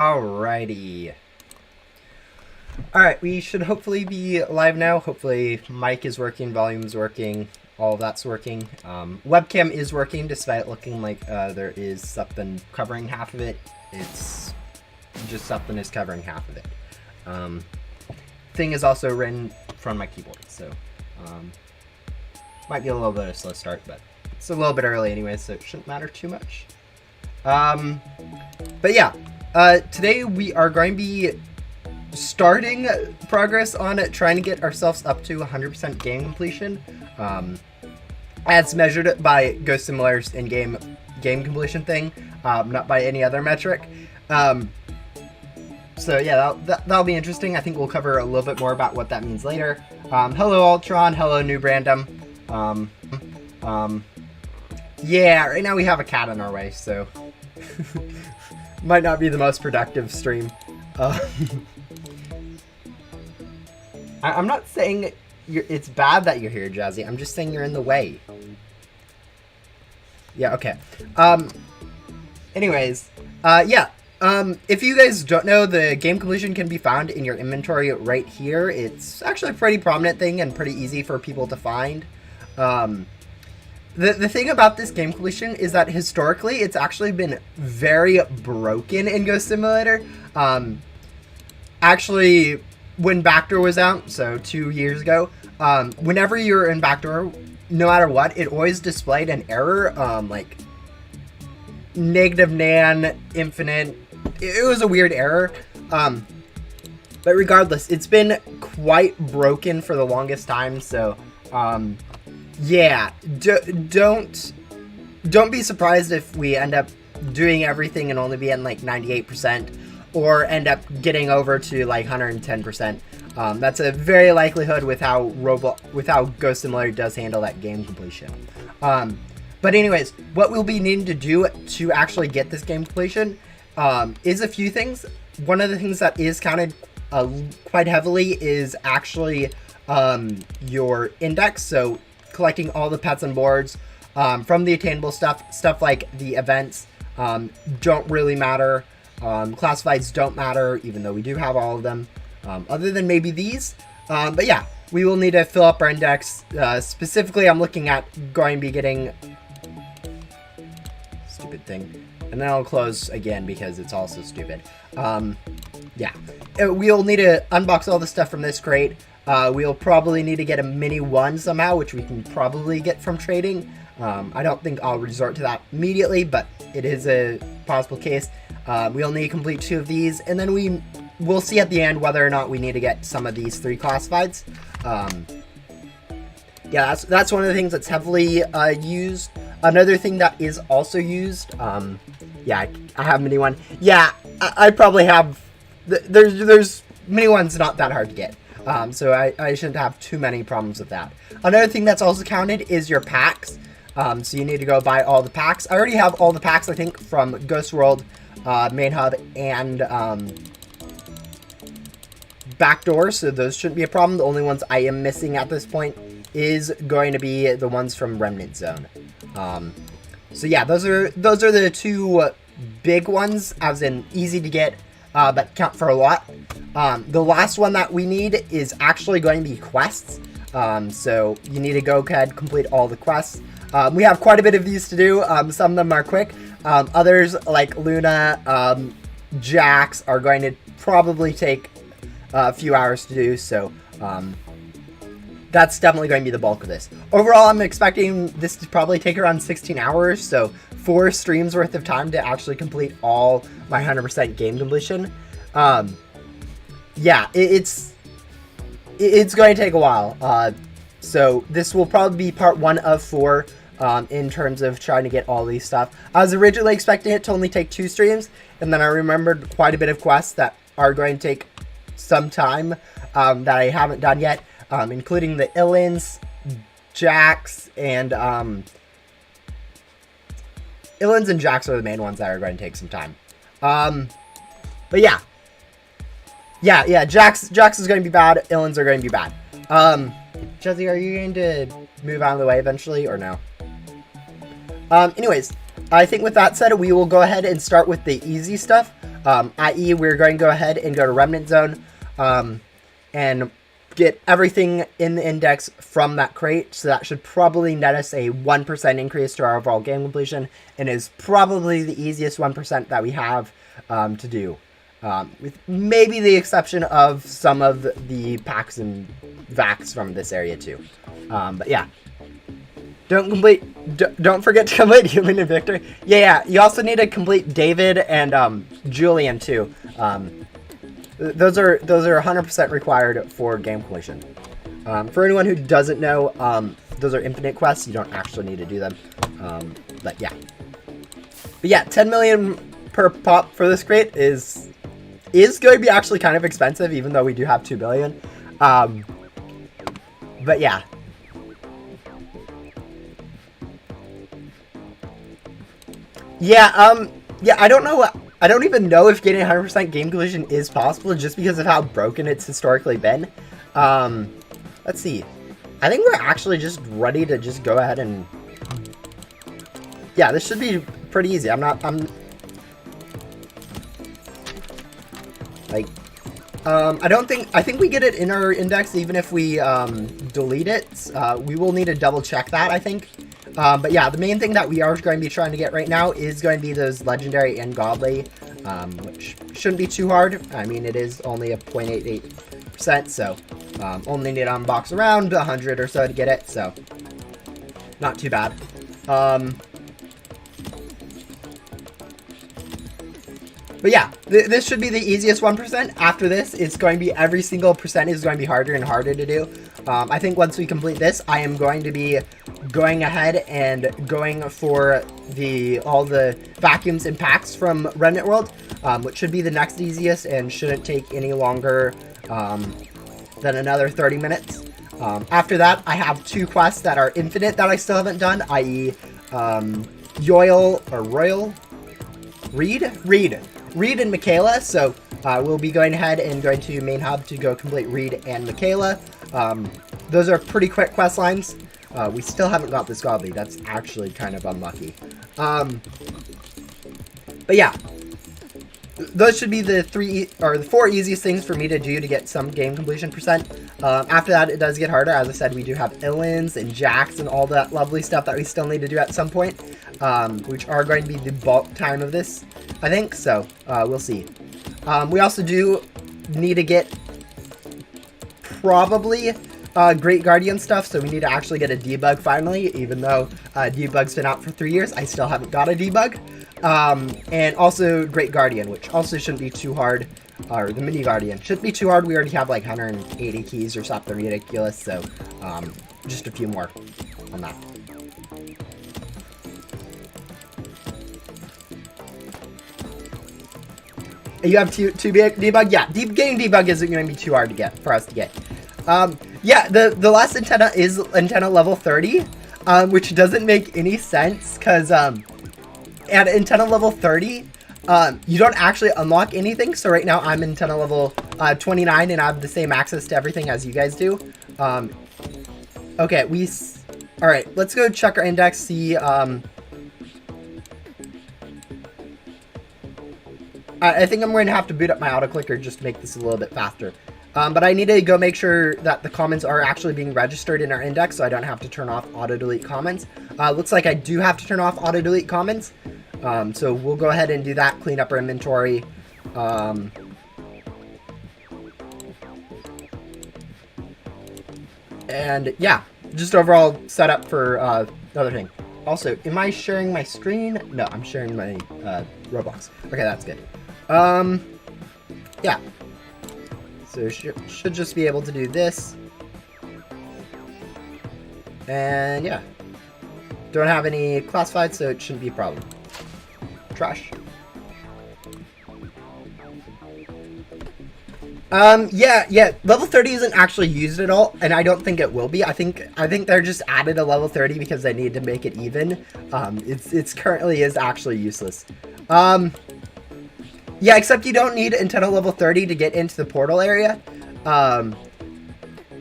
Alrighty. Alright, we should hopefully be live now. Hopefully mic is working, volume is working, all of that's working. Webcam is working despite looking like there is something covering half of it. It's just something is covering half of it. Thing is also written from my keyboard, so might be a little bit of a slow start, but it's a little bit early anyway, so it shouldn't matter too much. But yeah, today we are going to be starting progress on trying to get ourselves up to 100% game completion, as measured by Ghost Simulator's in-game game completion thing, not by any other metric. So yeah, that'll be interesting. I think we'll cover a little bit more about what that means later. Hello Ultron, hello New Brandom. Yeah, right now we have a cat in our way, so might not be the most productive stream. I'm not saying it's bad that you're here, Jazzy. I'm just saying you're in the way. Yeah, okay. Anyways, yeah. If you guys don't know, the game completion can be found in your inventory right here. It's actually a pretty prominent thing and pretty easy for people to find. The thing about this game completion is that historically it's actually been very broken in Ghost Simulator. Actually, when Backdoor was out, so 2 years ago, whenever you were in Backdoor, no matter what, it always displayed an error, like negative nan, infinite. It was a weird error. But regardless, it's been quite broken for the longest time, so yeah, don't be surprised if we end up doing everything and only be at like 98%, or end up getting over to like 110%. That's a very likelihood with how Ghost Simulator does handle that game completion. But anyways, what we'll be needing to do to actually get this game completion is a few things. One of the things that is counted quite heavily is actually your index, so collecting all the pets and boards from the attainable stuff like the events don't really matter. Classifieds don't matter, even though we do have all of them, other than maybe these. But yeah, we will need to fill up our index. Specifically, I'm looking at going to be getting... Stupid thing. And then I'll close again because it's also stupid. Yeah. We'll need to unbox all the stuff from this crate. We'll probably need to get a mini one somehow, which we can probably get from trading. I don't think I'll resort to that immediately, but it is a possible case. We'll need to complete 2 of these, and then we'll see at the end whether or not we need to get some of these 3 classifieds. Yeah, that's one of the things that's heavily used. Another thing that is also used, yeah, I have mini one. Yeah, I probably have. There's mini one's not that hard to get. So I shouldn't have too many problems with that. Another thing that's also counted is your packs. So you need to go buy all the packs. I already have all the packs, I think, from Ghost World, Main Hub, and Backdoor, so those shouldn't be a problem. The only ones I am missing at this point is going to be the ones from Remnant Zone. So yeah, those are the 2 big ones, as in easy to get, but count for a lot. The last one that we need is actually going to be quests. So you need to go ahead, complete all the quests. We have quite a bit of these to do. Some of them are quick. Others, like Luna, Jax, are going to probably take a few hours to do. So that's definitely going to be the bulk of this. Overall, I'm expecting this to probably take around 16 hours. So 4 streams worth of time to actually complete all my 100% game completion. Yeah, it's going to take a while. So this will probably be part 1 of 4 in terms of trying to get all these stuff. I was originally expecting it to only take 2 streams, and then I remembered quite a bit of quests that are going to take some time that I haven't done yet, including the Illins, Jax, and Illins and Jax are the main ones that are going to take some time. But yeah. Yeah, Jax is going to be bad. Illins are going to be bad. Jesse, are you going to move out of the way eventually, or no? Anyways, I think with that said, we will go ahead and start with the easy stuff. i.e. we're going to go ahead and go to Remnant Zone and get everything in the index from that crate. So that should probably net us a 1% increase to our overall game completion, and is probably the easiest 1% that we have to do. With maybe the exception of some of the packs and vacs from this area too. But yeah. Don't forget to complete Human and Victor. Yeah, you also need to complete David and Julian too. Those are 100% required for game completion. For anyone who doesn't know, those are infinite quests. You don't actually need to do them. But yeah, 10 million per pop for this crate is going to be actually kind of expensive, even though we do have 2 billion. But yeah. Yeah, I don't know. I don't even know if getting 100% game completion is possible, just because of how broken it's historically been. Let's see. I think we're actually just ready to just go ahead and... Yeah, this should be pretty easy. I think we get it in our index even if we delete it. We will need to double check that, I think. But yeah, the main thing that we are going to be trying to get right now is going to be those legendary and godly, which shouldn't be too hard. I mean, it is only a 0.88%, so only need to unbox around 100 or so to get it, so not too bad. But yeah, this should be the easiest 1%. After this, it's going to be every single percent is going to be harder and harder to do. I think once we complete this, I am going to be going ahead and going for all the vacuums and packs from Remnant World, which should be the next easiest and shouldn't take any longer than another 30 minutes. After that, I have 2 quests that are infinite that I still haven't done, i.e. Reed and Michaela. So we'll be going ahead and going to main hub to go complete Reed and Michaela. Those are pretty quick quest lines. We still haven't got this godly. That's actually kind of unlucky. But yeah, those should be the 4 easiest things for me to do to get some game completion percent. After that, it does get harder. As I said, we do have Illins and Jacks and all that lovely stuff that we still need to do at some point, which are going to be the bulk time of this, I think. So we'll see. We also do need to get probably Great Guardian stuff, so we need to actually get a debug finally, even though debug's been out for 3 years. I still haven't got a debug. And also Great Guardian, which also shouldn't be too hard, or the Mini Guardian shouldn't be too hard. We already have like 180 keys or something ridiculous, so just a few more on that. You have two debug? Yeah, getting debug isn't going to be too hard to get, for us to get. Yeah, the last antenna is antenna level 30, which doesn't make any sense, because at antenna level 30, you don't actually unlock anything. So right now I'm antenna level 29, and I have the same access to everything as you guys do. Okay, alright, let's go check our index, see, I think I'm going to have to boot up my auto clicker just to make this a little bit faster. But I need to go make sure that the comments are actually being registered in our index, so I don't have to turn off auto delete comments. Looks like I do have to turn off auto delete comments. So we'll go ahead and do that, clean up our inventory. And yeah, just overall setup for the other thing. Also, am I sharing my screen? No, I'm sharing my Roblox. Okay, that's good. Yeah. So should just be able to do this. And yeah. Don't have any classified, so it shouldn't be a problem. Trash. Yeah, level 30 isn't actually used at all, and I don't think it will be. I think they're just added a level 30 because they need to make it even. It's currently is actually useless. Yeah, except you don't need antenna level 30 to get into the portal area.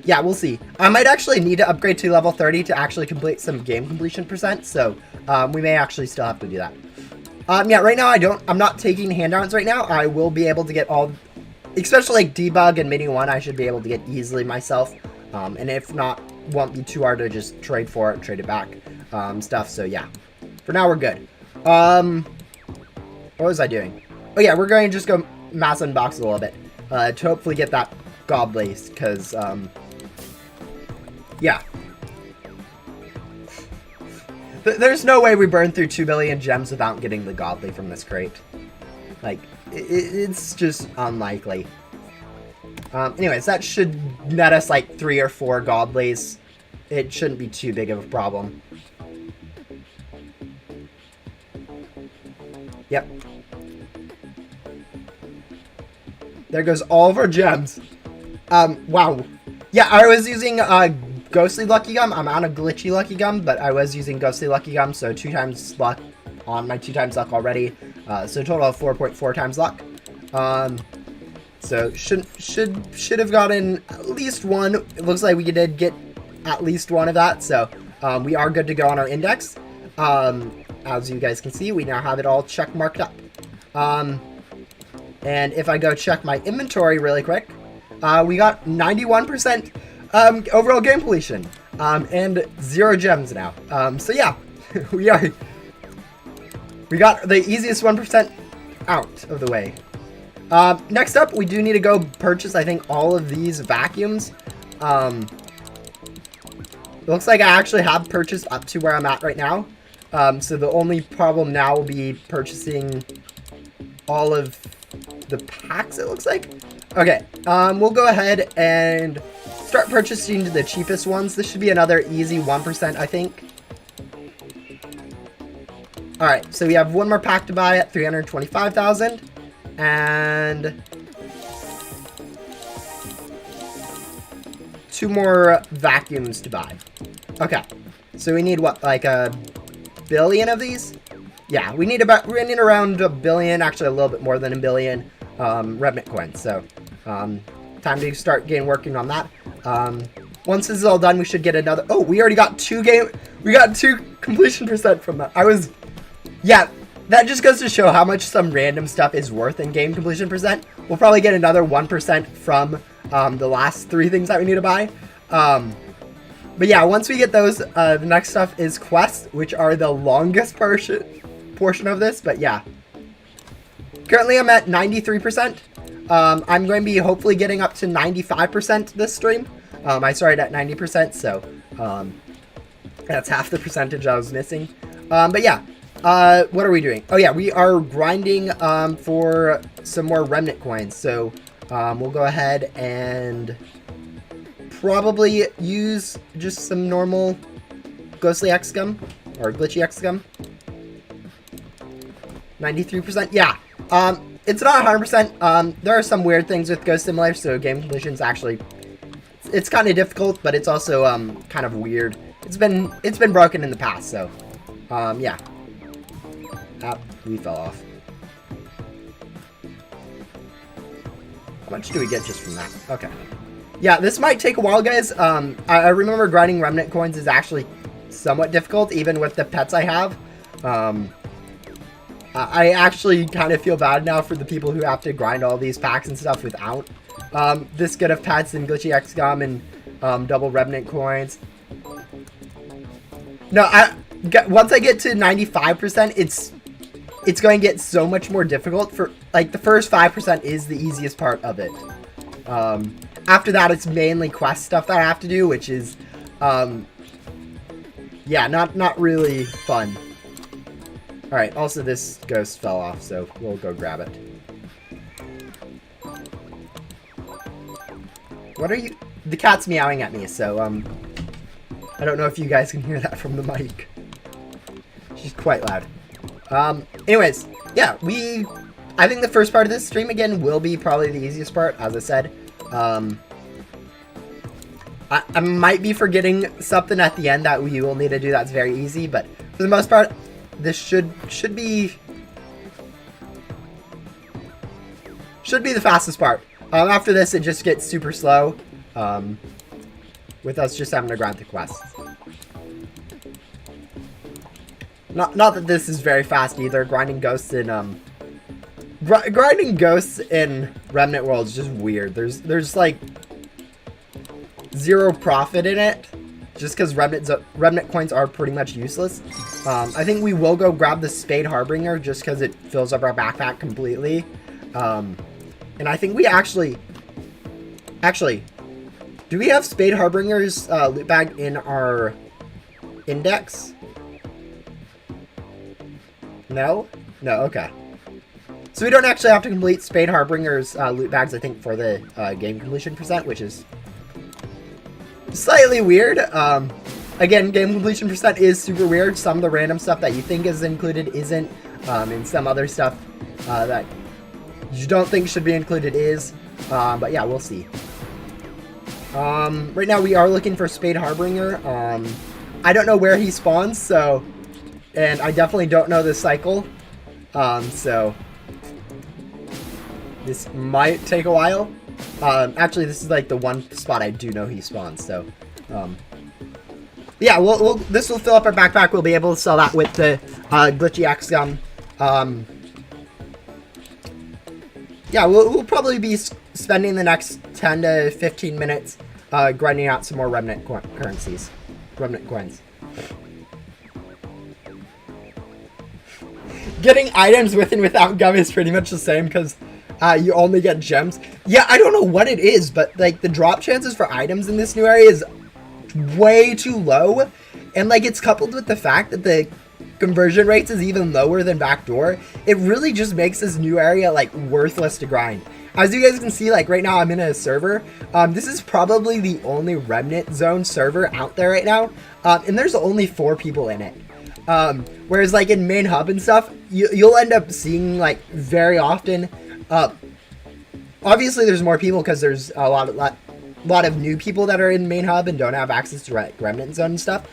Yeah, we'll see. I might actually need to upgrade to level 30 to actually complete some game completion percent, so we may actually still have to do that. Yeah, right now I'm not taking handouts right now. I will be able to get all, especially like debug and mini 1, I should be able to get easily myself. And if not, won't be too hard to just trade for it, trade it back, stuff. So yeah, for now we're good. What was I doing? Oh yeah, we're going to just go mass unbox a little bit, to hopefully get that god lace, because, yeah. There's no way we burn through 2 billion gems without getting the godly from this crate. Like, it's just unlikely. Anyways, that should net us like 3 or 4 godlies. It shouldn't be too big of a problem. Yep. There goes all of our gems. Wow. Yeah, I was using Ghostly Lucky Gum. I'm out of Glitchy Lucky Gum, but I was using Ghostly Lucky Gum, so 2 times luck on my 2 times luck already. So a total of 4.4 times luck. So should have gotten at least 1. It looks like we did get at least 1 of that, so we are good to go on our index. As you guys can see, we now have it all check marked up. And if I go check my inventory really quick, we got 91% overall game completion, and 0 gems now. So yeah, we got the easiest 1% out of the way. Next up, we do need to go purchase, I think, all of these vacuums. It looks like I actually have purchased up to where I'm at right now. So the only problem now will be purchasing all of the packs, it looks like. Okay, we'll go ahead and start purchasing the cheapest ones. This should be another easy 1%, I think. Alright, so we have 1 more pack to buy at 325,000. And 2 more vacuums to buy. Okay, so we need what, like a billion of these? Yeah, we need around a billion, actually a little bit more than a billion Remnant coins. So time to start working on that. Once this is all done, we should get another. Oh, we already got 2 completion percent from that. Yeah. That just goes to show how much some random stuff is worth in game completion percent. We'll probably get another 1% from the last 3 things that we need to buy. But yeah, once we get those, the next stuff is quests, which are the longest portion of this. But yeah, currently I'm at 93%. I'm going to be hopefully getting up to 95% this stream. I started at 90%, so that's half the percentage I was missing. But yeah. What are we doing? Oh yeah, we are grinding for some more Remnant coins. So we'll go ahead and probably use just some normal Ghostly X Gum or Glitchy X Gum. 93%. Yeah. It's not 100%. There are some weird things with Ghost Simulator, so game completion's actually it's kind of difficult, but it's also kind of weird. It's been broken in the past, so yeah. We fell off. How much do we get just from that? Okay. Yeah, this might take a while, guys. I remember grinding Remnant coins is actually somewhat difficult, even with the pets I have. I actually kind of feel bad now for the people who have to grind all these packs and stuff without this good of pets and Glitchy X Gum and double Remnant coins. No, once I get to 95%, it's going to get so much more difficult. For like the first 5% is the easiest part of it. After that, it's mainly quest stuff that I have to do, which is yeah, not really fun. All right. Also, this ghost fell off, so we'll go grab it. What are you? The cat's meowing at me, so I don't know if you guys can hear that from the mic. She's quite loud. Anyways, yeah, I think the first part of this stream, again, will be probably the easiest part, as I said. I might be forgetting something at the end that we will need to do that's very easy, but for the most part, this should be the fastest part. After this, it just gets super slow, with us just having to grind the quests. Not that this is very fast either. Grinding ghosts in grinding ghosts in Remnant World is just weird. There's like zero profit in it, just because remnant coins are pretty much useless. I think we will go grab the Spade Harbinger just because it fills up our backpack completely. And I think we actually, do we have Spade Harbinger's loot bag in our index? No? No, okay. So we don't actually have to complete Spade Harbinger's loot bags, I think, for the game completion percent, which is slightly weird. Again, game completion percent is super weird. Some of the random stuff that you think is included isn't, and some other stuff that you don't think should be included is. But yeah, we'll see. Right now we are looking for Spade Harbinger. I don't know where he spawns, so, and I definitely don't know the cycle. So this might take a while. Actually, this is like the one spot I do know he spawns, so, yeah, this will fill up our backpack. We'll be able to sell that with the, glitchy X gun. Yeah, we'll probably be spending the next 10 to 15 minutes, grinding out some more remnant currencies. Remnant coins. Getting items with and without gum is pretty much the same, because you only get gems. Yeah, I don't know what it is, but like the drop chances for items in this new area is way too low, and like it's coupled with the fact that the conversion rates is even lower than backdoor. It really just makes this new area like worthless to grind. As you guys can see, like right now I'm in a server. This is probably the only Remnant Zone server out there right now, and there's only 4 people in it. Whereas like in main hub and stuff, you'll end up seeing like very often. Obviously there's more people because there's a lot of new people that are in main hub and don't have access to Remnant Zone and stuff.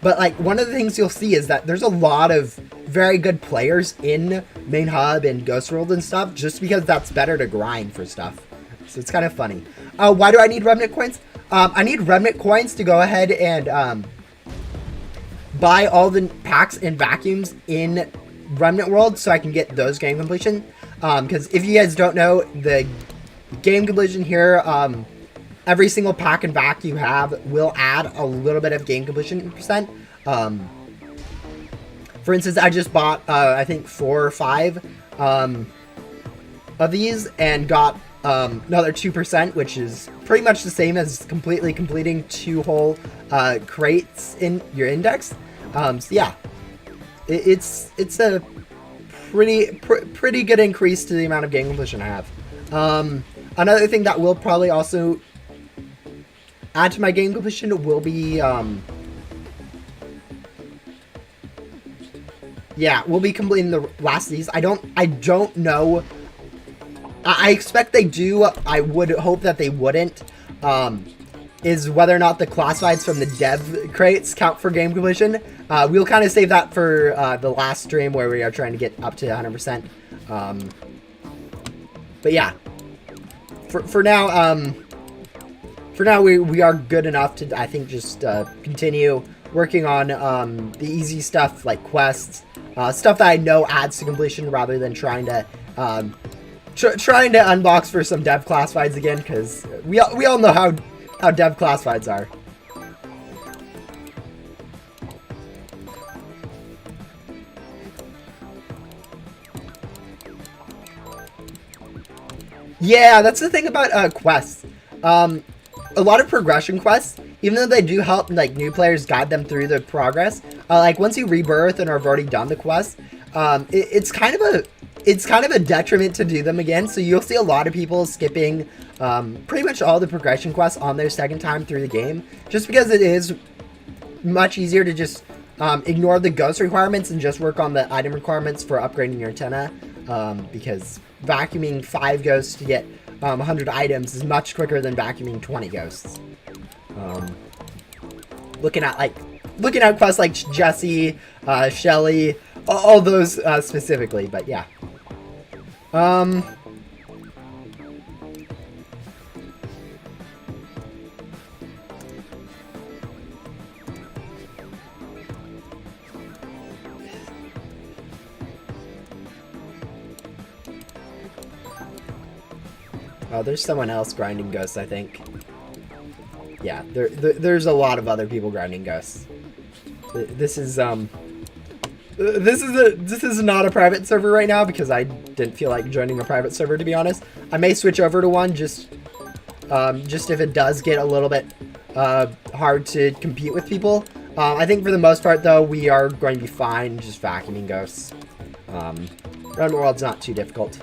But like one of the things you'll see is that there's a lot of very good players in main hub and Ghost World and stuff, just because that's better to grind for stuff. So it's kind of funny. Why do I need remnant coins? I need remnant coins to go ahead and buy all the packs and vacuums in Remnant World so I can get those game completion. Because if you guys don't know, the game completion here, every single pack and vac you have will add a little bit of game completion percent. For instance, I just bought, I think 4 or 5 of these and got another 2%, which is pretty much the same as completely completing 2 whole crates in your index. So yeah, it's a pretty good increase to the amount of game completion I have. Another thing that will probably also add to my game completion will be, yeah, we'll be completing the last of these. I don't know. I expect they do. I would hope that they wouldn't. Is whether or not the classifieds from the dev crates count for game completion. We'll kind of save that for the last stream where we are trying to get up to 100%. But yeah, for now, we are good enough to, I think, just continue working on the easy stuff like quests, stuff that I know adds to completion, rather than trying to unbox for some dev classifieds again, because we all know how dev classifieds are. Yeah, that's the thing about quests. A lot of progression quests, even though they do help like new players guide them through the progress, like once you rebirth and have already done the quest, it's kind of a detriment to do them again. So you'll see a lot of people skipping pretty much all the progression quests on their second time through the game, just because it is much easier to just ignore the ghost requirements and just work on the item requirements for upgrading your antenna, because vacuuming 5 ghosts to get 100 items is much quicker than vacuuming 20 ghosts. Looking at quests like Jesse, Shelly, all those specifically, but yeah. Oh, there's someone else grinding ghosts, I think. Yeah, there's a lot of other people grinding ghosts. This is not a private server right now because I didn't feel like joining a private server, to be honest. I may switch over to one just if it does get a little bit hard to compete with people. I think for the most part, though, we are going to be fine just vacuuming ghosts. Remnant World's not too difficult.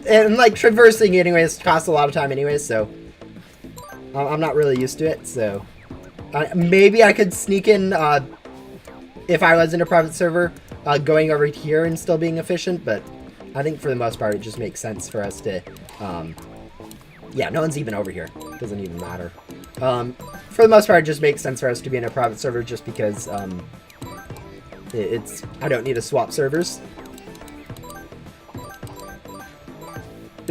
And like traversing anyways costs a lot of time anyways, so I'm not really used to it. So maybe I could sneak in if I was in a private server, going over here and still being efficient. But I think for the most part, it just makes sense for us to. Yeah, no one's even over here. Doesn't even matter. For the most part, it just makes sense for us to be in a private server just because I don't need to swap servers.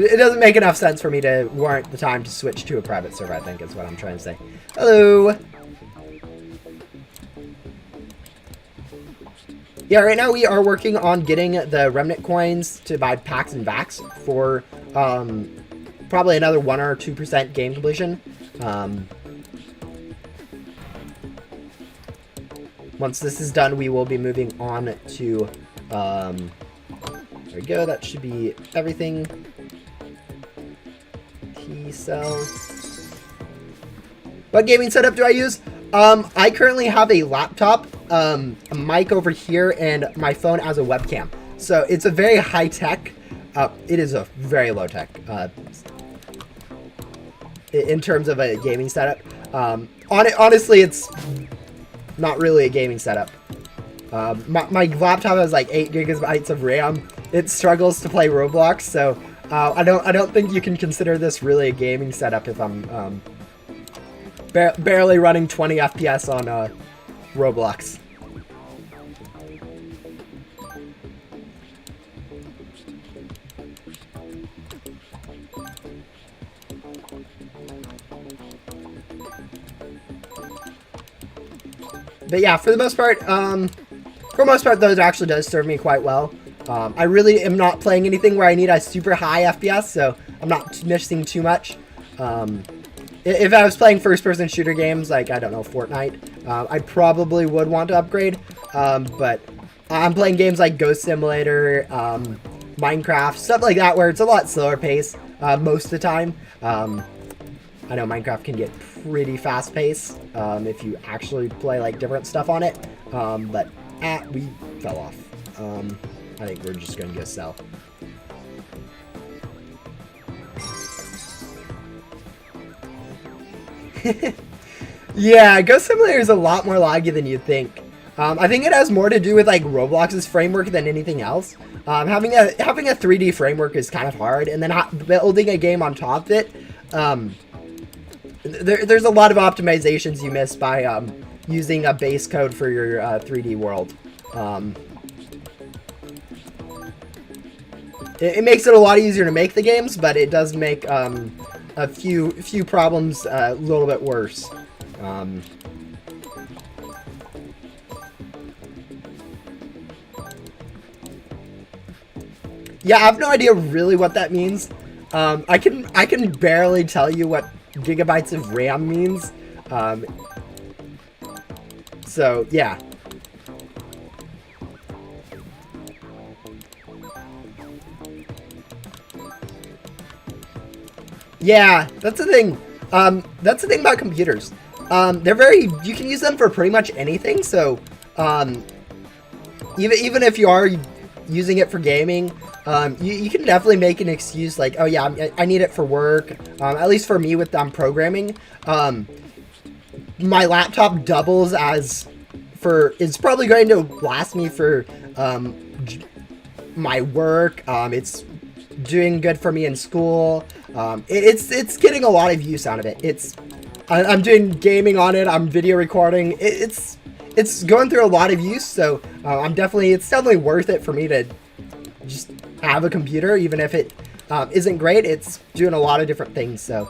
It doesn't make enough sense for me to warrant the time to switch to a private server, I think is what I'm trying to say. Hello! Yeah, right now we are working on getting the Remnant coins to buy packs and vacs for probably another 1 or 2% game completion. Once this is done, we will be moving on to, there we go, that should be everything. T-cell. What gaming setup do I use? I currently have a laptop, a mic over here, and my phone as a webcam. So it's a very high-tech, it is a very low-tech, in terms of a gaming setup. Honestly, it's not really a gaming setup. My laptop has like 8 gigabytes of RAM. It struggles to play Roblox, so I don't think you can consider this really a gaming setup if I'm barely running 20 FPS on Roblox. But yeah, for the most part, though, it actually does serve me quite well. I really am not playing anything where I need a super high FPS, so I'm not missing too much. If I was playing first-person shooter games, like, I don't know, Fortnite, I probably would want to upgrade. But I'm playing games like Ghost Simulator, Minecraft, stuff like that, where it's a lot slower pace most of the time. I know Minecraft can get pretty fast-paced if you actually play like different stuff on it, but we fell off. I think we're just going to go sell. Yeah, Ghost Simulator is a lot more laggy than you'd think. I think it has more to do with like Roblox's framework than anything else. Having a 3D framework is kind of hard, and then building a game on top of it. There's a lot of optimizations you miss by using a base code for your 3D world. It makes it a lot easier to make the games, but it does make a few problems a little bit worse. Yeah, I have no idea really what that means. I can barely tell you what gigabytes of RAM means. So yeah. Yeah, that's the thing. That's the thing about computers. You can use them for pretty much anything. So, even if you are using it for gaming, you can definitely make an excuse like, oh yeah, I need it for work. At least for me with programming, my laptop doubles it's probably going to last me for my work. It's doing good for me in school. It's getting a lot of use out of it. I'm doing gaming on it. I'm video recording. It's going through a lot of use. So it's definitely worth it for me to just have a computer, even if it isn't great. It's doing a lot of different things. So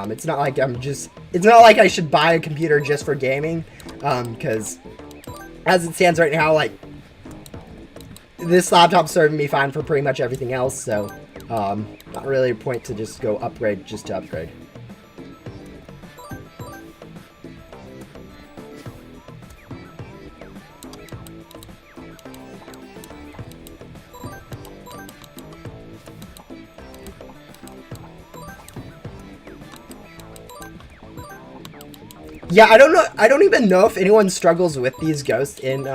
it's not like it's not like I should buy a computer just for gaming. Because as it stands right now, like, this laptop's serving me fine for pretty much everything else. So Not really a point to just go upgrade just to upgrade. Yeah, I don't know. I don't even know if anyone struggles with these ghosts in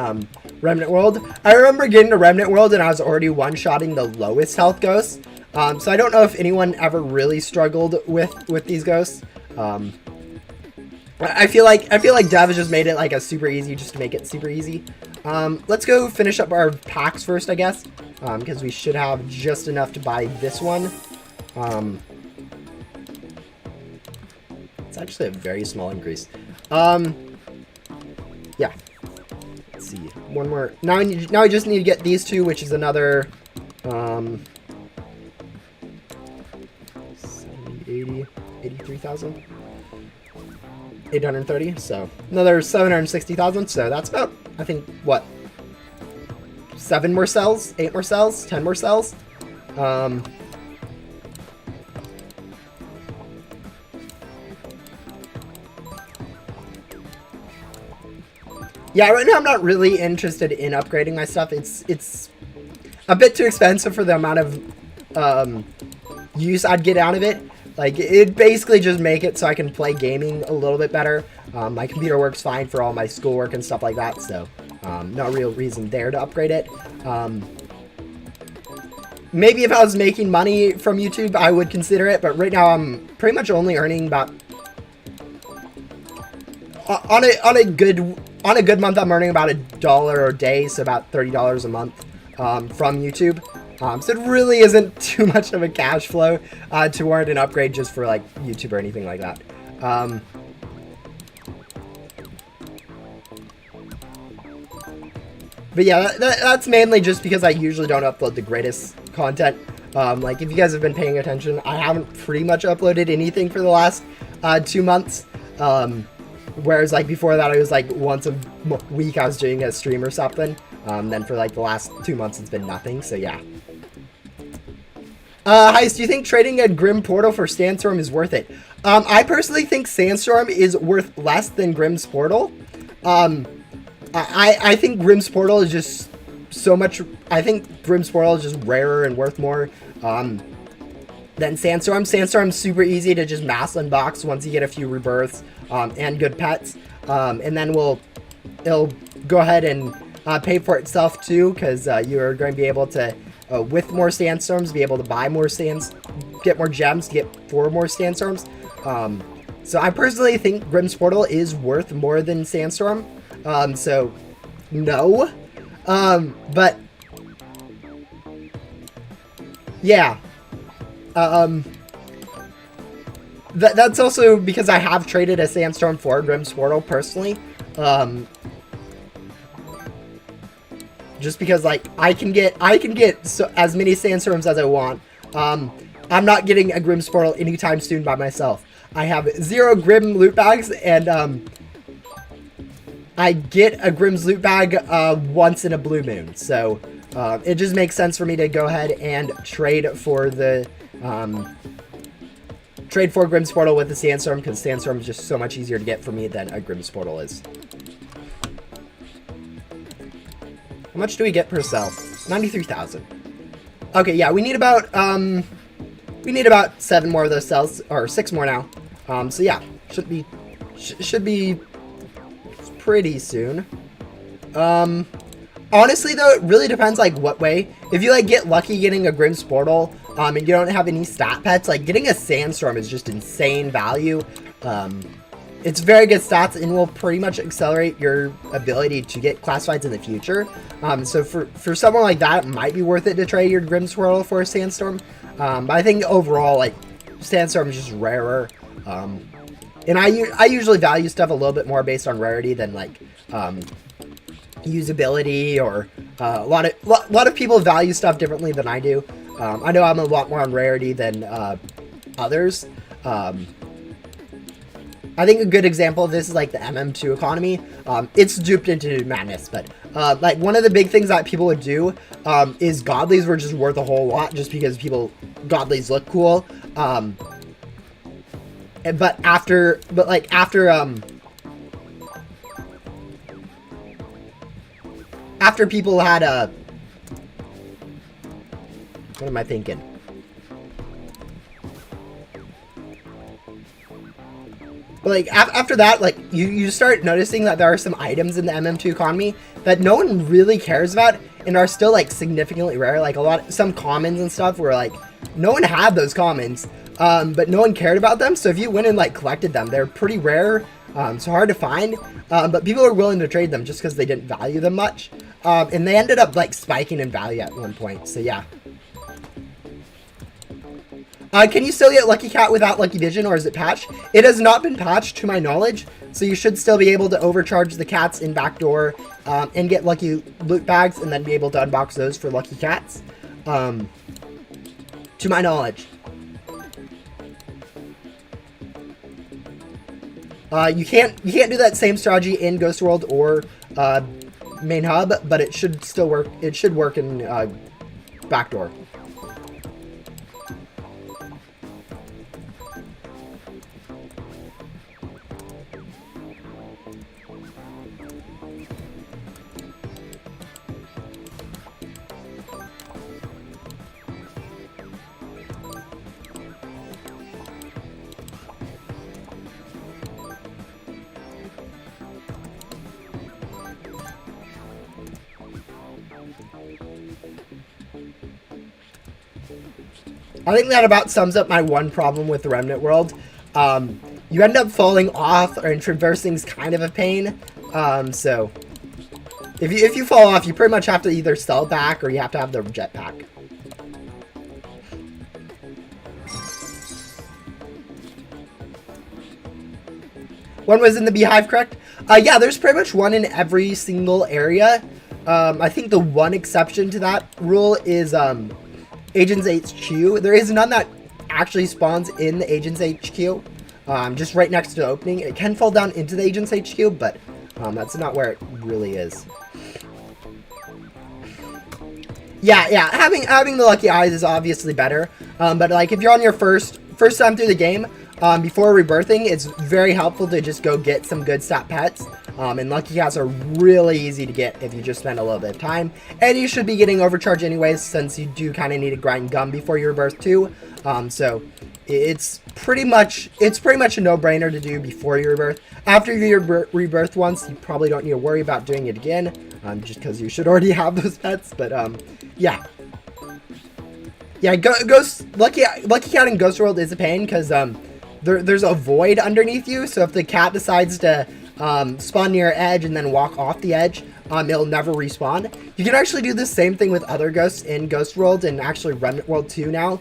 Remnant World. I remember getting to Remnant World and I was already one-shotting the lowest health ghosts. So I don't know if anyone ever really struggled with these ghosts. I feel like Dev just made it like a super easy just to make it super easy. Let's go finish up our packs first, I guess, because we should have just enough to buy this one. It's actually a very small increase. Yeah. Let's see. One more. Now I just need to get these two, which is another 70, 80, 83,000. 830. So another 760,000. So that's about, I think, what? 7 more cells, 8 more cells, 10 more cells. Yeah, right now I'm not really interested in upgrading my stuff. It's a bit too expensive for the amount of use I'd get out of it. Like, it basically just make it so I can play gaming a little bit better. My computer works fine for all my schoolwork and stuff like that, so no real reason there to upgrade it. Maybe if I was making money from YouTube, I would consider it, but right now I'm pretty much only earning about... On a good month, I'm earning about $1 a day, so about $30 a month from YouTube. So it really isn't too much of a cash flow to warrant an upgrade just for like YouTube or anything like that. But yeah, that's mainly just because I usually don't upload the greatest content. Like, if you guys have been paying attention, I haven't pretty much uploaded anything for the last 2 months. Whereas, like, before that, I was, like, once a week I was doing a stream or something. Then for, like, the last 2 months, it's been nothing, so yeah. Heist, do you think trading a Grim Portal for Sandstorm is worth it? I personally think Sandstorm is worth less than Grim's Portal. I think Grim's Portal is just so much... I think Grim's Portal is just rarer and worth more than Sandstorm. Sandstorm's super easy to just mass unbox once you get a few rebirths and good pets. And then it'll go ahead and pay for itself too, because you're going to be able to, with more Sandstorms, be able to buy more get more gems to get 4 more Sandstorms. So I personally think Grim's Portal is worth more than Sandstorm. So no. But yeah. That's also because I have traded a Sandstorm for Grim's Portal personally. Just because, like, I can get as many Sandstorms as I want. I'm not getting a Grim's Portal anytime soon by myself. I have 0 Grim loot bags, and I get a Grim's loot bag once in a blue moon. So it just makes sense for me to go ahead and trade for the Grim's Portal with the Sandstorm, because Sandstorm is just so much easier to get for me than a Grim's Portal is. How much do we get per cell? 93,000. Okay, yeah, we need about 7 more of those cells, or 6 more now. So yeah, should be pretty soon. Honestly though, it really depends like what way. If you like get lucky getting a Grim's Portal, and you don't have any stat pets, like getting a Sandstorm is just insane value. It's very good stats and will pretty much accelerate your ability to get classifieds in the future. So for someone like that, it might be worth it to trade your Grim's Portal for a Sandstorm. But I think overall, like, Sandstorm is just rarer. And I usually value stuff a little bit more based on rarity than like usability, or a lot of people value stuff differently than I do. I know I'm a lot more on rarity than others. I think a good example of this is like the MM2 economy. It's duped into madness, but like one of the big things that people would do is godlies were just worth a whole lot just because godlies look cool. But after people had what am I thinking? But like after that, like you start noticing that there are some items in the MM2 economy that no one really cares about and are still like significantly rare. Like some commons and stuff where like no one had those commons, but no one cared about them. So if you went and like collected them, they're pretty rare, so hard to find. But people are willing to trade them just because they didn't value them much, and they ended up like spiking in value at one point. So yeah. Can you still get Lucky Cat without Lucky Vision, or is it patched? It has not been patched to my knowledge, so you should still be able to overcharge the cats in backdoor and get lucky loot bags and then be able to unbox those for Lucky Cats, to my knowledge. You can't do that same strategy in Ghost World or main hub, but it should still work. It should work in backdoor. I think that about sums up my one problem with the Remnant world. You end up falling off, and traversing is kind of a pain. So if you fall off, you pretty much have to either sell back or you have to have the jetpack. One was in the Beehive, correct? Yeah, there's pretty much one in every single area. I think the one exception to that rule is Agents HQ. There is none that actually spawns in the Agents HQ, just right next to the opening. It can fall down into the Agents HQ, but that's not where it really is. Yeah, having the lucky eyes is obviously better, but like if you're on your first time through the game, before rebirthing, it's very helpful to just go get some good stat pets. And lucky cats are really easy to get if you just spend a little bit of time. And you should be getting overcharged anyways, since you do kind of need to grind gum before you rebirth too. So it's pretty much a no-brainer to do before you rebirth. After you rebirth once, you probably don't need to worry about doing it again, just because you should already have those pets. But yeah. Yeah, Lucky Cat in Ghost World is a pain because there's a void underneath you. So if the cat decides to spawn near edge and then walk off the edge, it'll never respawn. You can actually do the same thing with other ghosts in Ghost World, and actually Remnant World 2 now,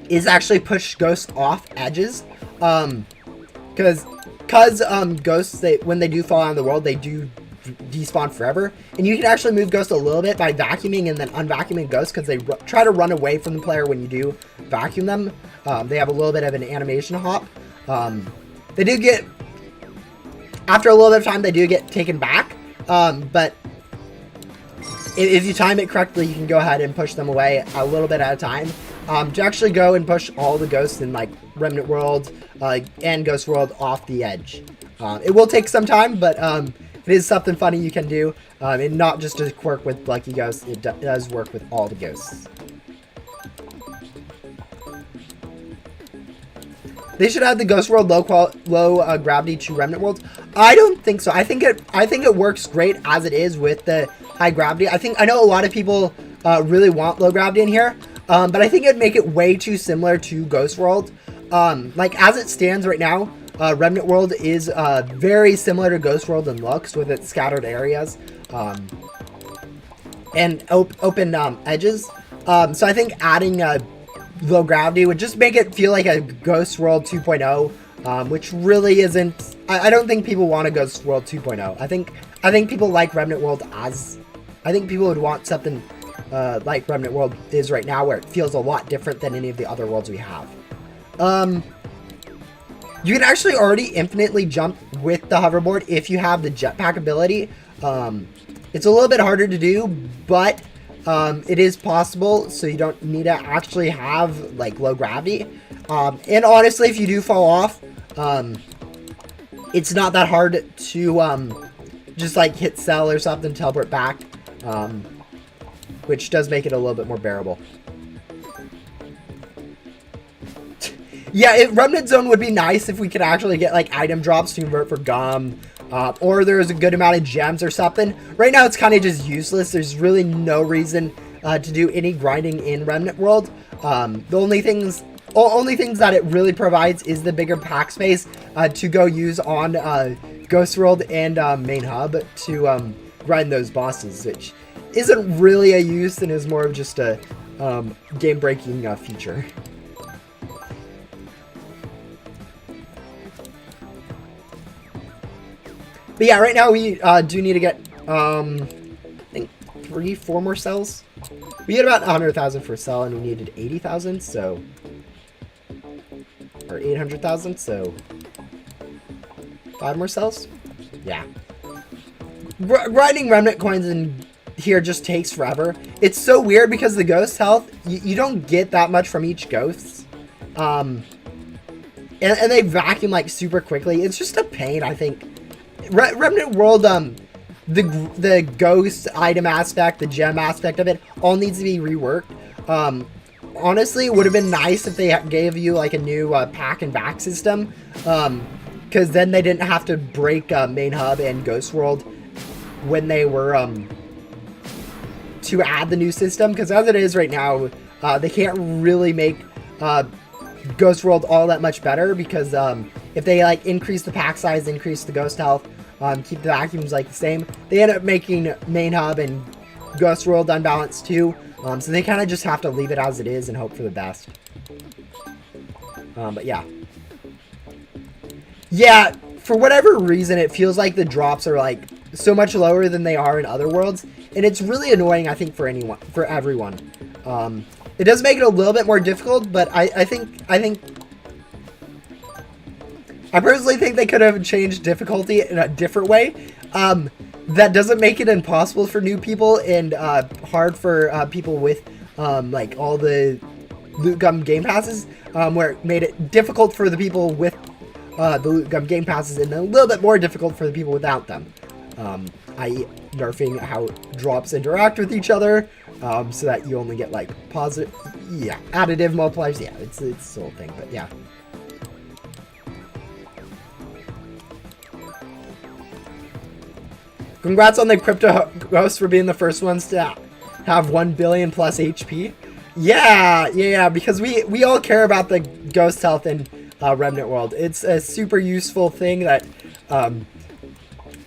is actually push ghosts off edges, because ghosts, when they do fall out of the world, they do despawn forever, and you can actually move ghosts a little bit by vacuuming and then unvacuuming ghosts, because they try to run away from the player when you do vacuum them. They have a little bit of an animation hop. They do get, after a little bit of time, they do get taken back, but if you time it correctly, you can go ahead and push them away a little bit at a time. To actually go and push all the ghosts in like Remnant World and Ghost World off the edge. It will take some time, but it is something funny you can do, and not just a quirk with lucky ghosts. It does work with all the ghosts. They should add the Ghost World low gravity to Remnant World. I don't think so. I think it works great as it is with the high gravity. I know a lot of people really want low gravity in here, but I think it'd make it way too similar to Ghost World. Like as it stands right now, Remnant World is very similar to Ghost World in looks, with its scattered areas and open edges. So I think adding low gravity would just make it feel like a Ghost World 2.0, which really isn't. I don't think people want a Ghost World 2.0. I think people like Remnant World as. I think people would want something like Remnant World is right now, where it feels a lot different than any of the other worlds we have. You can actually already infinitely jump with the hoverboard if you have the jetpack ability. It's a little bit harder to do, but it is possible, so you don't need to actually have like low gravity. And honestly, if you do fall off, it's not that hard to just like hit cell or something, teleport back, which does make it a little bit more bearable. Yeah, Remnant Zone would be nice if we could actually get like item drops to convert for gum, or there's a good amount of gems or something. Right now it's kind of just useless. There's really no reason to do any grinding in Remnant World. The only things that it really provides is the bigger pack space to go use on Ghost World and Main Hub to grind those bosses, which isn't really a use and is more of just a game-breaking feature. But yeah, right now we do need to get, I think 3-4 more cells. We had about 100,000 for a cell, and we needed 80,000, so, or 800,000, so 5 more cells. Yeah, grinding remnant coins in here just takes forever. It's so weird because the ghost health, you don't get that much from each ghost, and they vacuum like super quickly. It's just a pain, I think. Remnant World, the ghost item aspect, the gem aspect of it, all needs to be reworked. Honestly, it would have been nice if they gave you like a new pack and back system, because then they didn't have to break Main Hub and Ghost World when they were to add the new system. Because as it is right now, they can't really make Ghost World all that much better, because if they like increase the pack size, increase the ghost health, keep the vacuums like the same, they end up making Main Hub and Ghost World unbalanced too. So they kind of just have to leave it as it is and hope for the best. But yeah. Yeah, for whatever reason, it feels like the drops are like so much lower than they are in other worlds, and it's really annoying, I think, for everyone. It does make it a little bit more difficult, but I personally think they could have changed difficulty in a different way. That doesn't make it impossible for new people and hard for people with like all the loot gum game passes, where it made it difficult for the people with the loot gum game passes and a little bit more difficult for the people without them. I.e. nerfing how drops interact with each other, so that you only get like positive, yeah, additive multipliers. Yeah, it's the whole thing, but yeah. Congrats on the Crypto Ghosts for being the first ones to have 1 billion plus HP. Yeah, because we all care about the ghost health in Remnant World. It's a super useful thing that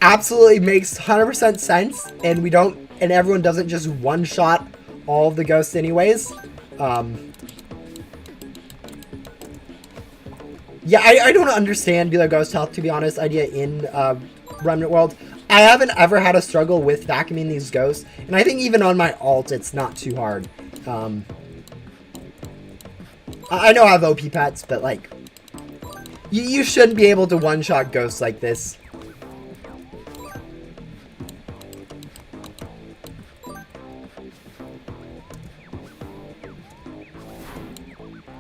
absolutely makes 100% sense, and everyone doesn't just one-shot all of the ghosts anyways. Yeah, I don't understand dealer ghost health, to be honest, idea in Remnant World. I haven't ever had a struggle with vacuuming these ghosts, and I think even on my alt, it's not too hard. I know I have OP pets, but like, you shouldn't be able to one-shot ghosts like this.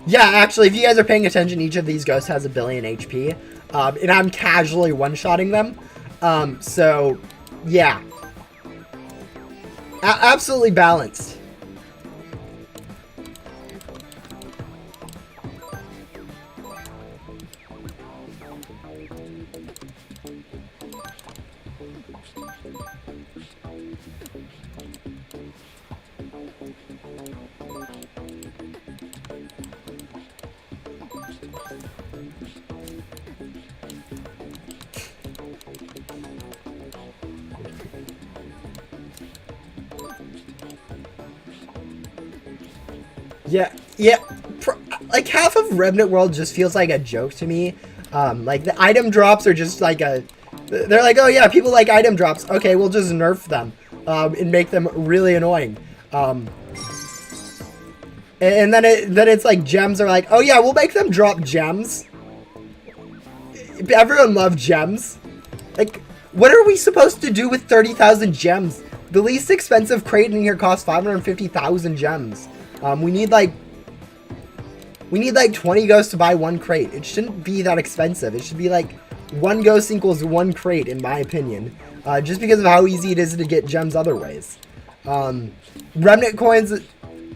Yeah, actually, if you guys are paying attention, each of these ghosts has 1 billion HP, and I'm casually one-shotting them. So, yeah. Absolutely balanced. Yeah, like half of Remnant World just feels like a joke to me. Like the item drops are just like they're like, oh yeah, people like item drops. Okay, we'll just nerf them, and make them really annoying. And then it's like gems are like, oh yeah, we'll make them drop gems. everyone loved gems. Like, what are we supposed to do with 30,000 gems? The least expensive crate in here costs 550,000 gems. We need like 20 ghosts to buy one crate. It shouldn't be that expensive. It should be like 1 ghost equals 1 crate, in my opinion. Just because of how easy it is to get gems other ways. Remnant coins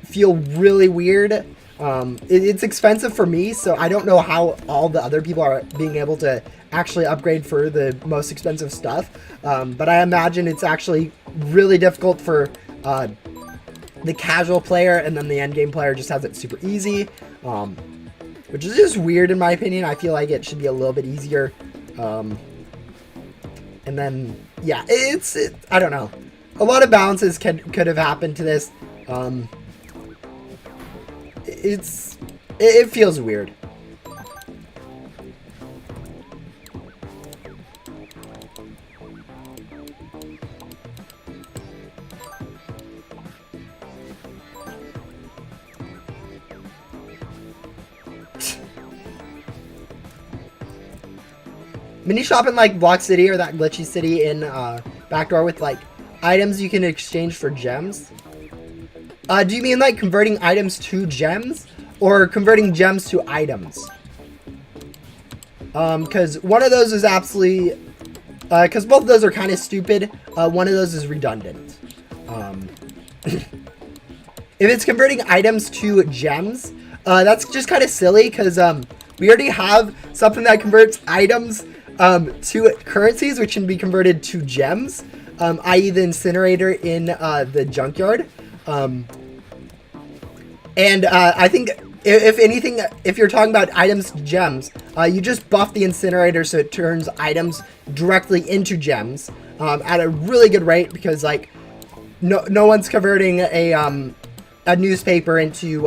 feel really weird. It's expensive for me, so I don't know how all the other people are being able to actually upgrade for the most expensive stuff. But I imagine it's actually really difficult for the casual player, and then the endgame player just has it super easy. Which is just weird in my opinion. I feel like it should be a little bit easier. And then, yeah, I don't know. A lot of balances could have happened to this. It feels weird. Mini shop in like Block City or that glitchy city in Backdoor with like items you can exchange for gems. Do you mean like converting items to gems or converting gems to items? Because one of those is absolutely, because both of those are kind of stupid. One of those is redundant. If it's converting items to gems, that's just kind of silly because we already have something that converts items to currencies, which can be converted to gems, i.e. the incinerator in the junkyard. And I think, if anything, if you're talking about items to gems, you just buff the incinerator so it turns items directly into gems at a really good rate, because like no one's converting a newspaper into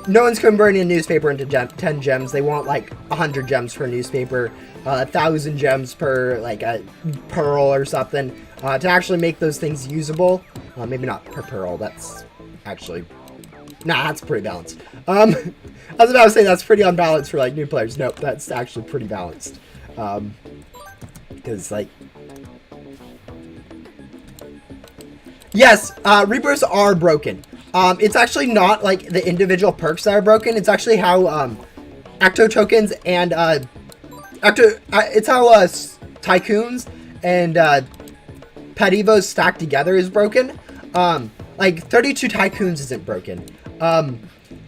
no one's converting a newspaper into 10 gems. They want like 100 gems per newspaper, 1,000 gems per like a pearl or something, to actually make those things usable. Maybe not per pearl. That's actually, nah, that's pretty balanced. I was about to say that's pretty unbalanced for like new players. Nope, that's actually pretty balanced. Because like, yes, rebirths are broken. It's actually not like the individual perks that are broken. It's actually how Acto tokens and it's how tycoons and pet evos stacked together is broken. Like 32 tycoons isn't broken.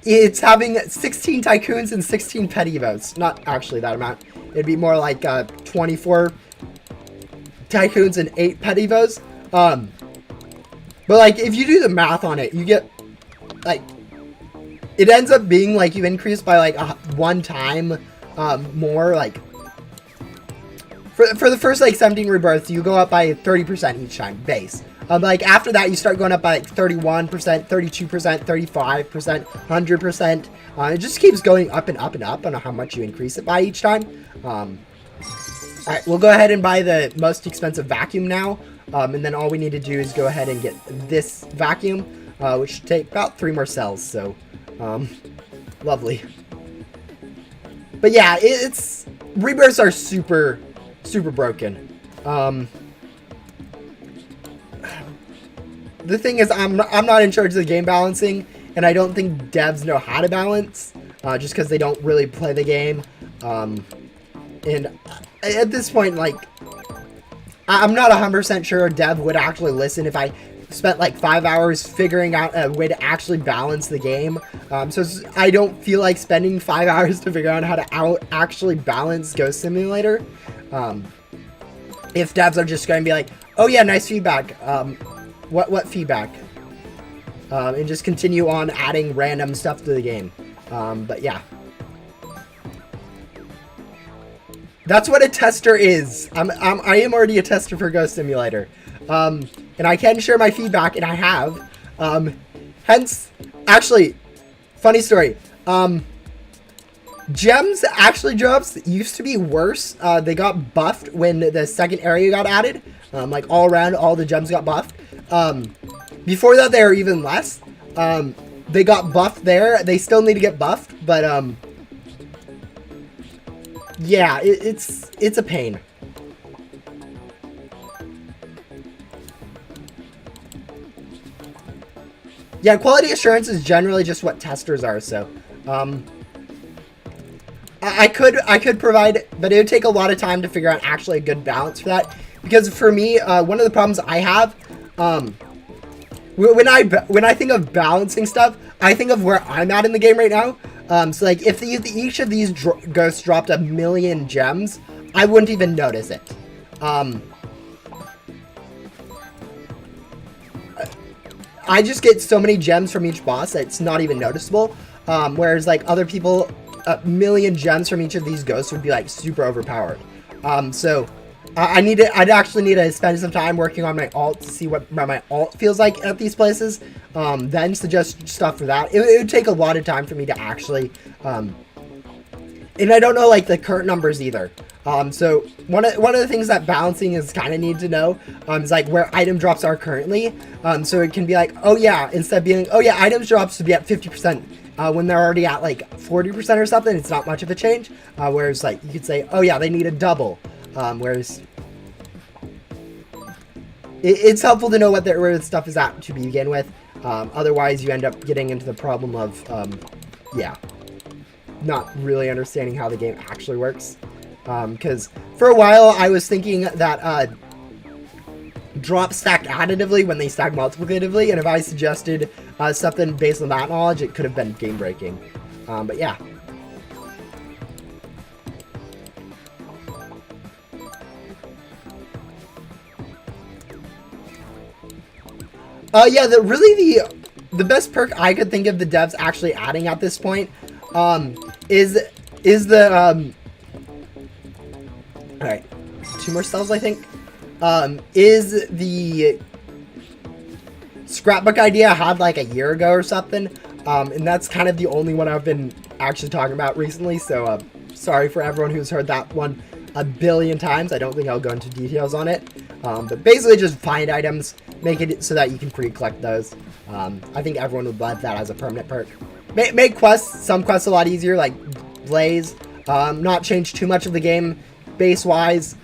It's having 16 tycoons and 16 pet evos. Not actually that amount. It'd be more like 24 tycoons and 8 pet evos. But like if you do the math on it, you get like, it ends up being like you increase by like 1 time more. Like for the first like 17 rebirths, you go up by 30% each time base. Like after that, you start going up by like 31%, 32%, 35%, 100%. It just keeps going up and up and up on how much you increase it by each time. All right, we'll go ahead and buy the most expensive vacuum now. And then all we need to do is go ahead and get this vacuum, which should take about 3 more cells. So, lovely. But yeah, it's rebirths are super broken. The thing is, I'm not in charge of the game balancing, and I don't think devs know how to balance, just because they don't really play the game. And at this point, like, I'm not 100% sure a dev would actually listen if I spent like 5 hours figuring out a way to actually balance the game. So I don't feel like spending 5 hours to figure out how to actually balance Ghost Simulator. If devs are just going to be like, oh yeah, nice feedback. What feedback? And just continue on adding random stuff to the game. But yeah. That's what a tester is. I am already a tester for Ghost Simulator. And I can share my feedback, and I have. Hence, actually, funny story. Gems actually drops used to be worse. They got buffed when the second area got added. Like all around, all the gems got buffed. Before that, they were even less. They got buffed there. They still need to get buffed, but Yeah, it's a pain. Yeah, quality assurance is generally just what testers are, so I could provide it, but it would take a lot of time to figure out actually a good balance for that. Because for me, one of the problems I have, when I think of balancing stuff, I think of where I'm at in the game right now. So like if each of these ghosts dropped 1,000,000 gems, I wouldn't even notice it. I just get so many gems from each boss that it's not even noticeable. Whereas like other people, 1,000,000 gems from each of these ghosts would be like super overpowered. So I'd actually need to spend some time working on my alt to see what my alt feels like at these places. Then suggest stuff for that. It would take a lot of time for me to actually, and I don't know like the current numbers either. So one of the things that balancing is kind of need to know is like where item drops are currently. So it can be like, oh yeah, instead of being, oh yeah, items drops to be at 50%. When they're already at like 40% or something, it's not much of a change. Whereas like you could say, oh yeah, they need a double. Whereas it's helpful to know where the stuff is at to begin with. Otherwise you end up getting into the problem of, yeah, not really understanding how the game actually works. Because for a while I was thinking that drops stacked additively when they stack multiplicatively, and if I suggested something based on that knowledge, it could have been game breaking. But yeah. Yeah, the best perk I could think of the devs actually adding at this point is the alright, 2 more cells I think. Is the scrapbook idea I had like a year ago or something, and that's kind of the only one I've been actually talking about recently, so sorry for everyone who's heard that one 1,000,000,000 times. I don't think I'll go into details on it, but basically just find items, make it so that you can pre-collect those. I think everyone would love that as a permanent perk. Make some quests a lot easier, like Blaze, not change too much of the game base-wise.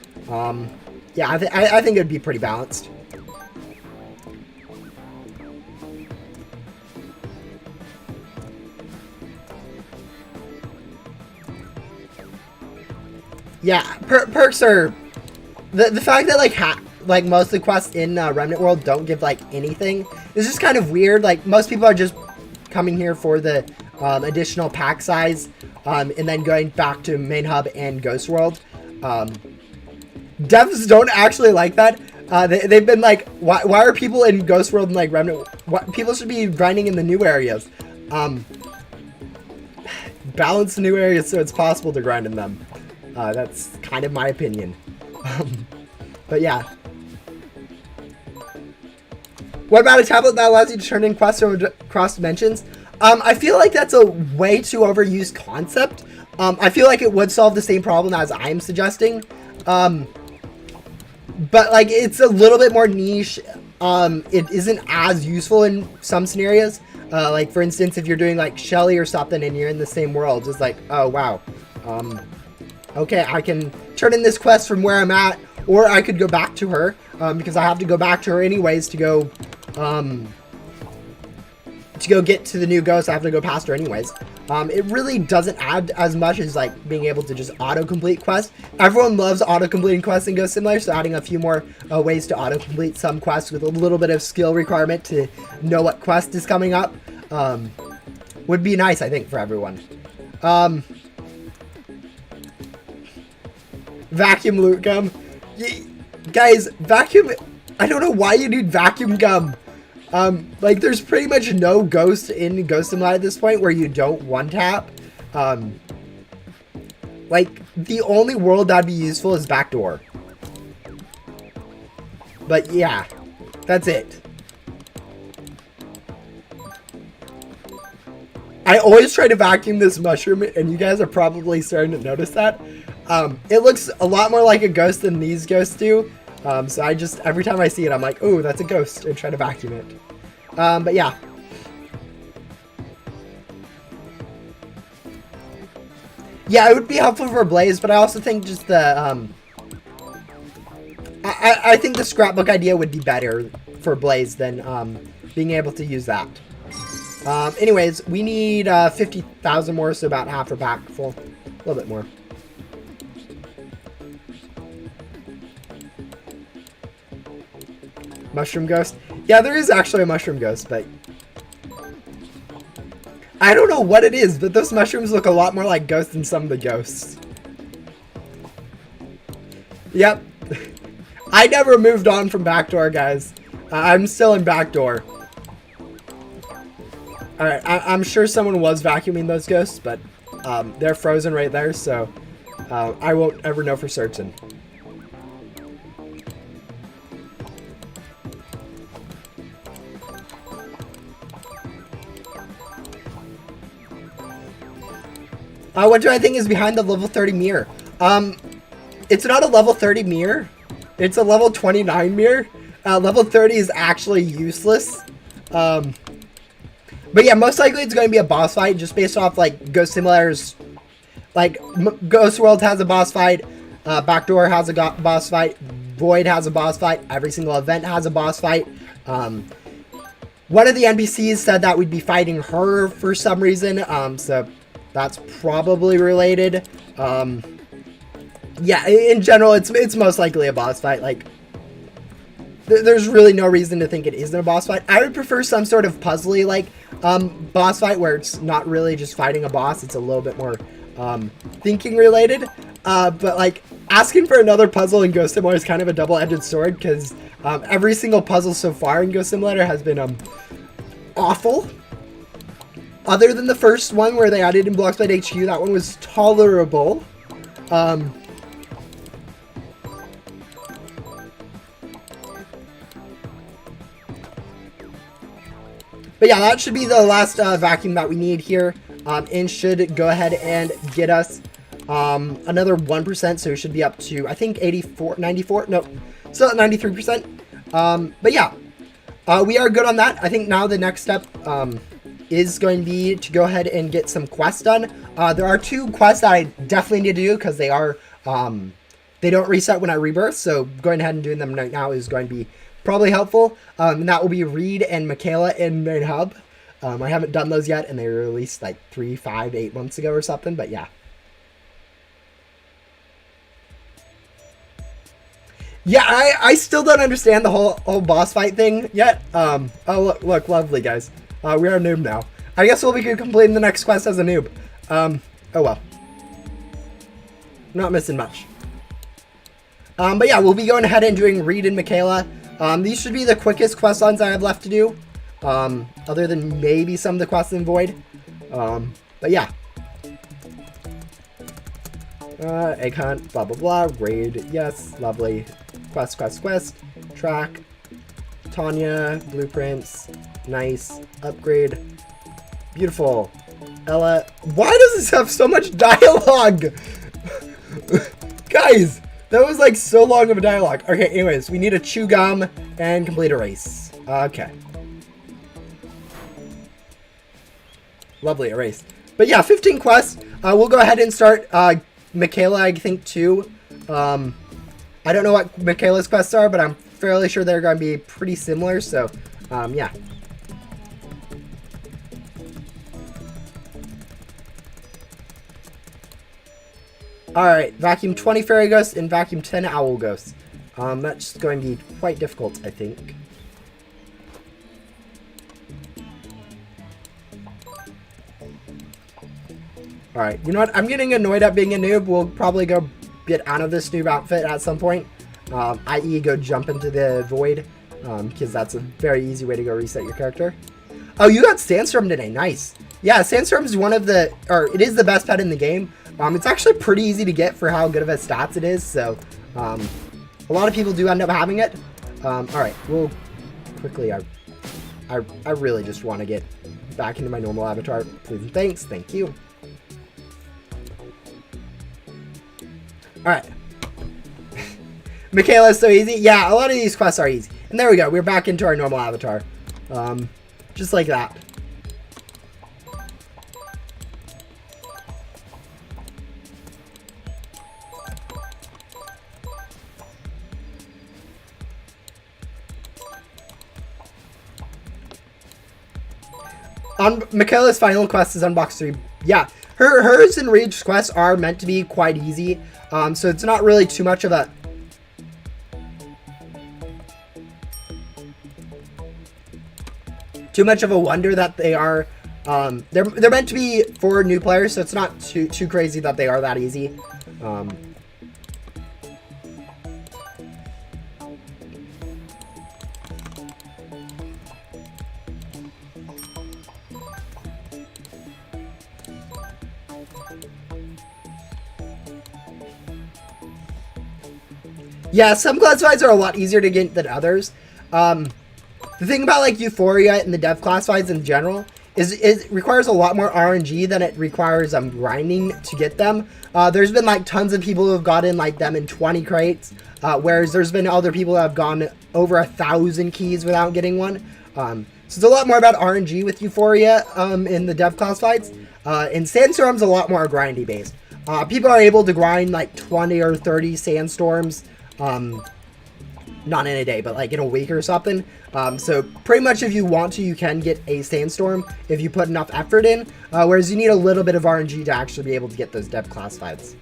Yeah, I think it would be pretty balanced. Yeah, perks are the fact that like most of the quests in Remnant World don't give like anything is just kind of weird. Like most people are just coming here for the additional pack size, and then going back to main hub and Ghost World. Devs don't actually like that. They've been like, why are people in Ghost World and like Remnant? People should be grinding in the new areas. Balance the new areas so it's possible to grind in them. That's kind of my opinion. But yeah. What about a tablet that allows you to turn in quests across dimensions? I feel like that's a way too overused concept. I feel like it would solve the same problem as I'm suggesting. But like it's a little bit more niche. It isn't as useful in some scenarios. Like for instance, if you're doing like Shelly or something and you're in the same world, it's like, oh wow. Okay, I can turn in this quest from where I'm at, or I could go back to her, because I have to go back to her anyways to go get to the new ghost. I have to go past her anyways. It really doesn't add as much as like being able to just auto-complete quests. Everyone loves auto-completing quests in Ghost Simulator, so adding a few more ways to auto-complete some quests with a little bit of skill requirement to know what quest is coming up would be nice, I think, for everyone. Vacuum loot gum. Guys, vacuum... I don't know why you need vacuum gum. Like, there's pretty much no ghost in Ghost Simulator at this point where you don't one-tap. Like, the only world that'd be useful is Backdoor. But, yeah. That's it. I always try to vacuum this mushroom, and you guys are probably starting to notice that. It looks a lot more like a ghost than these ghosts do. So I just, every time I see it, I'm like, oh, that's a ghost, and try to vacuum it. But yeah. Yeah, it would be helpful for Blaze, but I also think just the, I think the scrapbook idea would be better for Blaze than, being able to use that. Anyways, we need, 50,000 more, so about half a pack full. A little bit more. Mushroom ghost? Yeah, there is actually a mushroom ghost, but I don't know what it is, but those mushrooms look a lot more like ghosts than some of the ghosts. Yep. I never moved on from backdoor, guys. I'm still in backdoor. Alright, I'm sure someone was vacuuming those ghosts, but they're frozen right there, so I won't ever know for certain. What do I think is behind the level 30 mirror? It's not a level 30 mirror. It's a level 29 mirror. Level 30 is actually useless. But yeah, most likely it's going to be a boss fight just based off like Ghost Simulator's. Like Ghost World has a boss fight. Backdoor has a boss fight. Void has a boss fight. Every single event has a boss fight. One of the NPCs said that we'd be fighting her for some reason. So that's probably related. Yeah, in general, it's most likely a boss fight. Like, there's really no reason to think it isn't a boss fight. I would prefer some sort of puzzly like boss fight where it's not really just fighting a boss. It's a little bit more thinking related. But like asking for another puzzle in Ghost Simulator is kind of a double-edged sword because every single puzzle so far in Ghost Simulator has been awful. Other than the first one where they added in Bloxblade HQ, that one was tolerable. But yeah, that should be the last vacuum that we need here. And should go ahead and get us another 1%. So we should be up to, I think, 84, 94. No, still at 93%. But yeah, we are good on that. I think now the next step is going to be to go ahead and get some quests done. There are 2 quests that I definitely need to do because they are, they don't reset when I rebirth. So going ahead and doing them right now is going to be probably helpful. And that will be Reed and Michaela in Main Hub. I haven't done those yet, and they were released like 3, 5, 8 months ago or something, but yeah. Yeah, I still don't understand the whole boss fight thing yet. Oh, look, lovely, guys. We are a noob now. I guess we'll be completing the next quest as a noob. Oh well. Not missing much. But yeah, we'll be going ahead and doing Reed and Michaela. These should be the quickest quest lines I have left to do. Other than maybe some of the quests in Void. But yeah. Egg hunt, blah blah blah, raid, yes, lovely. Quest, track, Tanya, blueprints, nice, upgrade, beautiful. Ella, why does this have so much dialogue? Guys, that was like so long of a dialogue. Okay, anyways, we need to chew gum and complete a race. Okay. Lovely, erase. But yeah, 15 quests. We'll go ahead and start Michaela, I think, too. I don't know what Michaela's quests are, but I'm fairly sure they're going to be pretty similar, so, yeah. Alright, vacuum 20 fairy ghosts and vacuum 10 owl ghosts. That's going to be quite difficult, I think. Alright, you know what? I'm getting annoyed at being a noob. We'll probably go get out of this noob outfit at some point. I.e. go jump into the void. Because that's a very easy way to go reset your character. Oh, you got Sandstorm today. Nice. Yeah, Sandstorm is one of the... Or, it is the best pet in the game. It's actually pretty easy to get for how good of a stats it is. So, a lot of people do end up having it. Alright, we'll... Quickly, I really just want to get back into my normal avatar. Please and thanks. Thank you. Alright. Michaela is so easy. Yeah, a lot of these quests are easy. And there we go. We're back into our normal avatar. Just like that. On Michaela's final quest is unbox 3. Yeah, hers and Reed's quests are meant to be quite easy. So it's not really too much of a wonder that they are. They're meant to be for new players, so it's not too crazy that they are that easy. Yeah, some classifieds are a lot easier to get than others. The thing about like Euphoria and the dev classifieds in general is it requires a lot more RNG than it requires grinding to get them. There's been like tons of people who have gotten like them in 20 crates, whereas there's been other people that have gone over 1,000 keys without getting one. So it's a lot more about RNG with Euphoria in the dev classifieds. And Sandstorm's a lot more grindy based. People are able to grind like 20 or 30 sandstorms. Not in a day, but like in a week or something. So pretty much if you want to, you can get a sandstorm if you put enough effort in, whereas you need a little bit of RNG to actually be able to get those dev classifieds.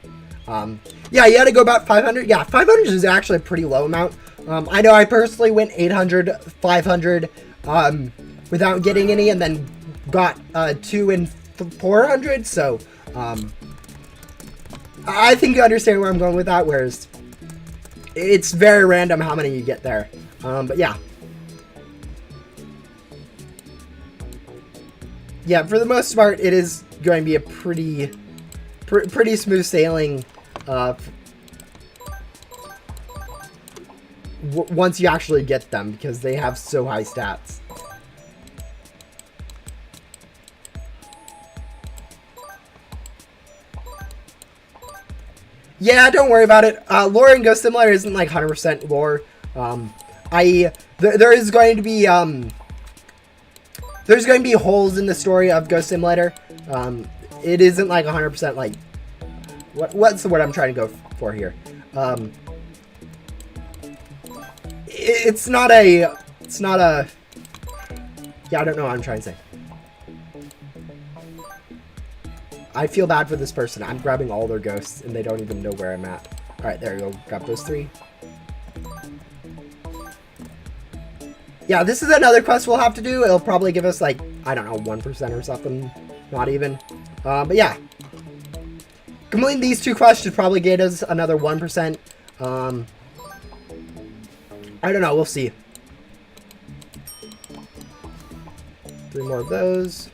Yeah, you had to go about 500. Yeah, 500 is actually a pretty low amount. I know I personally went 800, 500 without getting any, and then got 2 and 400. So I think you understand where I'm going with that, whereas it's very random how many you get there. But yeah. Yeah, for the most part, it is going to be a pretty smooth sailing once you actually get them, because they have so high stats. Yeah, don't worry about it. Lore in Ghost Simulator isn't like 100% lore. There is going to be there's going to be holes in the story of Ghost Simulator. It isn't like 100% like what's the word I'm trying to go for here? It's not a yeah, I don't know what I'm trying to say. I feel bad for this person. I'm grabbing all their ghosts, and they don't even know where I'm at. Alright, there you go. Grab those 3. Yeah, this is another quest we'll have to do. It'll probably give us, like, I don't know, 1% or something. Not even. But yeah. Completing these 2 quests should probably get us another 1%. I don't know. We'll see. 3 more of those.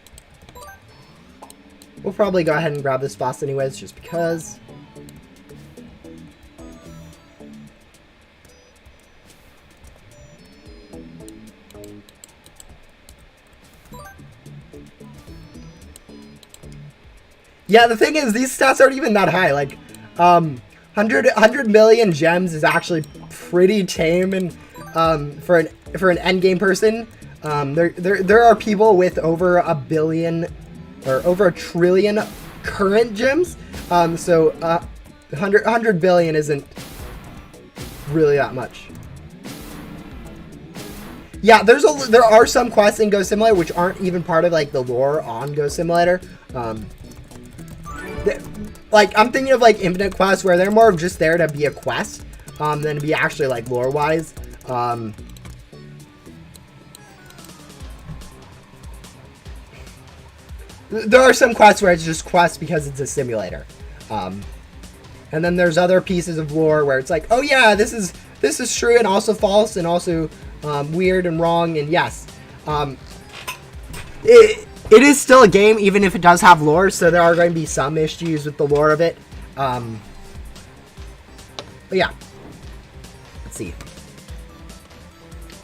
We'll probably go ahead and grab this boss anyways, just because. Yeah, the thing is, these stats aren't even that high. Like, 100 million gems is actually pretty tame, and for an endgame person, there are people with over 1 billion. Or over 1 trillion current gems. So 100 billion isn't really that much. Yeah, there are some quests in Ghost Simulator which aren't even part of like the lore on Ghost Simulator. Like I'm thinking of like Infinite quests where they're more of just there to be a quest than to be actually like lore wise. There are some quests where it's just quests because it's a simulator. And then there's other pieces of lore where it's like, oh yeah, this is true and also false and also weird and wrong, and yes. It is still a game even if it does have lore, so there are going to be some issues with the lore of it. But yeah. Let's see.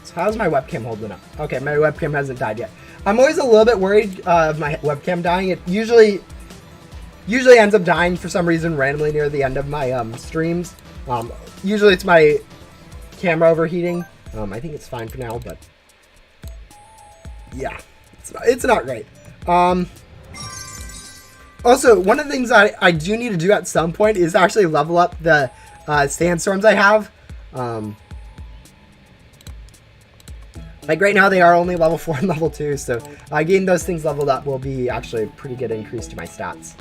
So how's my webcam holding up? Okay, my webcam hasn't died yet. I'm always a little bit worried of my webcam dying. It usually ends up dying for some reason randomly near the end of my streams. Usually it's my camera overheating. I think it's fine for now, but yeah, it's not great. Also, one of the things I do need to do at some point is actually level up the sandstorms I have. Like right now they are only level 4 and level 2, so getting those things leveled up will be actually a pretty good increase to my stats.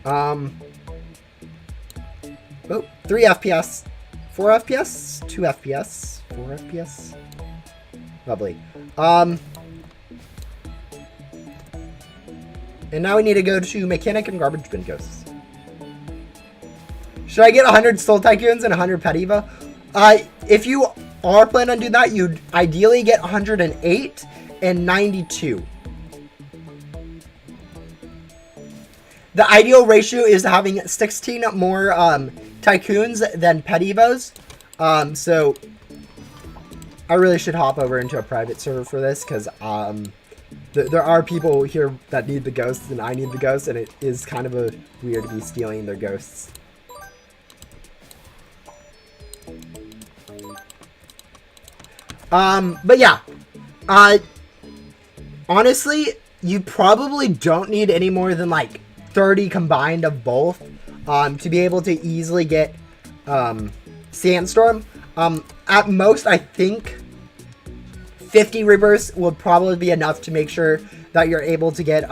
Oh, 3 FPS, 4 FPS, 2 FPS, 4 FPS. Lovely. And now we need to go to mechanic and garbage bin ghosts. Should I get 100 soul tycoons and 100 pet Eva? If you are planning on doing that, you'd ideally get 108 and 92. The ideal ratio is having 16 more tycoons than pet Evos. So I really should hop over into a private server for this, because there are people here that need the ghosts and I need the ghosts, and it is kind of a weird to be stealing their ghosts. But yeah, honestly, you probably don't need any more than like 30 combined of both, to be able to easily get, Sandstorm. At most, I think 50 rebirths would probably be enough to make sure that you're able to get,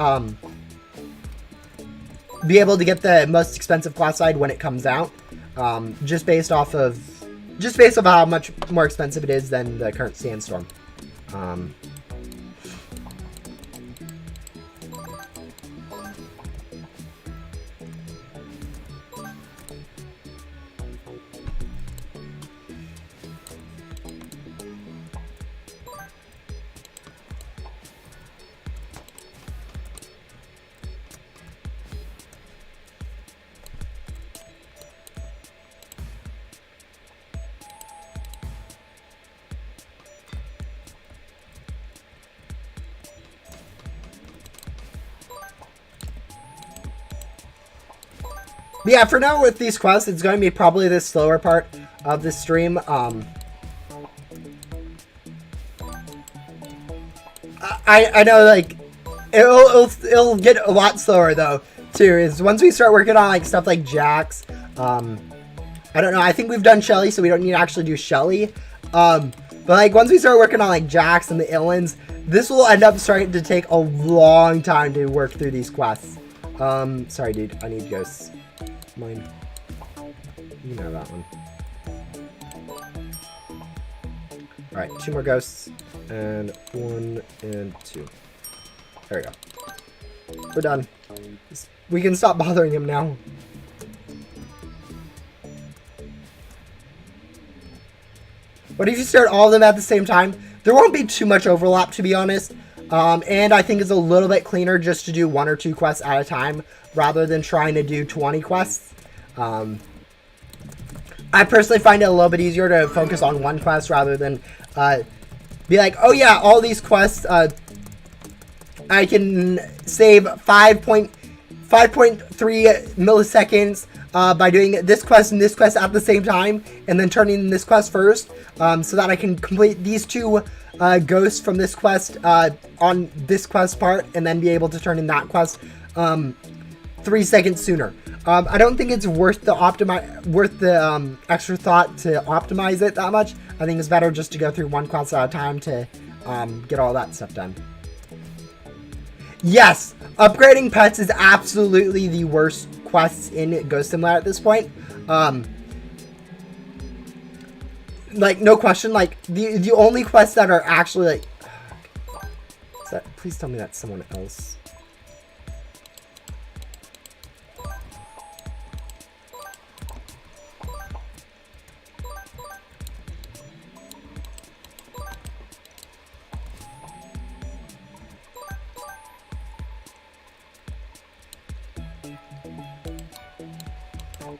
be able to get the most expensive class side when it comes out, just based off of how much more expensive it is than the current Sandstorm. But yeah, for now with these quests, it's going to be probably the slower part of the stream. I know, like, it'll get a lot slower though too. Is once we start working on like stuff like Jax. I don't know. I think we've done Shelly, so we don't need to actually do Shelly. But like once we start working on like Jax and the Illins, this will end up starting to take a long time to work through these quests. Sorry, dude. I need ghosts. Mine. You know that one. Alright, 2 more ghosts. And 1 and 2. There we go. We're done. We can stop bothering him now. But if you start all of them at the same time, there won't be too much overlap, to be honest. And I think it's a little bit cleaner just to do 1 or 2 quests at a time, rather than trying to do 20 quests. I personally find it a little bit easier to focus on 1 quest rather than be like, oh yeah, all these quests, I can save 5.3 milliseconds by doing this quest and this quest at the same time, and then turning in this quest first, so that I can complete these 2 ghosts from this quest on this quest part, and then be able to turn in that quest 3 seconds sooner. I don't think it's worth the extra thought to optimize it that much. I think it's better just to go through 1 quest at a time to get all that stuff done. Yes, upgrading pets is absolutely the worst quests in Ghost Simulator at this point. Like, no question. Like, the only quests that are actually like, please tell me that's someone else.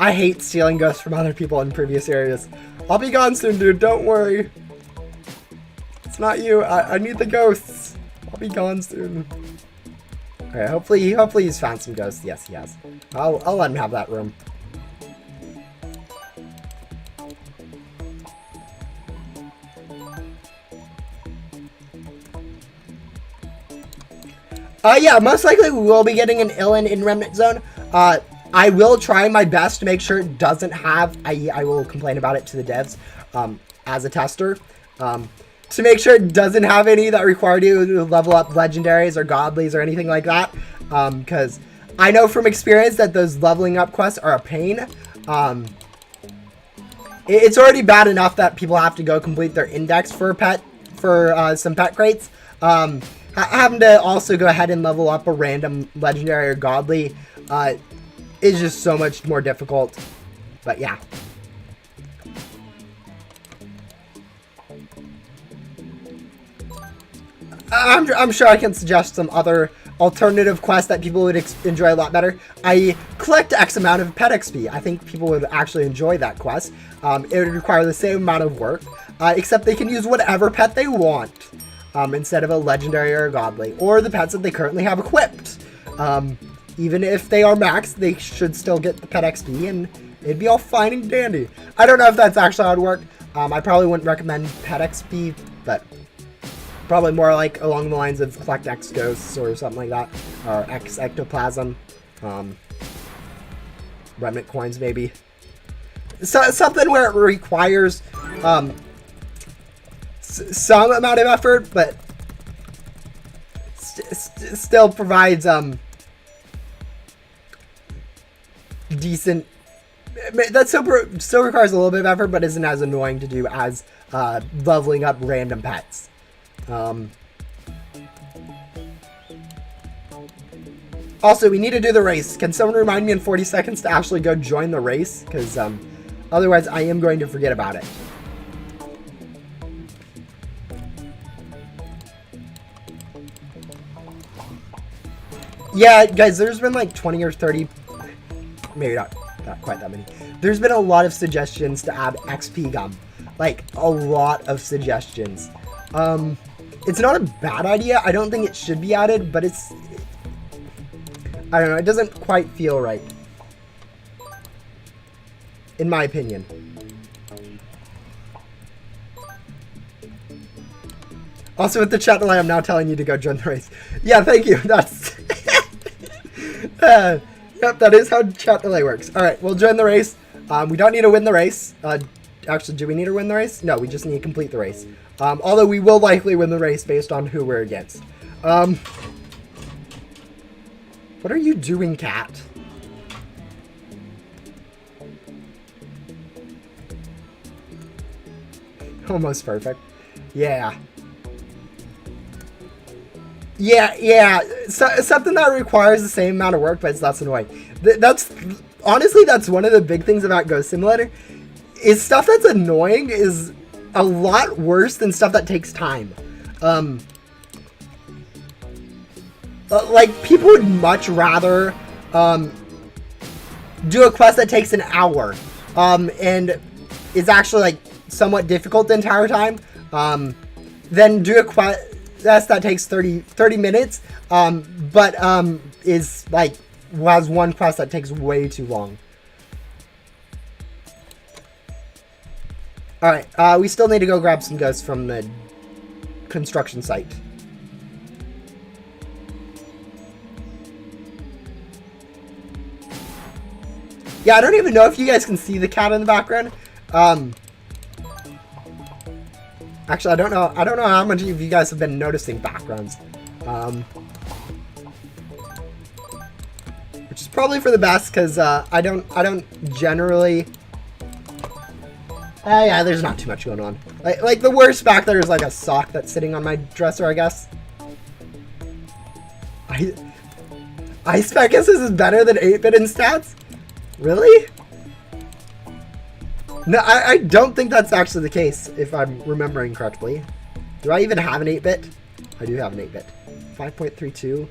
I hate stealing ghosts from other people in previous areas. I'll be gone soon, dude. Don't worry. It's not you. I need the ghosts. I'll be gone soon. Okay, hopefully he's found some ghosts. Yes, he has. I'll let him have that room. Yeah, most likely we will be getting an Illin in Remnant Zone. I will try my best to make sure it doesn't have, I will complain about it to the devs, as a tester. to make sure it doesn't have any that require you to level up legendaries or godlies or anything like that. Because I know from experience that those leveling up quests are a pain. It's already bad enough that people have to go complete their index for a pet, for some pet crates. Having to also go ahead and level up a random legendary or godly is just so much more difficult. But yeah. I'm sure I can suggest some other alternative quests that people would enjoy a lot better. I collect X amount of pet XP. I think people would actually enjoy that quest. It would require the same amount of work, except they can use whatever pet they want instead of a legendary or a godly, or the pets that they currently have equipped. Even if they are maxed, they should still get the pet XP, and it'd be all fine and dandy. I don't know if that's actually how it'd work. I probably wouldn't recommend pet XP, but probably more like along the lines of collect X ghosts or something like that, or X ectoplasm, remnant coins maybe. So something where it requires some amount of effort, but still provides decent. That still requires a little bit of effort, but isn't as annoying to do as leveling up random pets. Also, we need to do the race. Can someone remind me in 40 seconds to actually go join the race? Because otherwise I am going to forget about it. Yeah, guys, there's been like 20 or 30, maybe not quite that many. There's been a lot of suggestions to add XP gum. Like, a lot of suggestions. It's not a bad idea. I don't think it should be added, but it's... I don't know. It doesn't quite feel right. In my opinion. Also, with the chat delay, I'm now telling you to go join the race. Yeah, thank you. That's... yep, that is how chat delay works. Alright, we'll join the race. We don't need to win the race. Actually, do we need to win the race? No, we just need to complete the race. Although we will likely win the race based on who we're against. What are you doing, cat? Almost perfect. Yeah. Yeah. So, something that requires the same amount of work, but it's less annoying. Honestly, that's one of the big things about Ghost Simulator. Is stuff that's annoying is a lot worse than stuff that takes time. Like, people would much rather do a quest that takes an hour and is actually like somewhat difficult the entire time, then do a quest that takes 30 minutes, but is like has one quest that takes way too long. Alright, we still need to go grab some ghosts from the construction site. Yeah, I don't even know if you guys can see the cat in the background. Actually, I don't know how much of you guys have been noticing backgrounds. Which is probably for the best, because I don't generally... yeah, there's not too much going on. Like the worst back there is like a sock that's sitting on my dresser, I guess. Ice Pegasus is better than 8-bit in stats? Really? No, I don't think that's actually the case, if I'm remembering correctly. Do I even have an 8-bit? I do have an 8-bit. 5.32.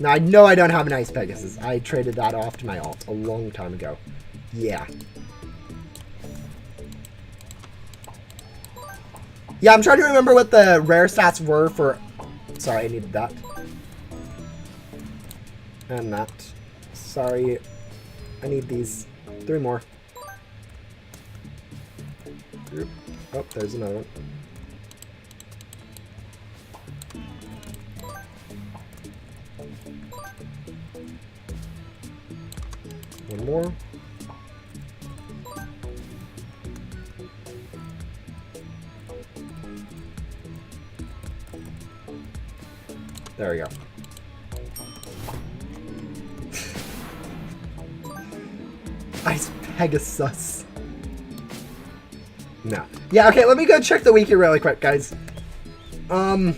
No, I know I don't have an Ice Pegasus. I traded that off to my alt a long time ago. Yeah. Yeah, I'm trying to remember what the rare stats were for... Sorry, I needed that. And that. Sorry. I need these. 3 more. Oh, there's another one. One more. There we go. Ice Pegasus. No. Yeah, okay, let me go check the wiki really quick, guys. I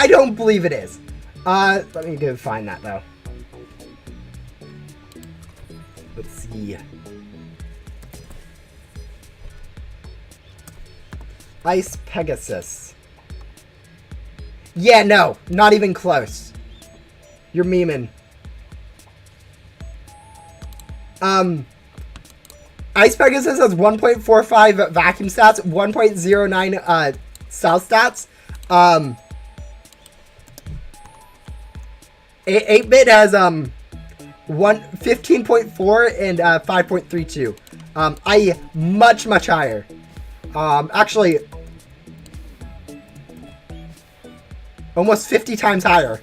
don't believe it is. Let me go find that, though. Let's see. Ice Pegasus. Yeah, no. Not even close. You're memeing. Ice Pegasus has 1.45 vacuum stats, 1.09 stealth stats. 8-bit has 15.4 and 5.32. I much higher. Actually, almost 50 times higher.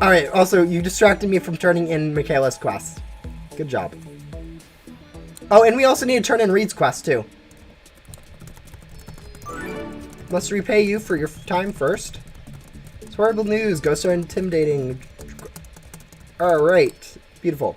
Alright, also, you distracted me from turning in Michaela's quest. Good job. Oh, and we also need to turn in Reed's quest, too. Must repay you for your time first. It's horrible news. Ghosts are intimidating. Alright. Beautiful.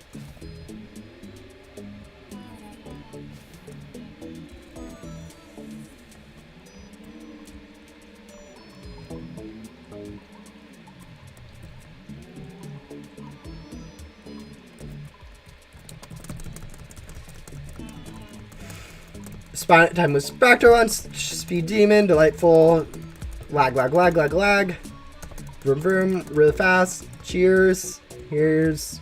Spawn time was Spectre once. Speed Demon, delightful. Lag. Vroom vroom, really fast. Cheers. Here's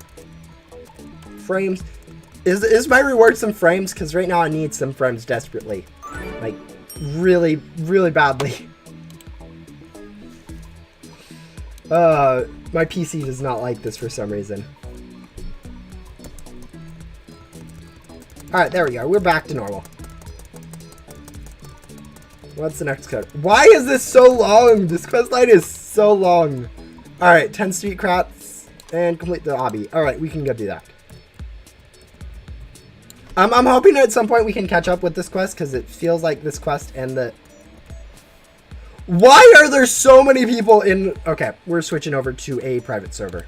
frames. Is my reward some frames? Because right now I need some frames desperately. Like, really badly. My PC does not like this for some reason. Alright, there we go. We're back to normal. What's the next code? Why is this so long? This questline is so long. Alright, 10 street crats and complete the obby. Alright, we can go do that. I'm hoping at some point we can catch up with this quest because it feels like this quest and the... Why are there so many people in... Okay, we're switching over to a private server.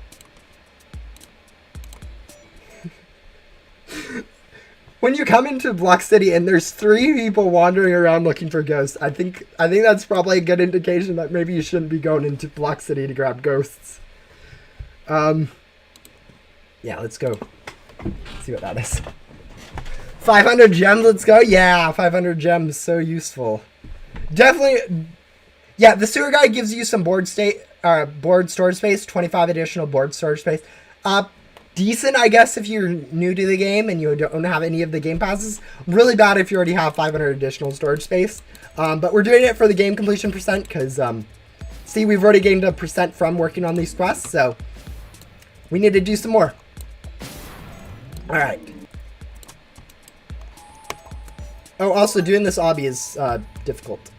When you come into Block City and there's 3 people wandering around looking for ghosts, I think that's probably a good indication that maybe you shouldn't be going into Block City to grab ghosts. Yeah, let's go. Let's see what that is. 500 gems, let's go. Yeah, 500 gems, so useful. Definitely. Yeah, the sewer guy gives you some board storage space, 25 additional board storage space. Decent, I guess, if you're new to the game and you don't have any of the game passes. Really bad if you already have 500 additional storage space. But we're doing it for the game completion percent because, see, we've already gained a percent from working on these quests, so we need to do some more. Alright. Oh, also, doing this obby is difficult.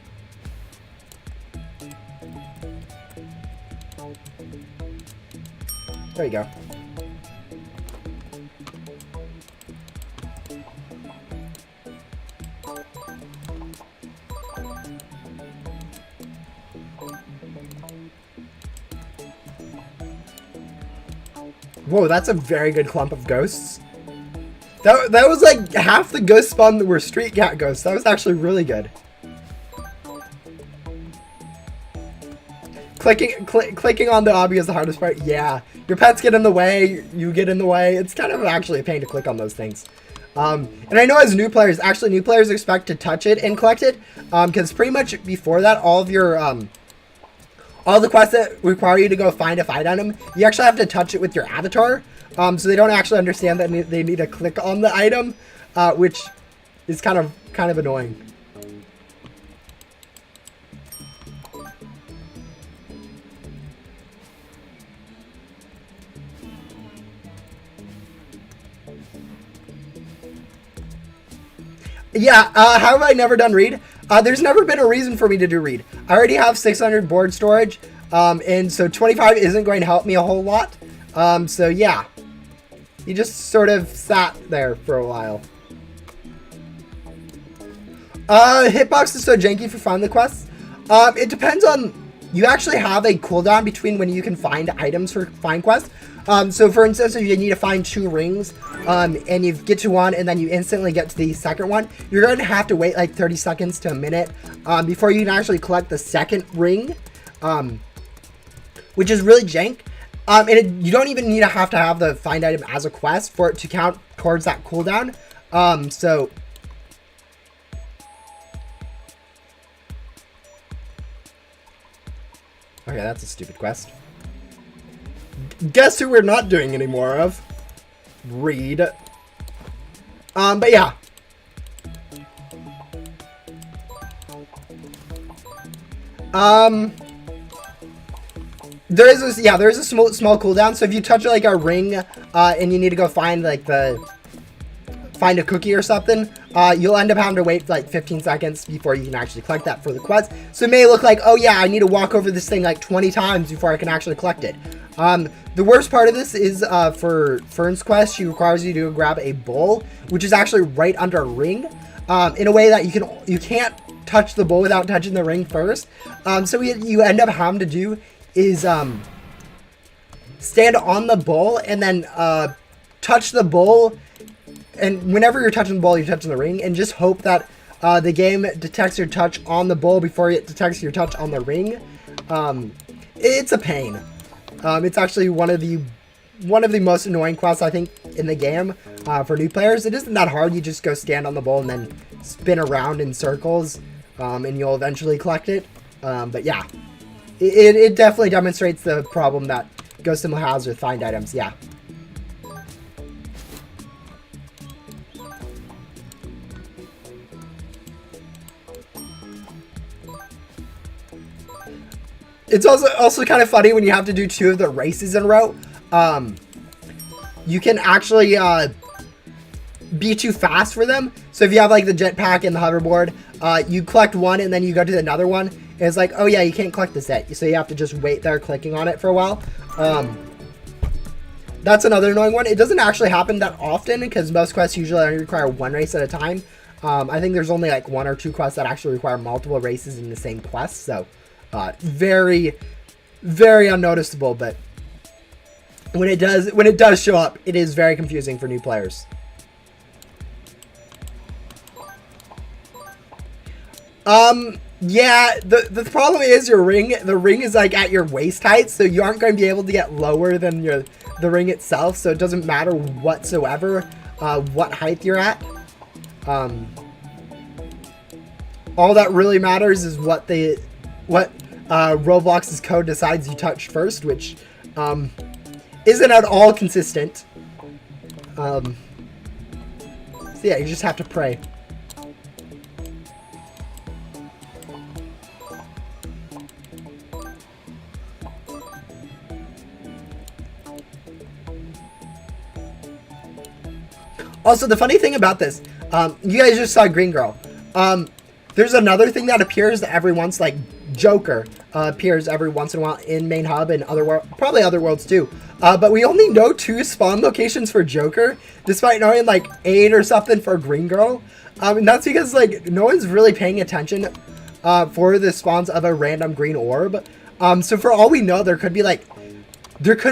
There you go. Whoa, that's a very good clump of ghosts. That was like half the ghost spawn that were street cat ghosts. That was actually really good. Clicking on the obby is the hardest part. Yeah, your pets get in the way, you get in the way. It's kind of actually a pain to click on those things. And I know as new players expect to touch it and collect it, because pretty much before that, all of your all the quests that require you to go find a fight item, you actually have to touch it with your avatar. So they don't actually understand that they need to click on the item, which is kind of annoying. Yeah, how have I never done Reed? There's never been a reason for me to do read. I already have 600 board storage, and so 25 isn't going to help me a whole lot. So yeah, you just sort of sat there for a while. Hitbox is so janky for find the quests. It depends on, you actually have a cooldown between when you can find items for find quests. So for instance, if you need to find 2 rings, and you get to one and then you instantly get to the second one, you're going to have to wait like 30 seconds to a minute, before you can actually collect the second ring, which is really jank. And you don't even need to have the find item as a quest for it to count towards that cooldown. So okay, that's a stupid quest. Guess who we're not doing any more of? Read. But yeah. There is a small cooldown. So if you touch like a ring, and you need to go find like find a cookie or something, you'll end up having to wait like 15 seconds before you can actually collect that for the quest. So it may look like, oh yeah, I need to walk over this thing like 20 times before I can actually collect it. The worst part of this is for Fern's quest, she requires you to grab a bowl, which is actually right under a ring, in a way that you can't touch the bowl without touching the ring first. So what you end up having to do is stand on the bowl and then touch the bowl. And whenever you're touching the bowl, you're touching the ring, and just hope that the game detects your touch on the bowl before it detects your touch on the ring. It's a pain. It's actually one of the most annoying quests, I think, in the game for new players. It isn't that hard. You just go stand on the bowl and then spin around in circles, and you'll eventually collect it. But yeah, it definitely demonstrates the problem that Ghost Simulator has with find items. Yeah. It's also kind of funny when you have to do 2 of the races in a row. You can actually be too fast for them. So if you have like the jetpack and the hoverboard, you collect one and then you go to another one. And it's like, oh yeah, you can't collect this yet. So you have to just wait there clicking on it for a while. That's another annoying one. It doesn't actually happen that often because most quests usually only require 1 race at a time. I think there's only like 1 or 2 quests that actually require multiple races in the same quest. So very, very unnoticeable, but when it does show up, it is very confusing for new players. Yeah, the problem is the ring is like at your waist height, so you aren't going to be able to get lower than the ring itself, so it doesn't matter whatsoever what height you're at. All that really matters is what Roblox's code decides you touch first, which isn't at all consistent. So yeah, you just have to pray. Also, the funny thing about this, you guys just saw Green Girl. There's another thing that appears every once, like Joker appears every once in a while in Main Hub and probably other worlds too. But we only know 2 spawn locations for Joker, despite knowing like 8 or something for Green Girl. And that's because like no one's really paying attention for the spawns of a random green orb. So for all we know, there could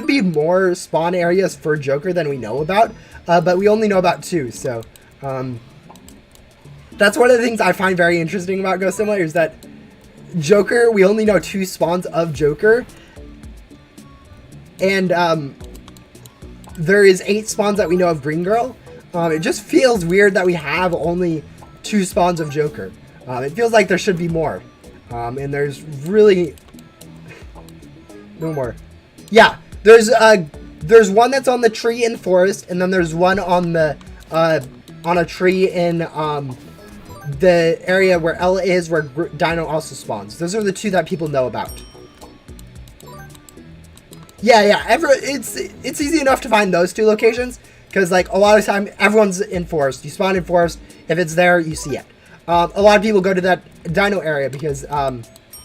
be more spawn areas for Joker than we know about. But we only know about 2, so that's one of the things I find very interesting about Ghost Simulator is that Joker, we only know 2 spawns of Joker, and there is 8 spawns that we know of Green Girl. It just feels weird that we have only 2 spawns of Joker. It feels like there should be more, and there's really no more. Yeah, there's one that's on the tree in forest, and then there's one on the on a tree in the area where Ella is, where Dino also spawns. Those are the 2 that people know about. Yeah. It's easy enough to find those 2 locations because like a lot of time everyone's in forest. You spawn in forest. If it's there, you see it. A lot of people go to that dino area because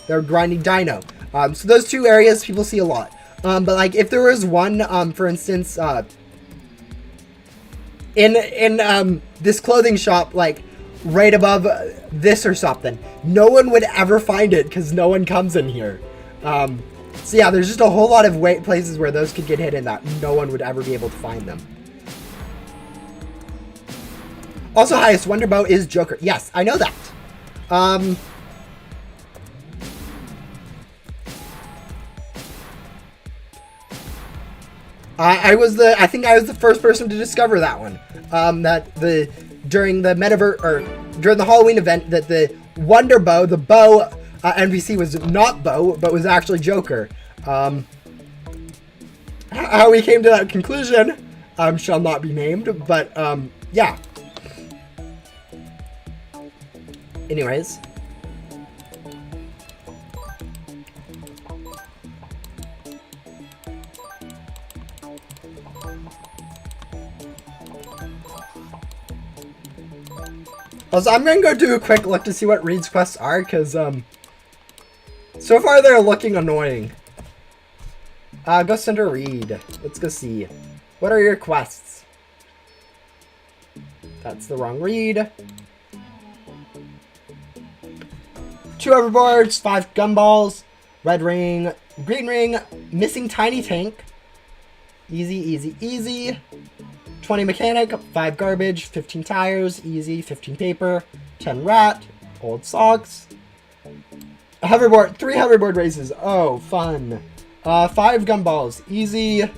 they're grinding dino. So those two areas people see a lot. But like if there was one, for instance, in this clothing shop, like right above this or something, no one would ever find it because no one comes in here. So yeah, there's just a whole lot of places where those could get hidden that no one would ever be able to find them. Also, highest wonder bow is Joker. Yes, I know that. I think I was the first person to discover that one. During the metaverse or during the Halloween event, that the Wonder Bow, the bow NPC was not Bow, but was actually Joker. How we came to that conclusion shall not be named, but yeah. Anyways. Also, I'm going to go do a quick look to see what Reed's quests are, because, so far they're looking annoying. Go center Reed. Let's go see. What are your quests? That's the wrong Reed. 2 overboards, 5 gumballs, red ring, green ring, missing tiny tank. Easy, easy, easy. 20 mechanic, 5 garbage, 15 tires, easy, 15 paper, 10 rat, old socks. A hoverboard, 3 hoverboard races. Oh, fun. 5 gumballs, easy.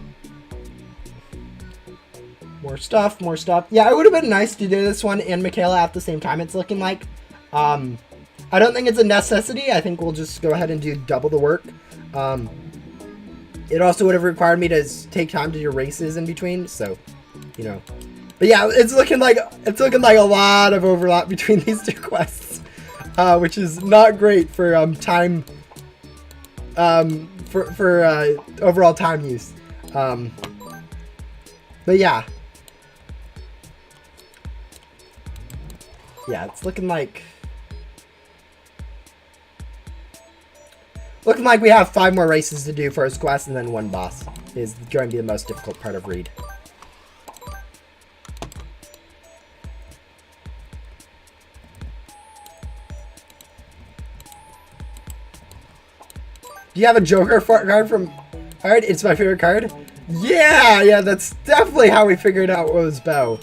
More stuff, more stuff. Yeah, it would have been nice to do this one and Michaela at the same time, it's looking like. I don't think it's a necessity. I think we'll just go ahead and do double the work. It also would have required me to take time to do races in between, so, you know. But yeah, it's looking like a lot of overlap between these 2 quests, which is not great for time, for overall time use. But yeah. Yeah, it's looking like we have 5 more races to do for his quest, and then 1 boss is going to be the most difficult part of Reed. Do you have a Joker card from... Alright, it's my favorite card. Yeah, that's definitely how we figured out what was Bo.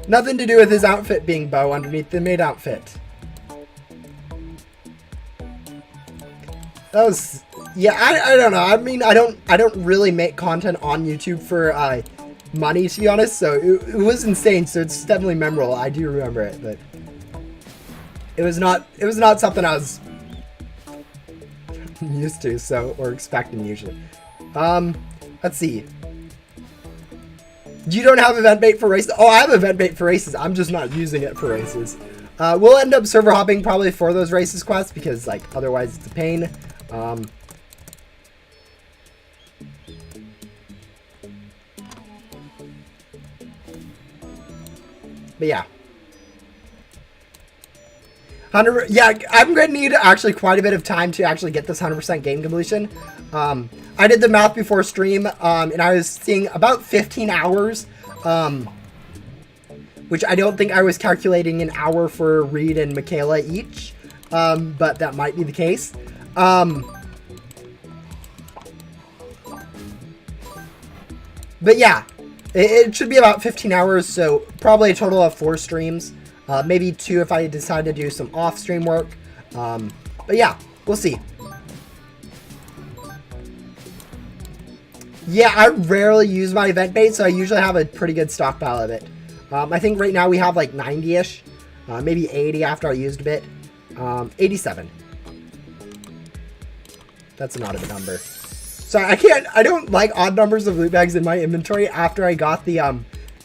Nothing to do with his outfit being Bo underneath the maid outfit. That was, yeah, I don't know. I mean, I don't really make content on YouTube for money, to be honest. So it was insane. So it's definitely memorable. I do remember it, but it was not something I was used to, so, or expecting usually. Let's see. You don't have event bait for races? Oh, I have event bait for races. I'm just not using it for races. We'll end up server hopping probably for those races quests because, like, otherwise it's a pain. But yeah. Yeah, I'm going to need actually quite a bit of time to actually get this 100% game completion. I did the math before stream, and I was seeing about 15 hours, which I don't think I was calculating an hour for Reed and Michaela each, but that might be the case. But yeah, it should be about 15 hours, so probably a total of 4 streams. Maybe 2 if I decide to do some off-stream work. But yeah, we'll see. Yeah, I rarely use my event bait, so I usually have a pretty good stockpile of it. I think right now we have like 90-ish. Maybe 80 after I used a bit. 87. That's not a good number. So I don't like odd numbers of loot bags in my inventory after I got the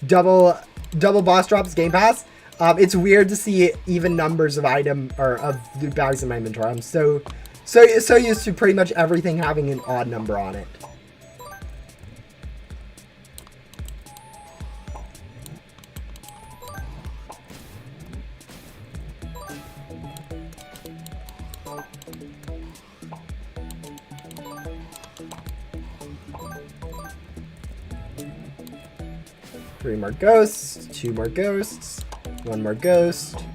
double boss drops game pass. It's weird to see even numbers of of loot bags in my inventory. I'm so used to pretty much everything having an odd number on it. 3 more ghosts, 2 more ghosts, 1 more ghost.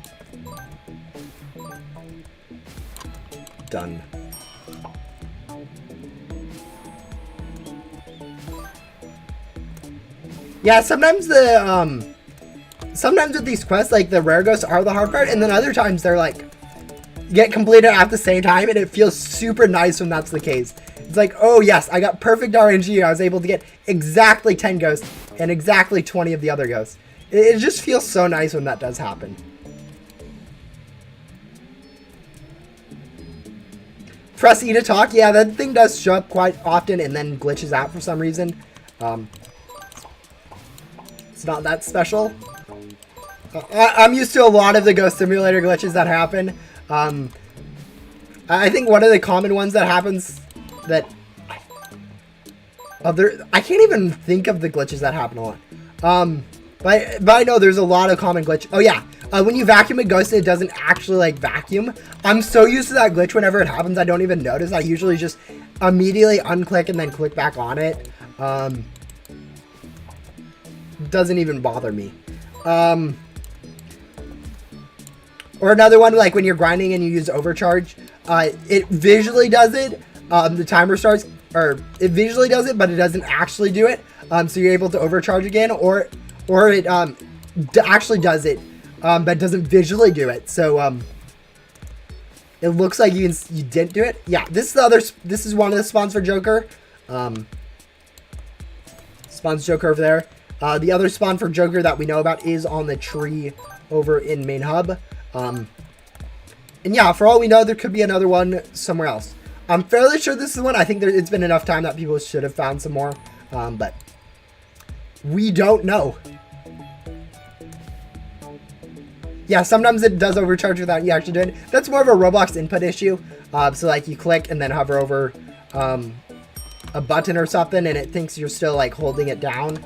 Done. Yeah, sometimes sometimes with these quests, like the rare ghosts are the hard part, and then other times they're like get completed at the same time, and it feels super nice when that's the case. It's like, oh yes, I got perfect RNG. I was able to get exactly 10 ghosts and exactly 20 of the other ghosts. It just feels so nice when that does happen. Press E to talk. Yeah, that thing does show up quite often and then glitches out for some reason. It's not that special. I'm used to a lot of the Ghost Simulator glitches that happen. I think one of the common ones that happens that... I can't even think of the glitches that happen a lot. But I know there's a lot of common glitch. Oh yeah, when you vacuum a ghost and it doesn't actually like vacuum. I'm so used to that glitch whenever it happens I don't even notice. I usually just immediately unclick and then click back on it. Doesn't even bother me. Or another one, like when you're grinding and you use overcharge, it visually does it. The timer starts, or it visually does it, but it doesn't actually do it. So you're able to overcharge again, or it actually does it, but doesn't visually do it. So it looks like you didn't do it. Yeah, this is one of the spawns for Joker. Spawns Joker over there. The other spawn for Joker that we know about is on the tree over in main hub. And yeah, for all we know, there could be another one somewhere else. I'm fairly sure this is one. I think it's been enough time that people should have found some more. But we don't know. Yeah, sometimes it does overcharge without you actually doing it. That's more of a Roblox input issue. So like you click and then hover over a button or something and it thinks you're still like holding it down.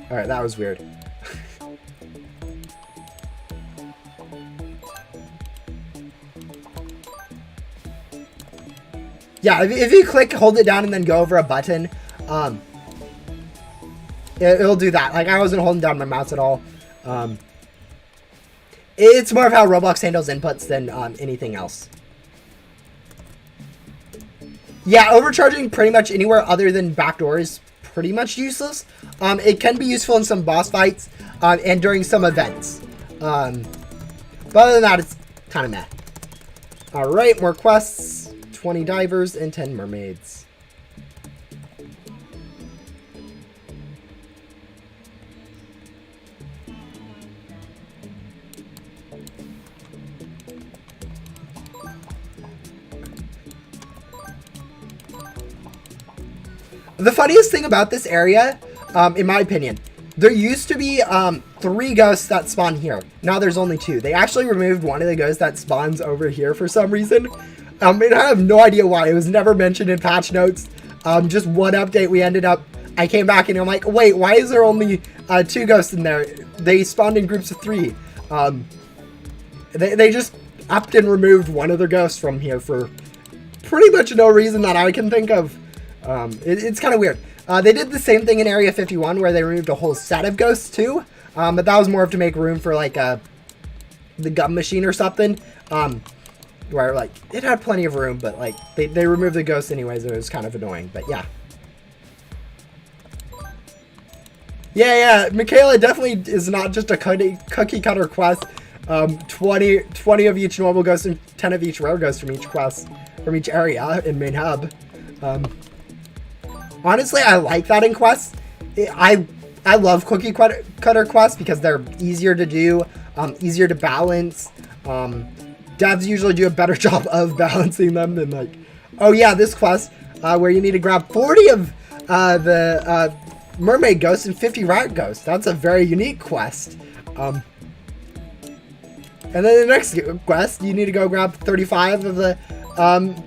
All right, that was weird. Yeah, if you click, hold it down, and then go over a button, it'll do that. Like, I wasn't holding down my mouse at all. It's more of how Roblox handles inputs than anything else. Yeah, overcharging pretty much anywhere other than backdoor is pretty much useless. It can be useful in some boss fights and during some events. But other than that, it's kind of meh. Alright, more quests. 20 divers and 10 mermaids. The funniest thing about this area, in my opinion, there used to be 3 ghosts that spawn here. Now there's only 2. They actually removed one of the ghosts that spawns over here for some reason. And I have no idea why. It was never mentioned in patch notes. Just one update, I came back and I'm like, wait, why is there only 2 ghosts in there? They spawned in groups of 3. They just upped and removed one of their ghosts from here for pretty much no reason that I can think of. It's kind of weird. They did the same thing in Area 51 where they removed a whole set of ghosts too. But that was more of to make room for like the gum machine or something. Where like it had plenty of room, but like they removed the ghosts anyways. It was kind of annoying, but yeah. Yeah, Michaela definitely is not just a cookie cutter quest. 20 of each normal ghost and 10 of each rare ghost from each quest, from each area in main hub. Honestly, I like that in quests. I love cookie cutter quests because they're easier to do, easier to balance. Devs usually do a better job of balancing them than like, oh yeah, this quest where you need to grab 40 of the mermaid ghosts and 50 rat ghosts. That's a very unique quest. And then the next quest, you need to go grab 35 of the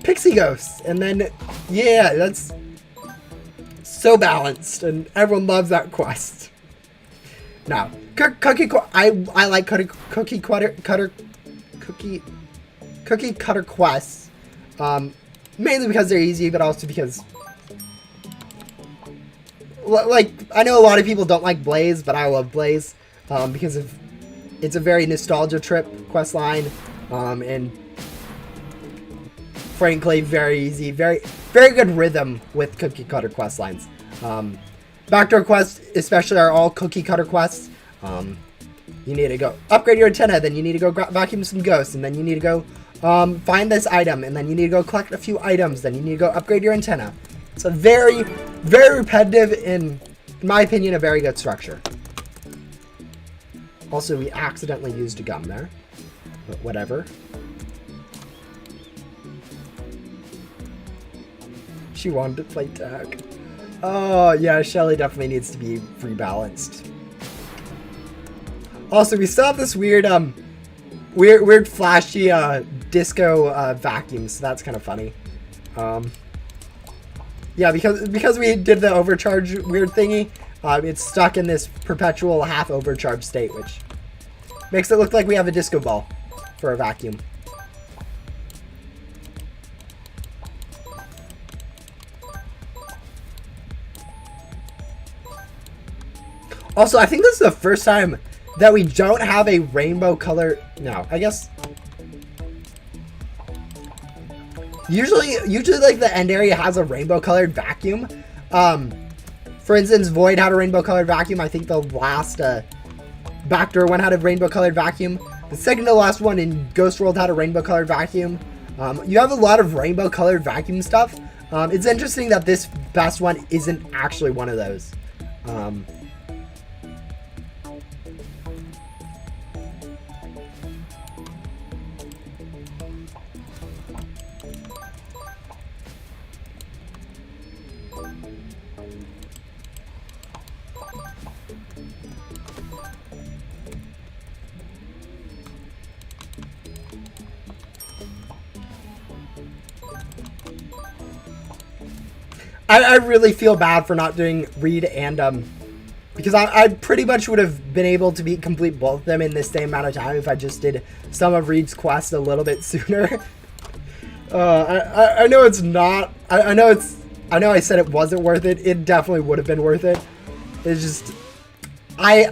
pixie ghosts. And then, yeah, that's so balanced, and everyone loves that quest. Now, I like cookie cutter quests, mainly because they're easy, but also because like, I know a lot of people don't like Blaze, but I love Blaze because it's a very nostalgia trip questline, and frankly, very easy, very good rhythm with cookie cutter questlines. Backdoor quests, especially, are all cookie cutter quests. You need to go upgrade your antenna, then you need to go vacuum some ghosts, and then you need to go find this item, and then you need to go collect a few items, then you need to go upgrade your antenna. It's a very, very repetitive, in my opinion, a very good structure. Also, we accidentally used a gum there, but whatever. She wanted to play tag. Oh, yeah, Shelly definitely needs to be rebalanced. Also, we still have this weird, weird flashy, disco, vacuum, so that's kind of funny. Yeah, because we did the overcharge weird thingy, it's stuck in this perpetual half overcharge state, which makes it look like we have a disco ball for a vacuum. Also, I think this is the first time that we don't have a rainbow color. No, I guess usually like the end area has a rainbow colored vacuum. For instance, Void had a rainbow colored vacuum. I think the last backdoor one had a rainbow colored vacuum. The second to last one in Ghost World had a rainbow colored vacuum. You have a lot of rainbow colored vacuum stuff. It's interesting that this best one isn't actually one of those. I really feel bad for not doing Reed and, because I pretty much would have been able to complete both of them in the same amount of time if I just did some of Reed's quests a little bit sooner. I know it's not, I know I said it wasn't worth it. It definitely would have been worth it. It's just, I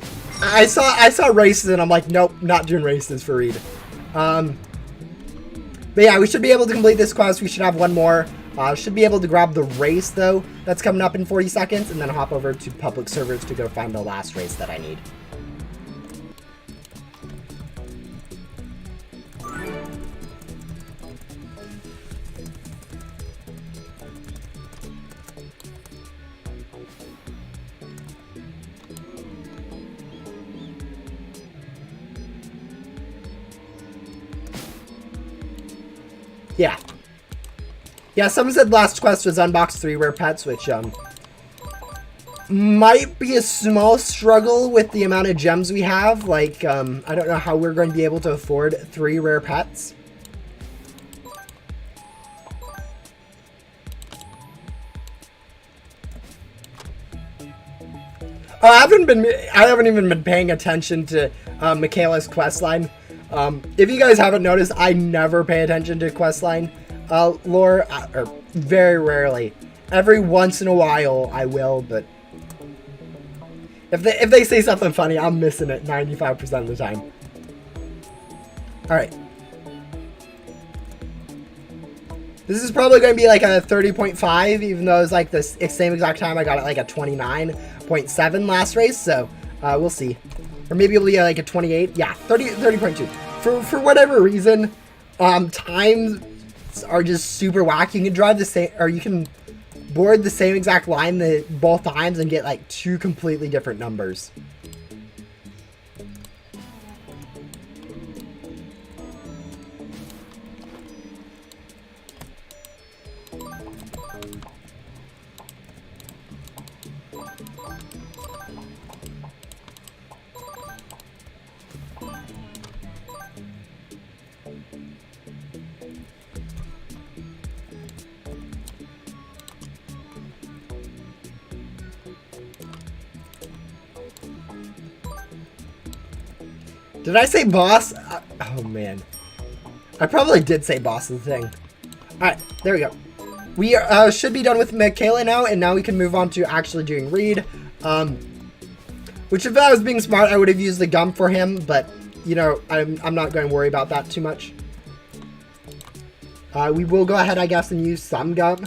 saw races and I'm like, nope, not doing races for Reed. But yeah, we should be able to complete this quest. We should have one more. Should be able to grab the race, though, that's coming up in 40 seconds, and then hop over to public servers to go find the last race that I need. Yeah. Yeah, someone said last quest was unbox 3 rare pets, which might be a small struggle with the amount of gems we have. Like, I don't know how we're going to be able to afford 3 rare pets. Oh, I haven't even been paying attention to Michaela's questline. If you guys haven't noticed, I never pay attention to questline lore, or very rarely. Every once in a while I will, but if they say something funny, I'm missing it 95% of the time. Alright. This is probably going to be like a 30.5, even though it's like the same exact time I got it like a 29.7 last race, so we'll see. Or maybe it'll be like a 28. Yeah, 30.2. For whatever reason, times are just super whack. You can drive the same, or you can board the same exact line both times and get like 2 completely different numbers. Did I say boss? Oh man. I probably did say boss of the thing. Alright, there we go. We should be done with Michaela now, and now we can move on to actually doing Reed. Which if I was being smart, I would have used the gum for him, but, you know, I'm not going to worry about that too much. We will go ahead, I guess, and use some gum.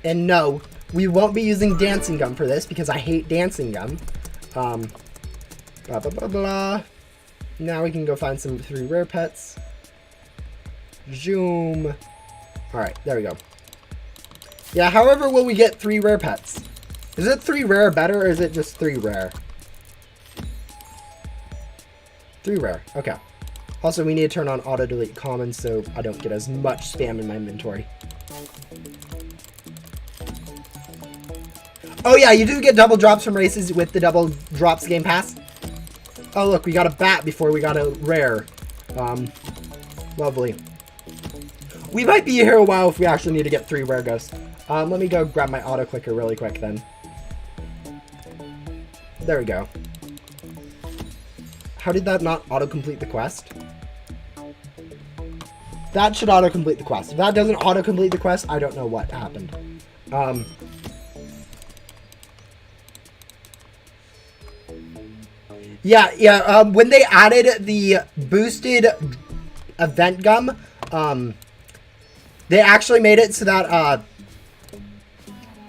And no, we won't be using dancing gum for this, because I hate dancing gum. Blah, blah, blah, blah. Now we can go find some 3 rare pets. Zoom. Alright, there we go. Yeah, however will we get 3 rare pets? Is it 3 rare better, or is it just 3 rare? 3 rare, okay. Also, we need to turn on auto-delete commons so I don't get as much spam in my inventory. Oh yeah, you do get double drops from races with the double drops game pass. Oh look, we got a bat before we got a rare. Lovely. We might be here a while if we actually need to get 3 rare ghosts. Let me go grab my auto clicker really quick then. There we go. How did that not auto-complete the quest? That should auto-complete the quest. If that doesn't auto-complete the quest, I don't know what happened. Yeah, when they added the boosted event gum, they actually made it so that,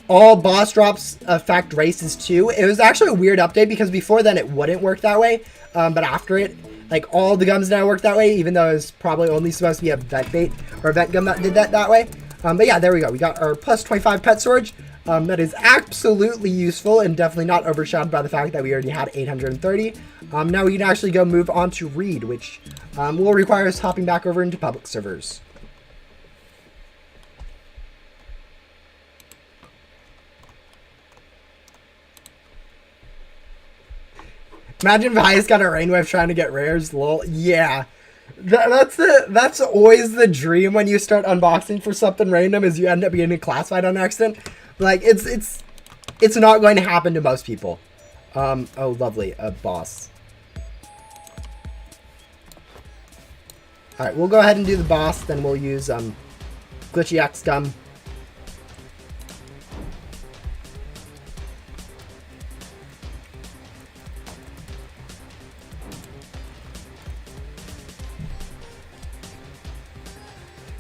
all boss drops affect races too. It was actually a weird update because before then it wouldn't work that way. But after it, like all the gums now work that way, even though it's probably only supposed to be a event bait or event gum that did that way. But yeah, there we go. We got our plus 25 pet storage. That is absolutely useful and definitely not overshadowed by the fact that we already had 830. Now we can actually go move on to Reed, which will require us hopping back over into public servers. Imagine if Highest got a rainwave trying to get rares, lol. Yeah. That's always the dream when you start unboxing for something random, is you end up getting classified on accident. Like, it's not going to happen to most people. Oh, lovely. A boss. Alright, we'll go ahead and do the boss, then we'll use, Glitchy X Gum.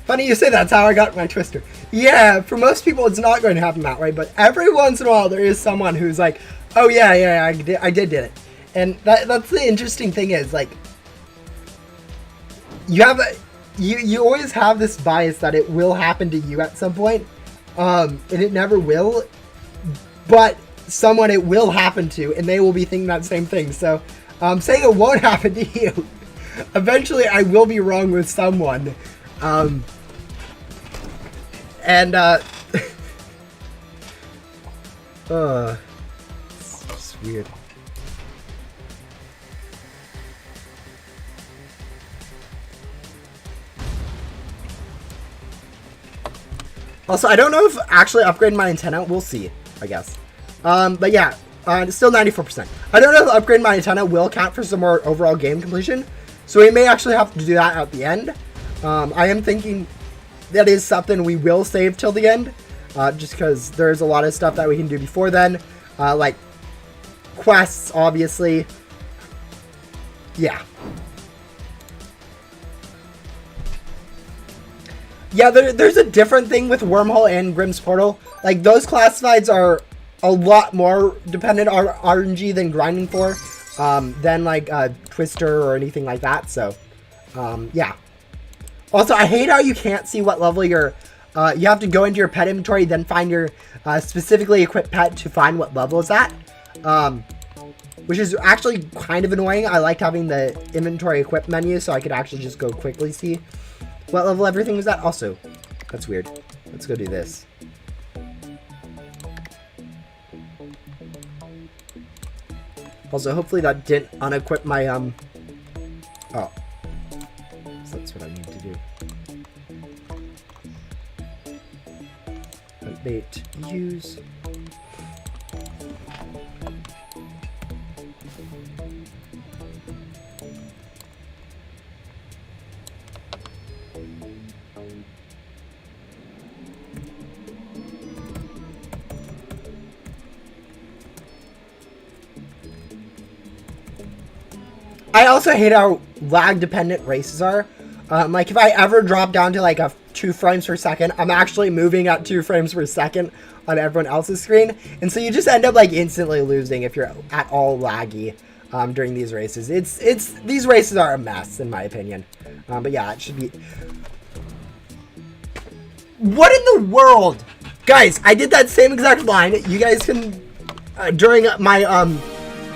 Funny you say that's how I got my twister. Yeah, for most people it's not going to happen that way, but every once in a while there is someone who's like, oh yeah, I did it. And that's the interesting thing is, like, you always have this bias that it will happen to you at some point, and it never will, but someone it will happen to, and they will be thinking that same thing. So, saying it won't happen to you, eventually I will be wrong with someone. It's just weird. Also, I don't know if actually upgrading my antenna, we'll see, I guess. But yeah, it's still 94%. I don't know if upgrading my antenna will count for some more overall game completion, so we may actually have to do that at the end. I am thinking that is something we will save till the end, just because there's a lot of stuff that we can do before then, like quests, obviously. Yeah. Yeah, there's a different thing with Wormhole and Grimm's Portal. Like, those classifieds are a lot more dependent on RNG than grinding for, than like Twister or anything like that, so, yeah. Also, I hate how you can't see what level you're, you have to go into your pet inventory, then find your specifically equipped pet to find what level it's at, which is actually kind of annoying. I like having the inventory equip menu so I could actually just go quickly see what level everything was at. Also, that's weird. Let's go do this. Also, hopefully that didn't unequip my, oh. So that's what I need to do. Update, use. I also hate how lag dependent races are. Like if I ever drop down to like a 2 frames per second, I'm actually moving at 2 frames per second on everyone else's screen. And so you just end up like instantly losing if you're at all laggy during these races. These races are a mess in my opinion. But yeah, it should be. What in the world? Guys, I did that same exact line. You guys can, during my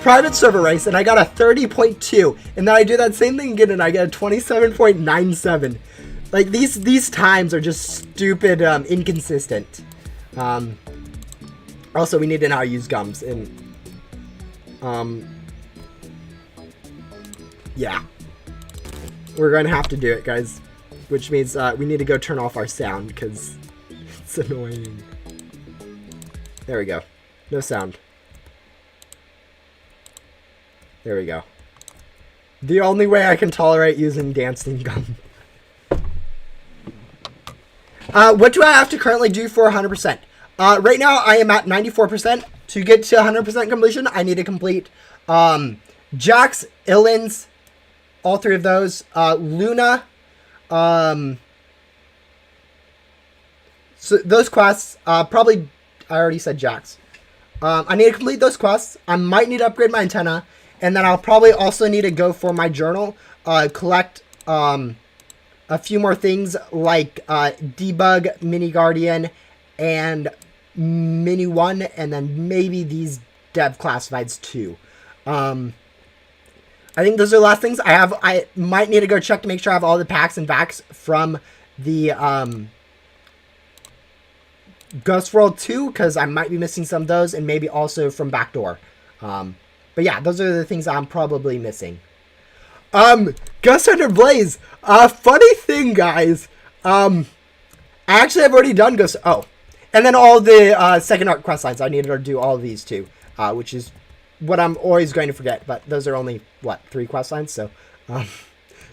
private server race, and I got a 30.2. And then I do that same thing again, and I get a 27.97. Like, these times are just stupid, inconsistent. Also, we need to now use gums, and, yeah. We're going to have to do it, guys. Which means we need to go turn off our sound because it's annoying. There we go. No sound. There we go. The only way I can tolerate using dancing gum. What do I have to currently do for 100%? Right now I am at 94%. To get to 100% completion, I need to complete Jax, Illins, all 3 of those. Luna. So those quests, probably, I already said Jax. I need to complete those quests. I might need to upgrade my antenna, and then I'll probably also need to go for my journal, collect, a few more things like, debug, mini guardian, and mini 1, and then maybe these dev classifieds too. I think those are the last things I have. I might need to go check to make sure I have all the packs and vacs from the Ghost World 2, because I might be missing some of those, and maybe also from Backdoor. But yeah, those are the things I'm probably missing. Ghost Hunter Blaze. Funny thing, guys. I actually have already done Ghost. Oh, and then all the second art quest lines. I needed to do all of these too, which is what I'm always going to forget, but those are only, what, 3 quest lines, so,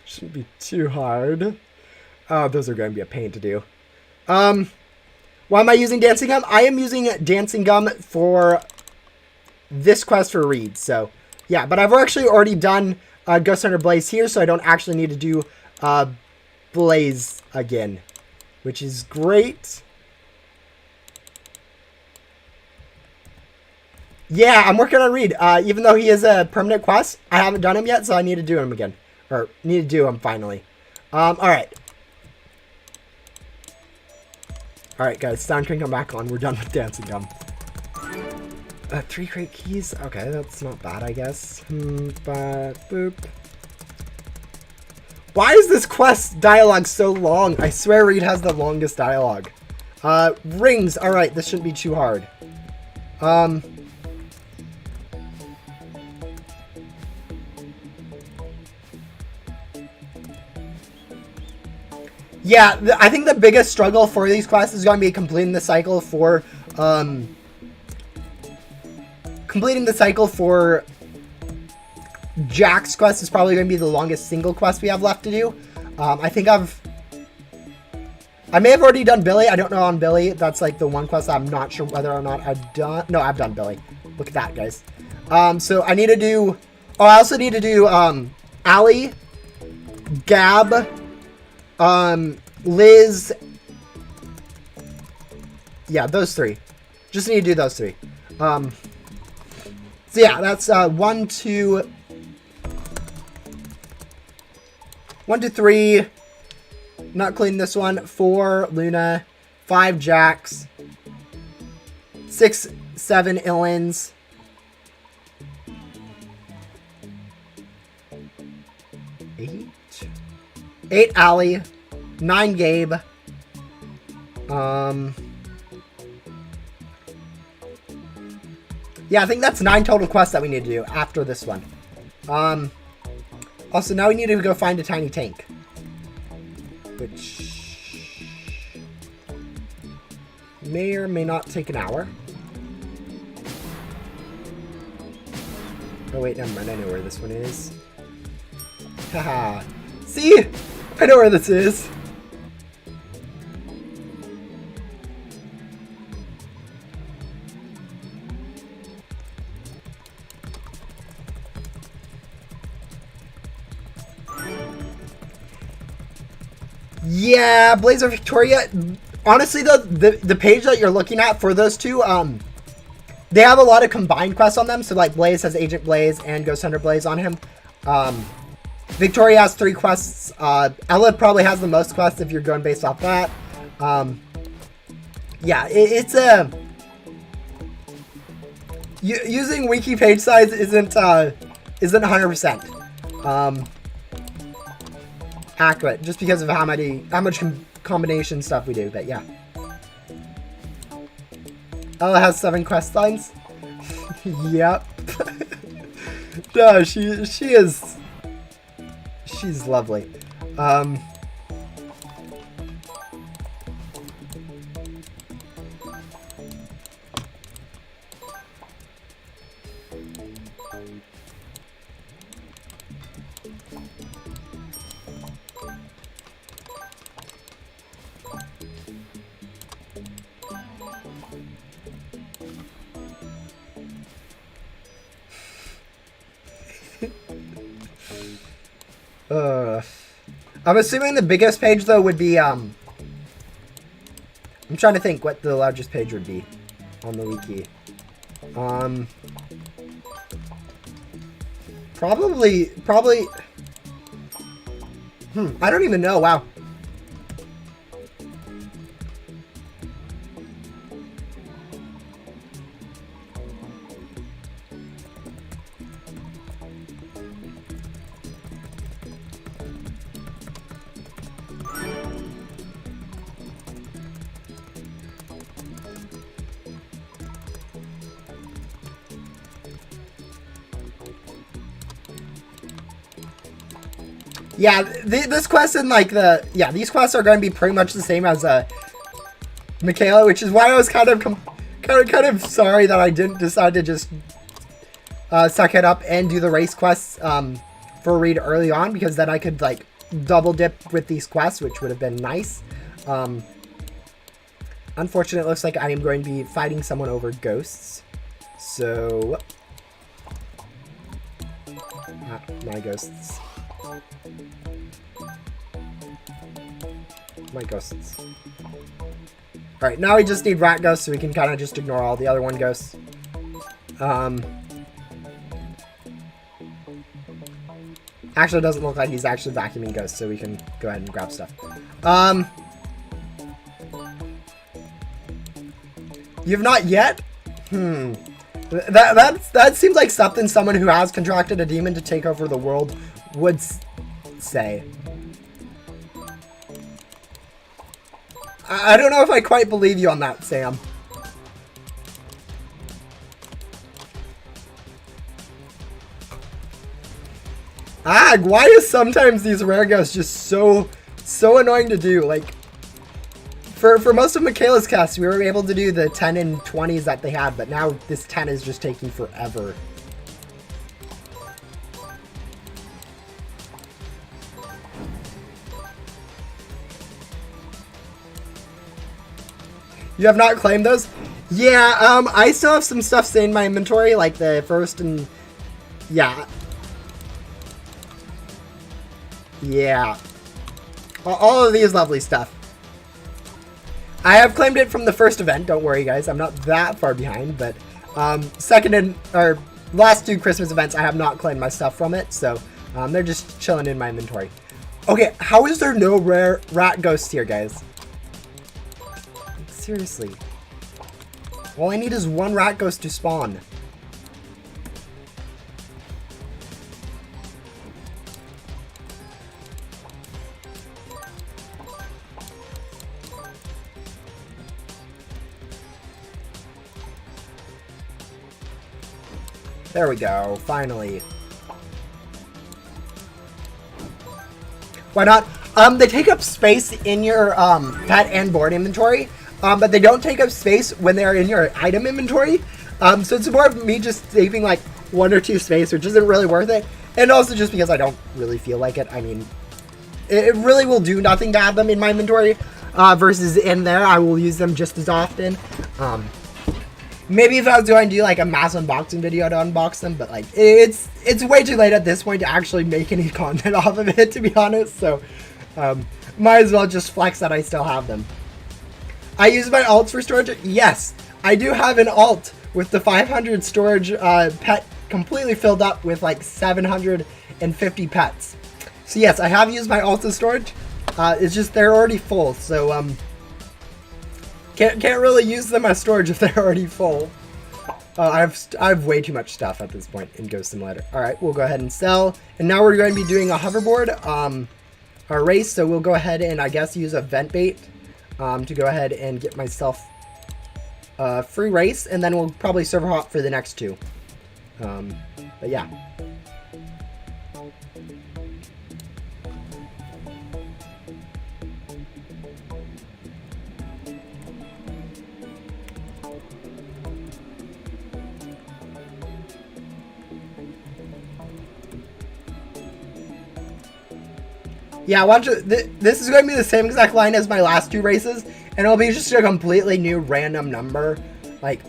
shouldn't be too hard. Those are going to be a pain to do. Why am I using Dancing Gum? I am using Dancing Gum for this quest for Reed, so, yeah, but I've actually already done Ghost Hunter Blaze here, so I don't actually need to do Blaze again, which is great. Yeah, I'm working on Reed. Even though he is a permanent quest, I haven't done him yet, so I need to do him again. Or, need to do him finally. Alright. Alright, guys, sound can come back on. We're done with Dancing Gum. 3 crate keys? Okay, that's not bad, I guess. But, boop. Why is this quest dialogue so long? I swear Reed has the longest dialogue. Rings. Alright, this shouldn't be too hard. Yeah, I think the biggest struggle for these quests is going to be completing the cycle for, Jack's quest is probably going to be the longest single quest we have left to do. I think I may have already done Billy. I don't know on Billy. That's like the one quest I'm not sure whether or not I've done. No, I've done Billy. Look at that, guys. So I need to do, I also need to do, Allie, Gab, Liz. Yeah, those 3. Just need to do those 3. So yeah, that's 1, 2, 3. Not cleaning this one. 4 Luna, 5 Jax, 6, 7 Illins, 8 Allie, 9 Gabe, yeah, I think that's 9 total quests that we need to do after this one. Also, now we need to go find a tiny tank, which may or may not take an hour. Oh wait, never mind, I know where this one is. Haha. See? I know where this is. Yeah, Blaze of Victoria. Honestly, though, the page that you're looking at for those two, they have a lot of combined quests on them. So, like, Blaze has Agent Blaze and Ghost Hunter Blaze on him. Victoria has 3 quests. Ella probably has the most quests if you're going based off that. Yeah, it's a... using wiki page size isn't 100% accurate, just because of how much combination stuff we do. But yeah, Ella has 7 quest lines. Yep. No, she's lovely. I'm assuming the biggest page though would be I'm trying to think what the largest page would be on the wiki. Probably I don't even know. Wow. Yeah, this quest and like these quests are going to be pretty much the same as Michaela, which is why I was kind of sorry that I didn't decide to just suck it up and do the race quests for a read early on, because then I could like double dip with these quests, which would have been nice. Unfortunately, it looks like I am going to be fighting someone over ghosts, so my ghosts. My ghosts. Alright, now we just need rat ghosts, so we can kind of just ignore all the other one ghosts. Actually, it doesn't look like he's actually vacuuming ghosts, so we can go ahead and grab stuff. You've not yet? That seems like something someone who has contracted a demon to take over the world would say. I don't know if I quite believe you on that, Sam. Why is sometimes these rare ghosts just so annoying to do? Like, for most of Michaela's casts, we were able to do the 10 and 20s that they had, but now this 10 is just taking forever. You have not claimed those? Yeah, I still have some stuff staying in my inventory, like the first and... Yeah. Yeah. All of these lovely stuff. I have claimed it from the first event, don't worry guys, I'm not that far behind, but second and... or last 2 Christmas events, I have not claimed my stuff from it, so they're just chilling in my inventory. Okay, how is there no rare rat ghosts here, guys? Seriously. All I need is 1 rat ghost to spawn. There we go, finally. Why not? They take up space in your pet and board inventory. But they don't take up space when they're in your item inventory. So it's more of me just saving like 1 or 2 space, which isn't really worth it. And also just because I don't really feel like it. I mean, it really will do nothing to have them in my inventory. Versus in there, I will use them just as often. Maybe if I was going to do like a mass unboxing video to unbox them, but like it's way too late at this point to actually make any content off of it, to be honest. So Might as well just flex that I still have them. I use my alts for storage. Yes, I do have an alt with the 500 storage pet completely filled up with like 750 pets. So yes, I have used my alt as storage. It's just they're already full, so can't really use them as storage if they're already full. I have way too much stuff at this point in Ghost Simulator. All right, we'll go ahead and sell. And now we're going to be doing a hoverboard, our race. So we'll go ahead and I guess use a vent bait to go ahead and get myself a free race, and then we'll probably server hop for the next two. But yeah. Yeah, this is going to be the same exact line as my last two races, and it'll be just a completely new random number. Like,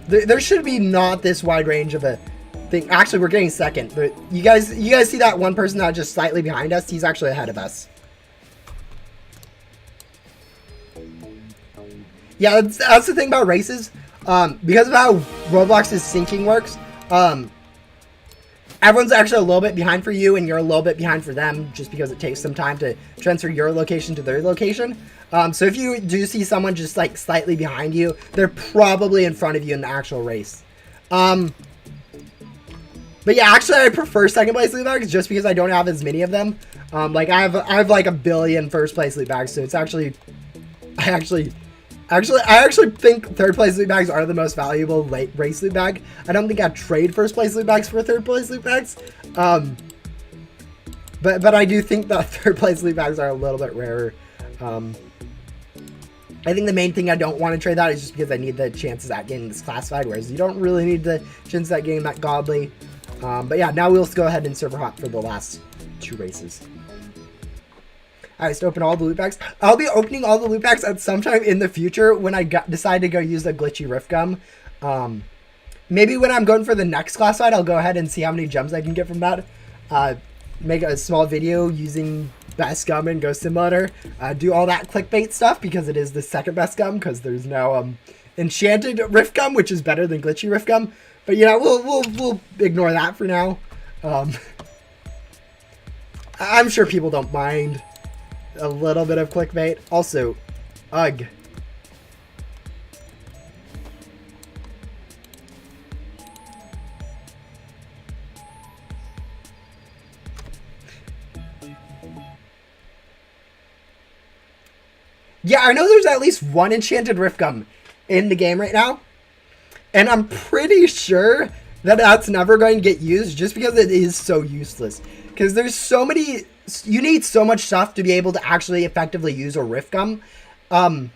there should be not this wide range of a thing. Actually, we're getting second, but you guys see that one person that's just slightly behind us? He's actually ahead of us. Yeah, that's the thing about races. Because of how Roblox's syncing works, everyone's actually a little bit behind for you, and you're a little bit behind for them, just because it takes some time to transfer your location to their location. So if you do see someone just like slightly behind you, they're probably in front of you in the actual race. But yeah, actually I prefer second place loot bags just because I don't have as many of them. Like I have like a billion first place loot bags, so it's actually, I actually think third place loot bags are the most valuable race loot bag. I don't think I'd trade first place loot bags for third place loot bags. But I do think that third place loot bags are a little bit rarer. I think the main thing I don't want to trade that is just because I need the chances at getting this classified, whereas you don't really need the chances at getting that godly. But yeah, now we'll go ahead and server hop for the last two races. Alright, so open all the loot packs. I'll be opening all the loot packs at some time in the future when I decide to go use the glitchy rift gum. Maybe when I'm going for the next classified, I'll go ahead and see how many gems I can get from that. Make a small video using best gum in Ghost Simulator. Do all that clickbait stuff because it is the second best gum, because there's no enchanted rift gum, which is better than glitchy rift gum. But yeah, we'll ignore that for now. I'm sure people don't mind a little bit of clickbait. Also, ugh. Yeah, I know there's at least one enchanted rift gum in the game right now, and I'm pretty sure that that's never going to get used just because it is so useless. Because there's so many, you need so much stuff to be able to actually effectively use a rift gum, that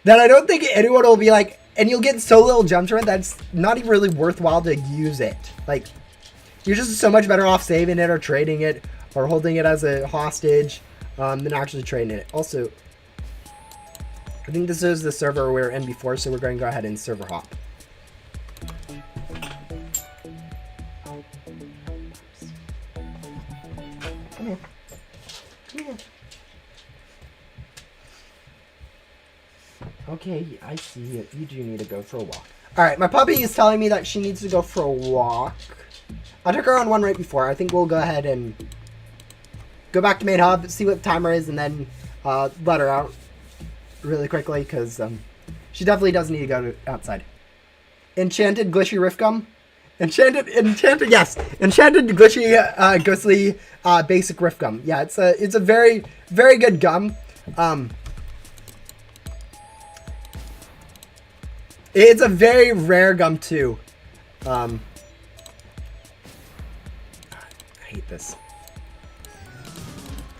I don't think anyone will be like, and you'll get so little gems from it that's not even really worthwhile to use it. Like, you're just so much better off saving it or trading it or holding it as a hostage than actually trading it. Also, I think this is the server we were in before, so we're going to go ahead and server hop. Come here. Come here. Okay, I see it. You do need to go for a walk. Alright, my puppy is telling me that she needs to go for a walk. I took her on one right before. I think we'll go ahead and go back to main hub, see what the timer is, and then let her out really quickly, because she definitely does need to go outside. Enchanted glitchy rift gum. Enchanted, yes. Enchanted glitchy ghostly basic rift gum. Yeah, it's a very, very good gum. It's a very rare gum too. I hate this.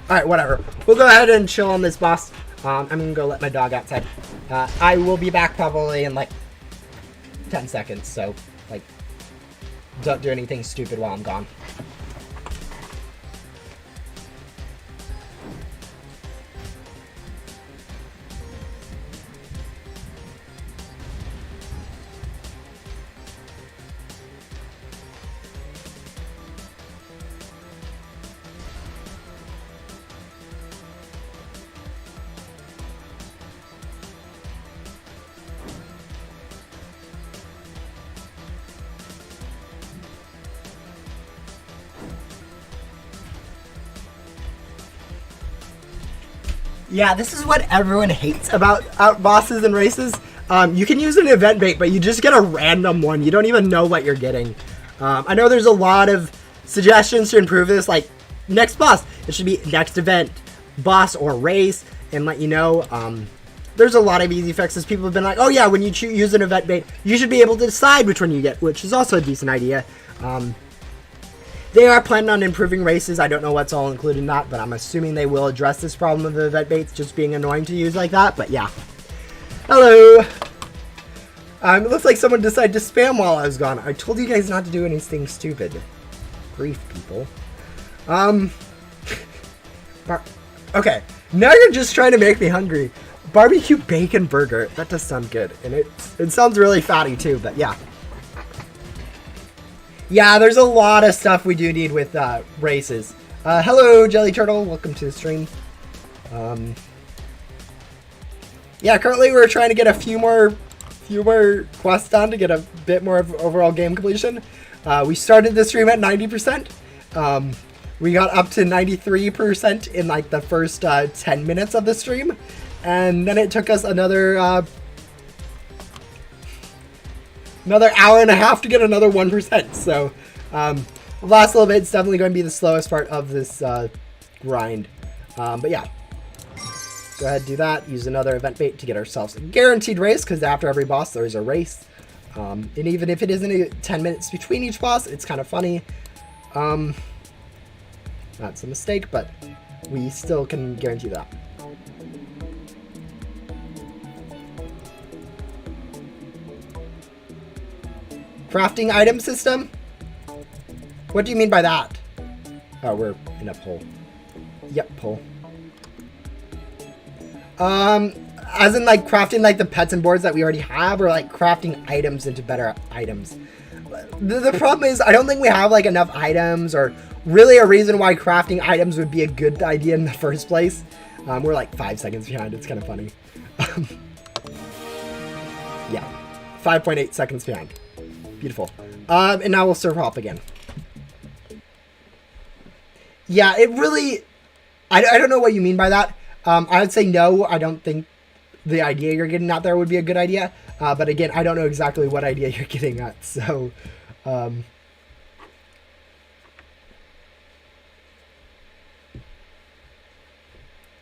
Alright, whatever. We'll go ahead and chill on this boss. I'm gonna go let my dog outside. I will be back probably in like 10 seconds, so like don't do anything stupid while I'm gone. Yeah, this is what everyone hates about out bosses and races. You can use an event bait, but you just get a random one. You don't even know what you're getting. I know there's a lot of suggestions to improve this, like next boss, it should be next event, boss or race, and let you know. There's a lot of easy fixes. People have been like, oh yeah, when you use an event bait, you should be able to decide which one you get, which is also a decent idea. They are planning on improving races. I don't know what's all included in that, but I'm assuming they will address this problem of the event baits just being annoying to use like that, but yeah. Hello! It looks like someone decided to spam while I was gone. I told you guys not to do anything stupid. Grief, people. Okay, now you're just trying to make me hungry. Barbecue bacon burger. That does sound good, and it sounds really fatty too, but yeah. Yeah, there's a lot of stuff we do need with races. Hello, Jelly Turtle. Welcome to the stream. Yeah, currently we're trying to get a few more quests done to get a bit more of overall game completion. We started the stream at 90%. We got up to 93% in like the first 10 minutes of the stream. And then it took us another hour and a half to get another 1%. So the last little bit is definitely going to be the slowest part of this grind. But yeah, go ahead and do that. Use another event bait to get ourselves a guaranteed race, because after every boss there is a race. And even if it isn't 10 minutes between each boss, it's kind of funny. That's a mistake, but we still can guarantee that. Crafting item system? What do you mean by that? Oh, we're in a poll. Yep, poll. As in like crafting like the pets and boards that we already have, or like crafting items into better items? The problem is I don't think we have like enough items, or really a reason why crafting items would be a good idea in the first place. We're like 5 seconds behind. It's kind of funny. Yeah, 5.8 seconds behind. Beautiful. And now we'll serve hop again. Yeah, it really... I don't know what you mean by that. I would say no. I don't think the idea you're getting out there would be a good idea. But again, I don't know exactly what idea you're getting at. So...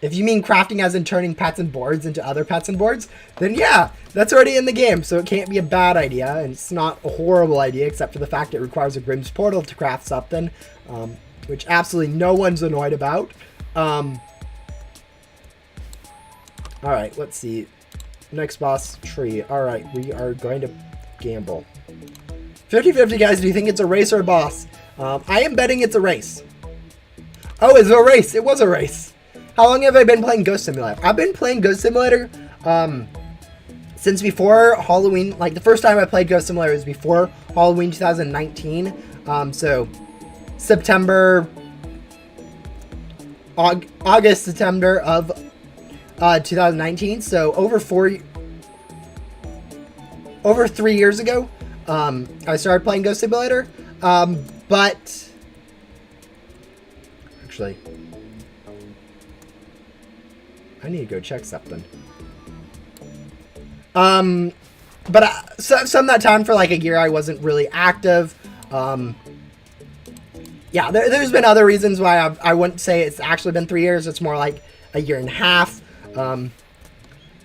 if you mean crafting as in turning pets and boards into other pets and boards, then yeah, that's already in the game, so it can't be a bad idea, and it's not a horrible idea, except for the fact it requires a Grimm's Portal to craft something, which absolutely no one's annoyed about. Alright, let's see. Next boss, tree. Alright, we are going to gamble. 50-50, guys, do you think it's a race or a boss? I am betting it's a race. Oh, it's a race! It was a race! How long have I been playing Ghost Simulator? I've been playing Ghost Simulator since before Halloween. Like, the first time I played Ghost Simulator was before Halloween 2019. So, August, September of 2019. So, over 3 years ago, I started playing Ghost Simulator. But, actually... I need to go check something. But some that time for like a year I wasn't really active. Yeah, there's been other reasons why I wouldn't say it's actually been 3 years. It's more like a year and a half. A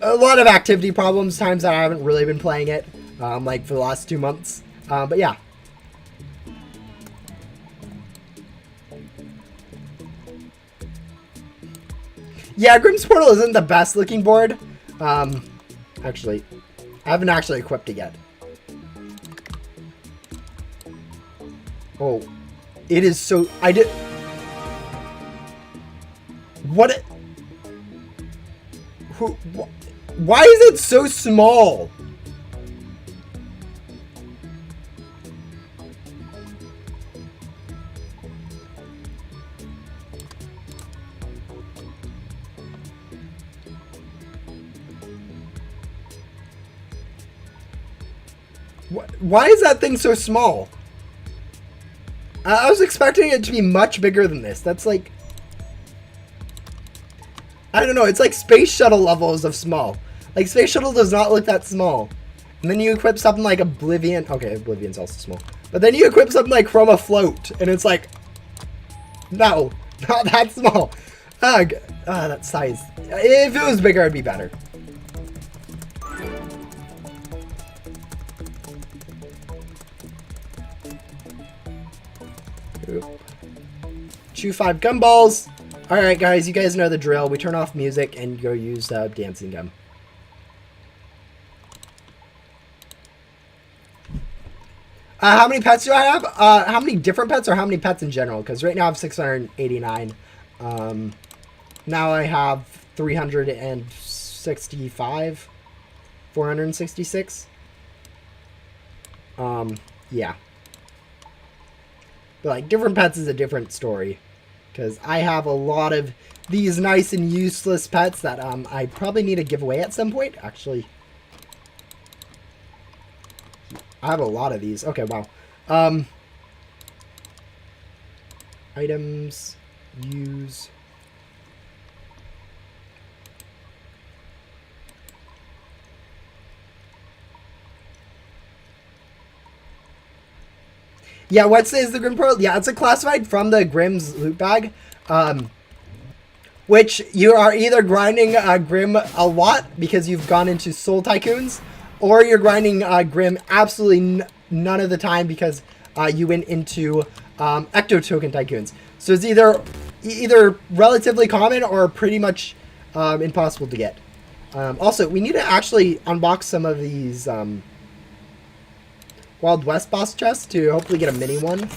lot of activity problems, times that I haven't really been playing it, like for the last 2 months. But yeah. Yeah, Grimm's Portal isn't the best looking board. Actually, I haven't actually equipped it yet. Oh, it is so... I did... What? Why is it so small? Why is that thing so small? I was expecting it to be much bigger than this. That's like... I don't know. It's like space shuttle levels of small. Like space shuttle does not look that small. And then you equip something like Oblivion. Okay, Oblivion's also small. But then you equip something like Chroma Float, and it's like, no, not that small. Ugh. That size. If it was bigger, it'd be better. Chew 5 gumballs. Alright guys, you guys know the drill. We turn off music and go use dancing gum. How many pets do I have? How many different pets or how many pets in general? Because right now I have 689. Now I have 365. 466. Yeah. But like different pets is a different story. Because I have a lot of these nice and useless pets that I probably need to give away at some point. Actually, I have a lot of these. Okay, wow. Items, use. Yeah, what is the Grim Pearl? Yeah, it's a classified from the Grim's loot bag, which you are either grinding Grim a lot because you've gone into Soul Tycoons, or you're grinding Grim absolutely none of the time because you went into Ecto Token Tycoons. So it's either relatively common or pretty much impossible to get. Also, we need to actually unbox some of these Wild West boss chests to hopefully get a mini one.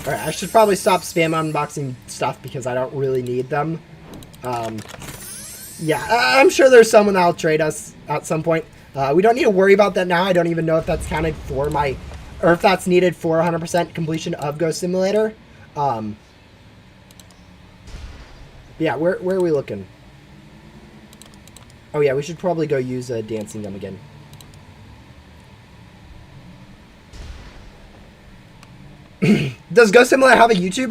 Alright, I should probably stop spam unboxing stuff because I don't really need them. Yeah, I'm sure there's someone that'll trade us at some point. We don't need to worry about that now. I don't even know if that's counted for my... or if that's needed for 100% completion of Ghost Simulator. Yeah, where are we looking? Oh yeah, we should probably go use a dancing gum again. Does Ghost Simulator have a YouTube?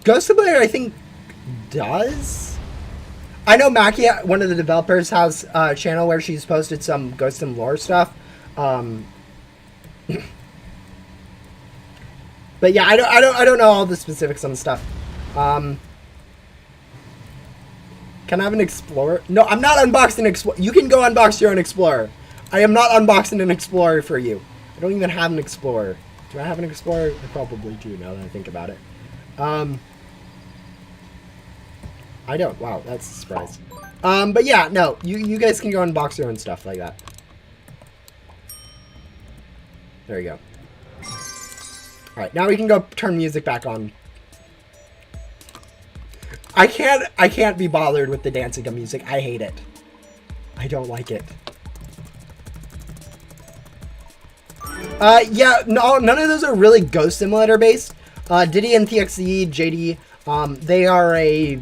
Ghost Simulator, I think, does. I know Mackie, one of the developers, has a channel where she's posted some Ghost Sim lore stuff. But yeah, I don't know all the specifics on the stuff. Can I have an Explorer? No, I'm not unboxing Explorer. You can go unbox your own Explorer. I am not unboxing an Explorer for you. I don't even have an Explorer. Do I have an Explorer? I probably do now that I think about it. I don't. Wow, that's a surprise. But yeah, no. You guys can go unbox your own stuff like that. There you go. Alright, now we can go turn music back on. I can't be bothered with the dancing of music. I hate it. I don't like it. Yeah, no, none of those are really Ghost Simulator based. Diddy and TXE, JD, they are a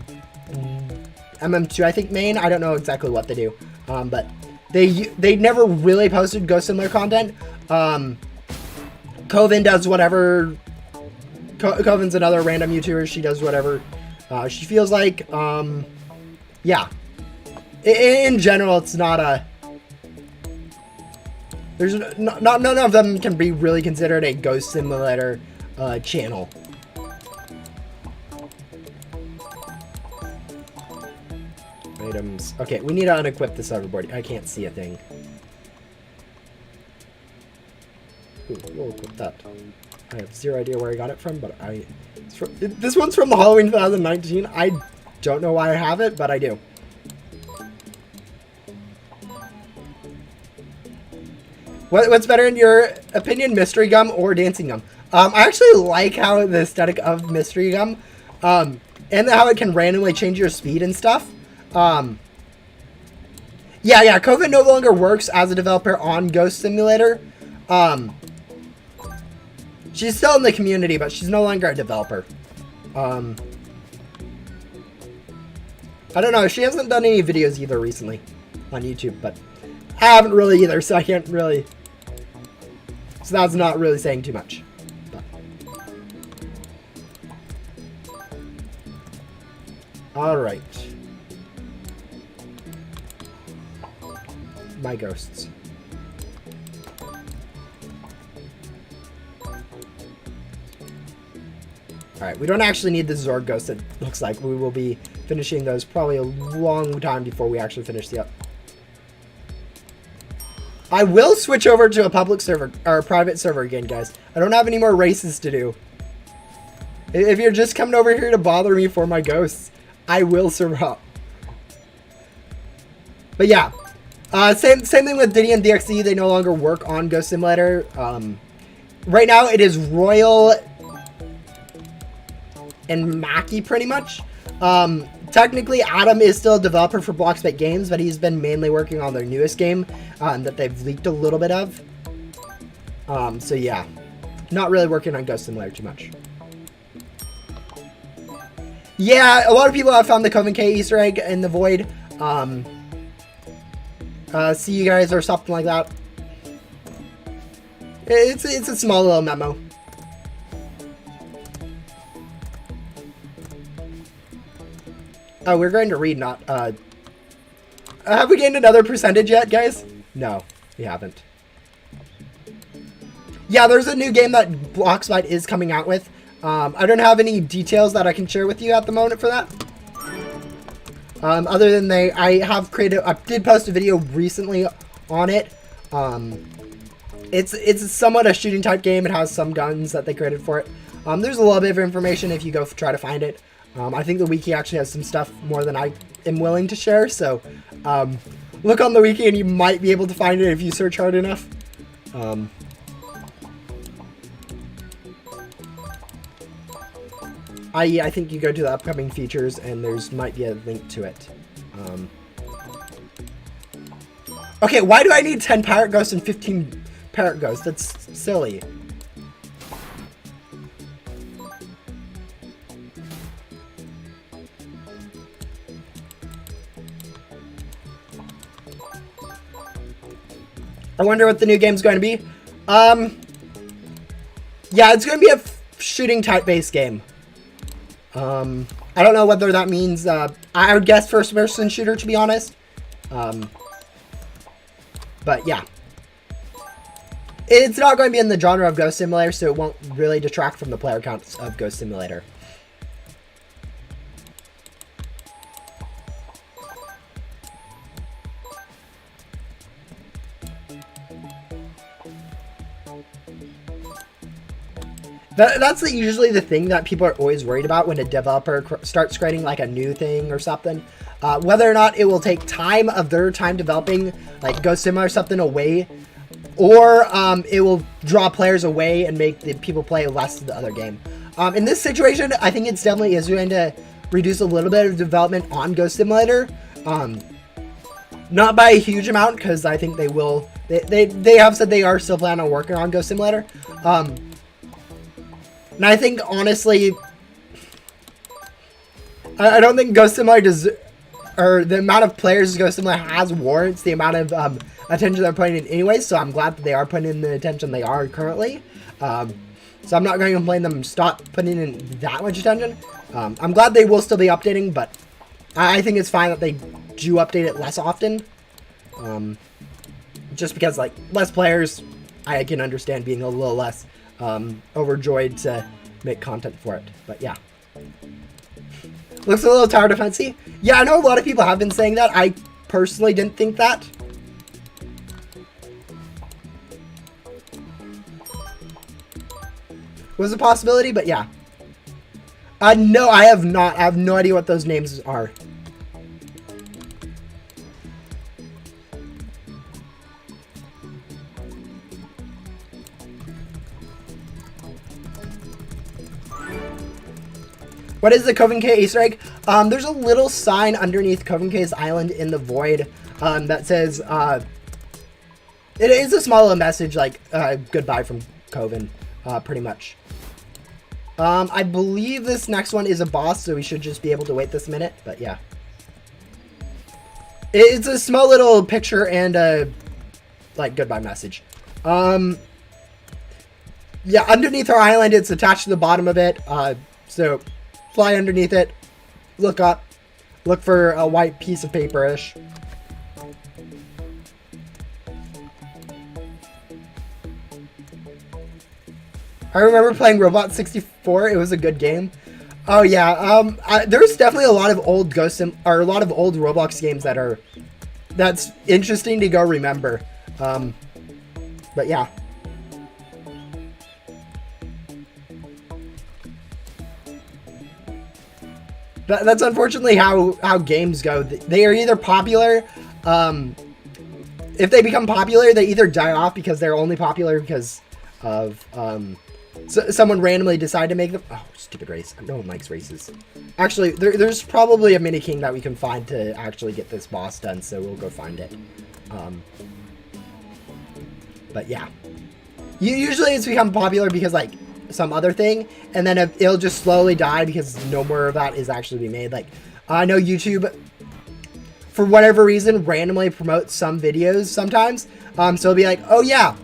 MM2, I think, main. I don't know exactly what they do. But they never really posted Ghost Simulator content. Coven does whatever. Coven's another random YouTuber. She does whatever she feels like. Yeah. In general, it's not a... There's none of them can be really considered a Ghost Simulator channel. Items. Okay, we need to unequip this hoverboard. I can't see a thing. Ooh, we'll equip that. I have zero idea where I got it from, but this one's from the Halloween 2019. I don't know why I have it, but I do. What's better in your opinion, Mystery Gum or Dancing Gum? I actually like how the aesthetic of Mystery Gum, and how it can randomly change your speed and stuff. Yeah, COVID no longer works as a developer on Ghost Simulator. She's still in the community, but she's no longer a developer. I don't know. She hasn't done any videos either recently on YouTube, but I haven't really either, so I can't really. So that's not really saying too much. But. All right. My ghosts. Alright, we don't actually need the Zorg ghost, it looks like. We will be finishing those probably a long time before we actually finish the up. I will switch over to a public server, or a private server again, guys. I don't have any more races to do. If you're just coming over here to bother me for my ghosts, I will serve up. But yeah. Same thing with Diddy and DXE. They no longer work on Ghost Simulator. Right now, it is Royal and Mackie, pretty much. Technically, Adam is still a developer for Blockspec Games, but he's been mainly working on their newest game that they've leaked a little bit of. So yeah, not really working on Ghost Simulator too much. Yeah, a lot of people have found the Coven K Easter egg in the Void. See you guys or something like that. It's a small little memo. Oh, we're going to read, not, have we gained another percentage yet, guys? No, we haven't. Yeah, there's a new game that Bloxbyte is coming out with. I don't have any details that I can share with you at the moment for that. Other than I did post a video recently on it. It's somewhat a shooting type game. It has some guns that they created for it. There's a little bit of information if you go try to find it. I think the wiki actually has some stuff more than I am willing to share, so look on the wiki and you might be able to find it if you search hard enough. I think you go to the upcoming features and there's might be a link to it. Okay, why do I need 10 Parrot Ghosts and 15 Parrot Ghosts? That's silly. I wonder what the new game's going to be. Yeah, it's going to be a shooting type based game. I don't know whether that means, I would guess first person shooter, to be honest. But yeah. It's not going to be in the genre of Ghost Simulator, so it won't really detract from the player counts of Ghost Simulator. That's usually the thing that people are always worried about when a developer starts creating like a new thing or something. Whether or not it will take time of their time developing, like Ghost Simulator or something away, or it will draw players away and make the people play less of the other game. In this situation, I think it's definitely is going to reduce a little bit of development on Ghost Simulator. Not by a huge amount, because I think they will. They have said they are still planning on working on Ghost Simulator. And I think, honestly, I don't think Ghost Simulator does, or the amount of players Ghost Simulator has warrants the amount of attention they're putting in anyway, so I'm glad that they are putting in the attention they are currently. So I'm not going to complain them stop putting in that much attention. I'm glad they will still be updating, but I think it's fine that they do update it less often. Just because, like, less players, I can understand being a little less overjoyed to make content for it, but yeah. Looks a little tower defense-y. Yeah, I know a lot of people have been saying that. I personally didn't think that. Was a possibility, but yeah. No, I have not. I have no idea what those names are. What is the Coven K Easter egg? There's a little sign underneath Coven K's island in the Void. that says, it is a small little message, like, goodbye from Coven, pretty much. I believe this next one is a boss, so we should just be able to wait this minute, but yeah. It's a small little picture and a, like, goodbye message. Yeah, underneath our island, it's attached to the bottom of it, so fly underneath it, look up, look for a white piece of paper-ish. I remember playing Robot 64. It was a good game. Oh yeah, there's definitely a lot of old or a lot of old Roblox games that's interesting to go remember. But yeah. That's unfortunately how games go. They are either popular. If they become popular, they either die off because they're only popular because of someone randomly decide to make them. Oh, stupid race! No one likes races. Actually, there's probably a mini king that we can find to actually get this boss done, so we'll go find it. But yeah, usually it's become popular because like some other thing, and then it'll just slowly die because no more of that is actually being made. Like I know YouTube, for whatever reason, randomly promotes some videos sometimes. So it'll be like, oh yeah,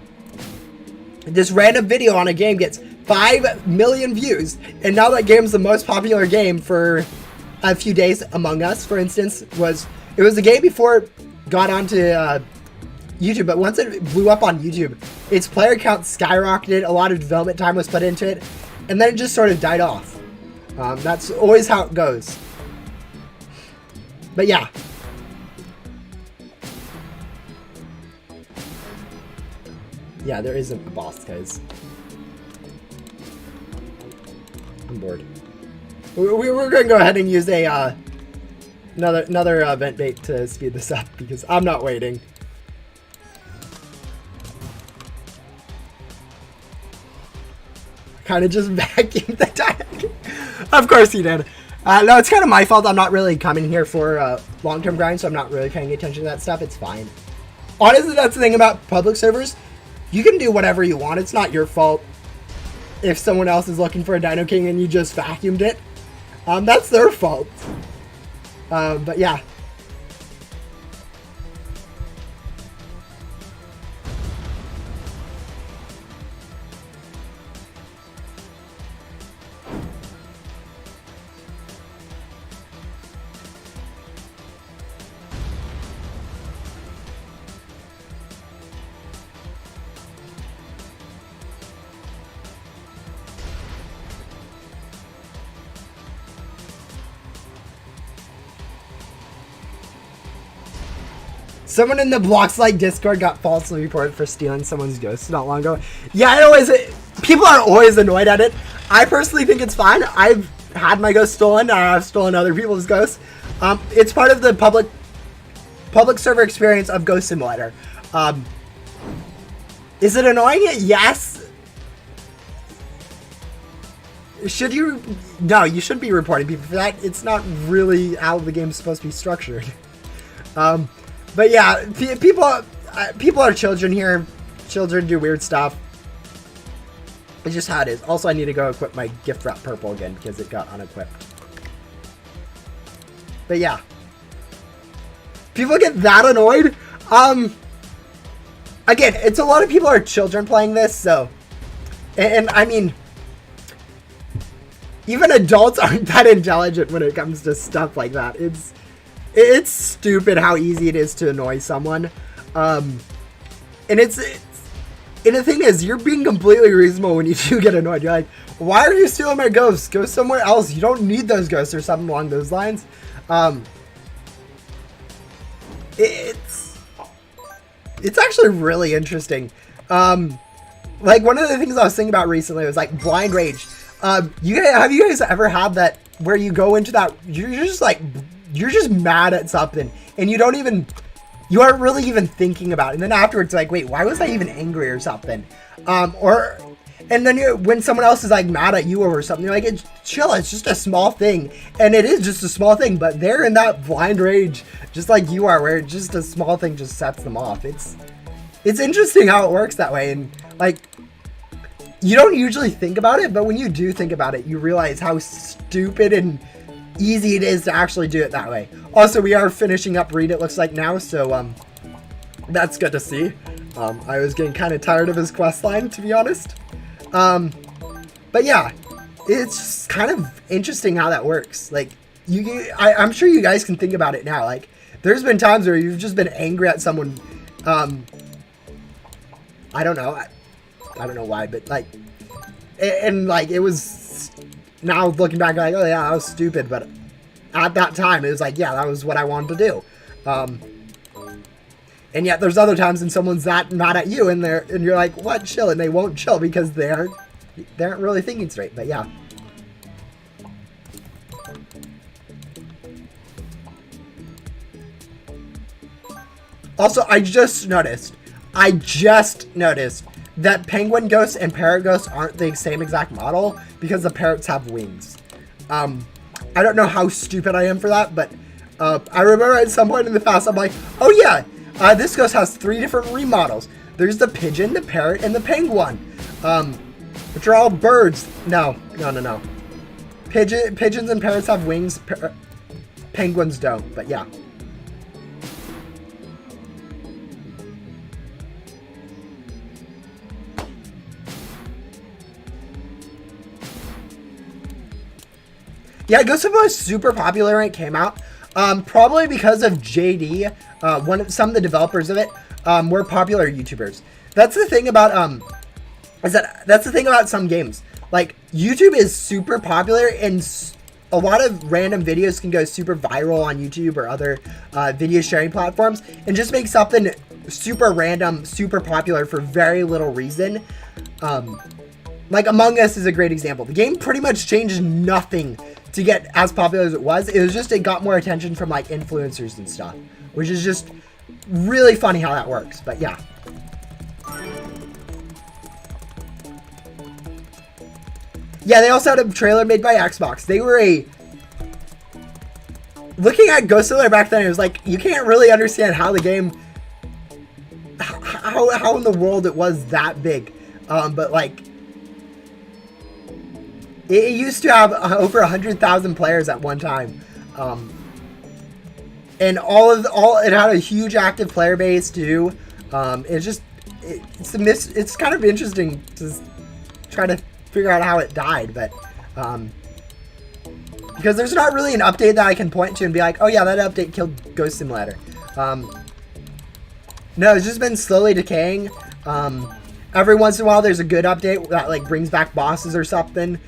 this random video on a game gets 5 million views, and now that game's the most popular game for a few days. Among Us, for instance, it was a game before it got onto YouTube, but once it blew up on YouTube, its player count skyrocketed, a lot of development time was put into it, and then it just sort of died off. That's always how it goes. But yeah. Yeah, there isn't a boss, guys. I'm bored. We're gonna go ahead and use a another vent bait to speed this up because I'm not waiting. Kind of just vacuumed the tank. Of course he did. No, it's kind of my fault. I'm not really coming here for long-term grind, so I'm not really paying attention to that stuff. It's fine. Honestly, that's the thing about public servers. You can do whatever you want. It's not your fault if someone else is looking for a Dino King and you just vacuumed it. That's their fault. But yeah. Someone in the Bloxlike Discord got falsely reported for stealing someone's ghost not long ago. Yeah, people are always annoyed at it. I personally think it's fine. I've had my ghost stolen, and I've stolen other people's ghosts. It's part of the public server experience of Ghost Simulator. Is it annoying? Yes. Should you? No, you shouldn't be reporting people for that. It's not really how the game's supposed to be structured. But yeah, people are children here. Children do weird stuff. It's just how it is. Also, I need to go equip my gift wrap purple again because it got unequipped. But yeah. People get that annoyed. Again, it's a lot of people are children playing this, so. And I mean, even adults aren't that intelligent when it comes to stuff like that. It's stupid how easy it is to annoy someone. And the thing is, you're being completely reasonable when you do get annoyed. You're like, why are you stealing my ghosts? Go somewhere else. You don't need those ghosts or something along those lines. It's actually really interesting. Like one of the things I was thinking about recently was like blind rage. Have you guys ever had that where you go into that, you're just mad at something and you aren't really even thinking about it. And then afterwards, like, wait, why was I even angry or something? Or And then when someone else is like mad at you or something, you're like, it's chill, it's just a small thing. And it is just a small thing, but they're in that blind rage, just like you are, where just a small thing just sets them off. It's interesting how it works that way. And like, you don't usually think about it, but when you do think about it, you realize how stupid and easy it is to actually do it that way. Also, we are finishing up Reed, it looks like now, so that's good to see. I was getting kind of tired of his questline, to be honest. But yeah, it's just kind of interesting how that works. Like, I'm sure you guys can think about it now. Like, there's been times where you've just been angry at someone. I don't know. I don't know why, but like, and like, it was, now looking back, like, oh yeah, that was stupid. But at that time, it was like, yeah, that was what I wanted to do. And yet there's other times when someone's that mad at you and you're like, what, chill? And they won't chill because they aren't really thinking straight. But yeah. Also, I just noticed that penguin ghosts and parrot ghosts aren't the same exact model because the parrots have wings. I don't know how stupid I am for that, but I remember at some point in the past, I'm like, oh yeah, this ghost has 3 different remodels. There's the pigeon, the parrot, and the penguin, which are all birds. No. Pigeons and parrots have wings. Penguins don't, but yeah. Yeah, Ghost of was super popular when it came out. Probably because of JD, some of the developers of it were popular YouTubers. That's the thing about that's the thing about some games. Like, YouTube is super popular, and a lot of random videos can go super viral on YouTube or other video sharing platforms, and just make something super random, super popular for very little reason. Like Among Us is a great example. The game pretty much changed nothing to get as popular as it was. It was just, it got more attention from like influencers and stuff, which is just really funny how that works. But yeah. Yeah, they also had a trailer made by Xbox. They were looking at Ghost of back then, it was like, you can't really understand how the game, how in the world it was that big. But like, it used to have over 100,000 players at one time, and it had a huge active player base too. It's kind of interesting to try to figure out how it died, but because there's not really an update that I can point to and be like, oh yeah, that update killed Ghost Simulator. No, it's just been slowly decaying. Every once in a while, there's a good update that like brings back bosses or something.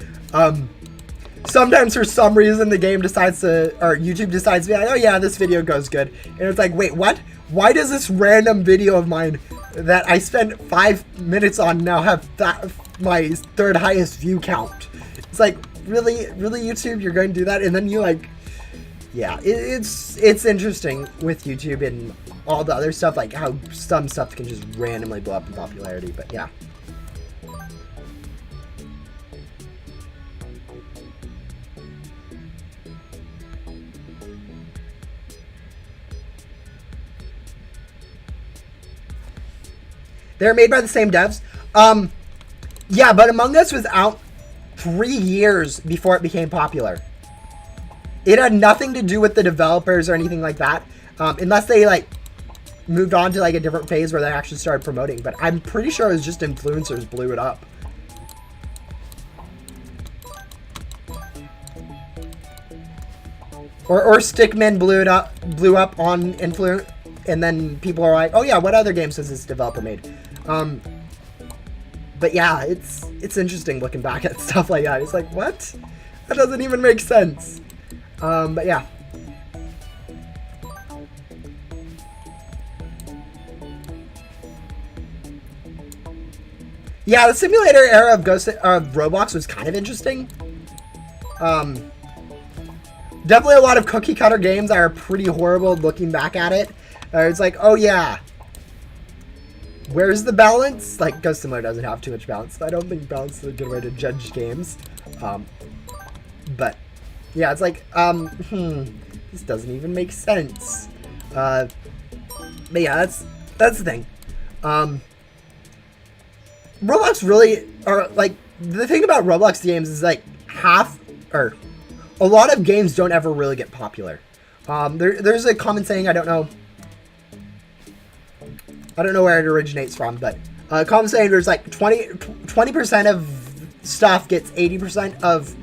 Sometimes for some reason the game decides to, or YouTube decides to be like, oh yeah, this video goes good. And it's like, wait, what? Why does this random video of mine that I spent 5 minutes on now have my 3rd highest view count? It's like, really YouTube, you're going to do that? And then you like, yeah, it's interesting with YouTube and all the other stuff, like how some stuff can just randomly blow up in popularity, but yeah. They're made by the same devs. Yeah, but Among Us was out 3 years before it became popular. It had nothing to do with the developers or anything like that, unless they like moved on to like a different phase where they actually started promoting. But I'm pretty sure it was just influencers blew it up. Or Stickman blew up on influence, and then people are like, oh yeah, what other games has this developer made? But yeah, it's interesting looking back at stuff like that. It's like, what? That doesn't even make sense. But yeah. Yeah, the simulator era of Roblox was kind of interesting. Definitely a lot of cookie cutter games that are pretty horrible looking back at it. It's like, oh yeah, where's the balance? Like, Ghost Simulator doesn't have too much balance. I don't think balance is a good way to judge games. But yeah, it's like, this doesn't even make sense. But yeah, that's the thing. Roblox really, or like, the thing about Roblox games is like a lot of games don't ever really get popular. There's a common saying, I don't know where it originates from, but common saying, there's like 20% of stuff gets 80% of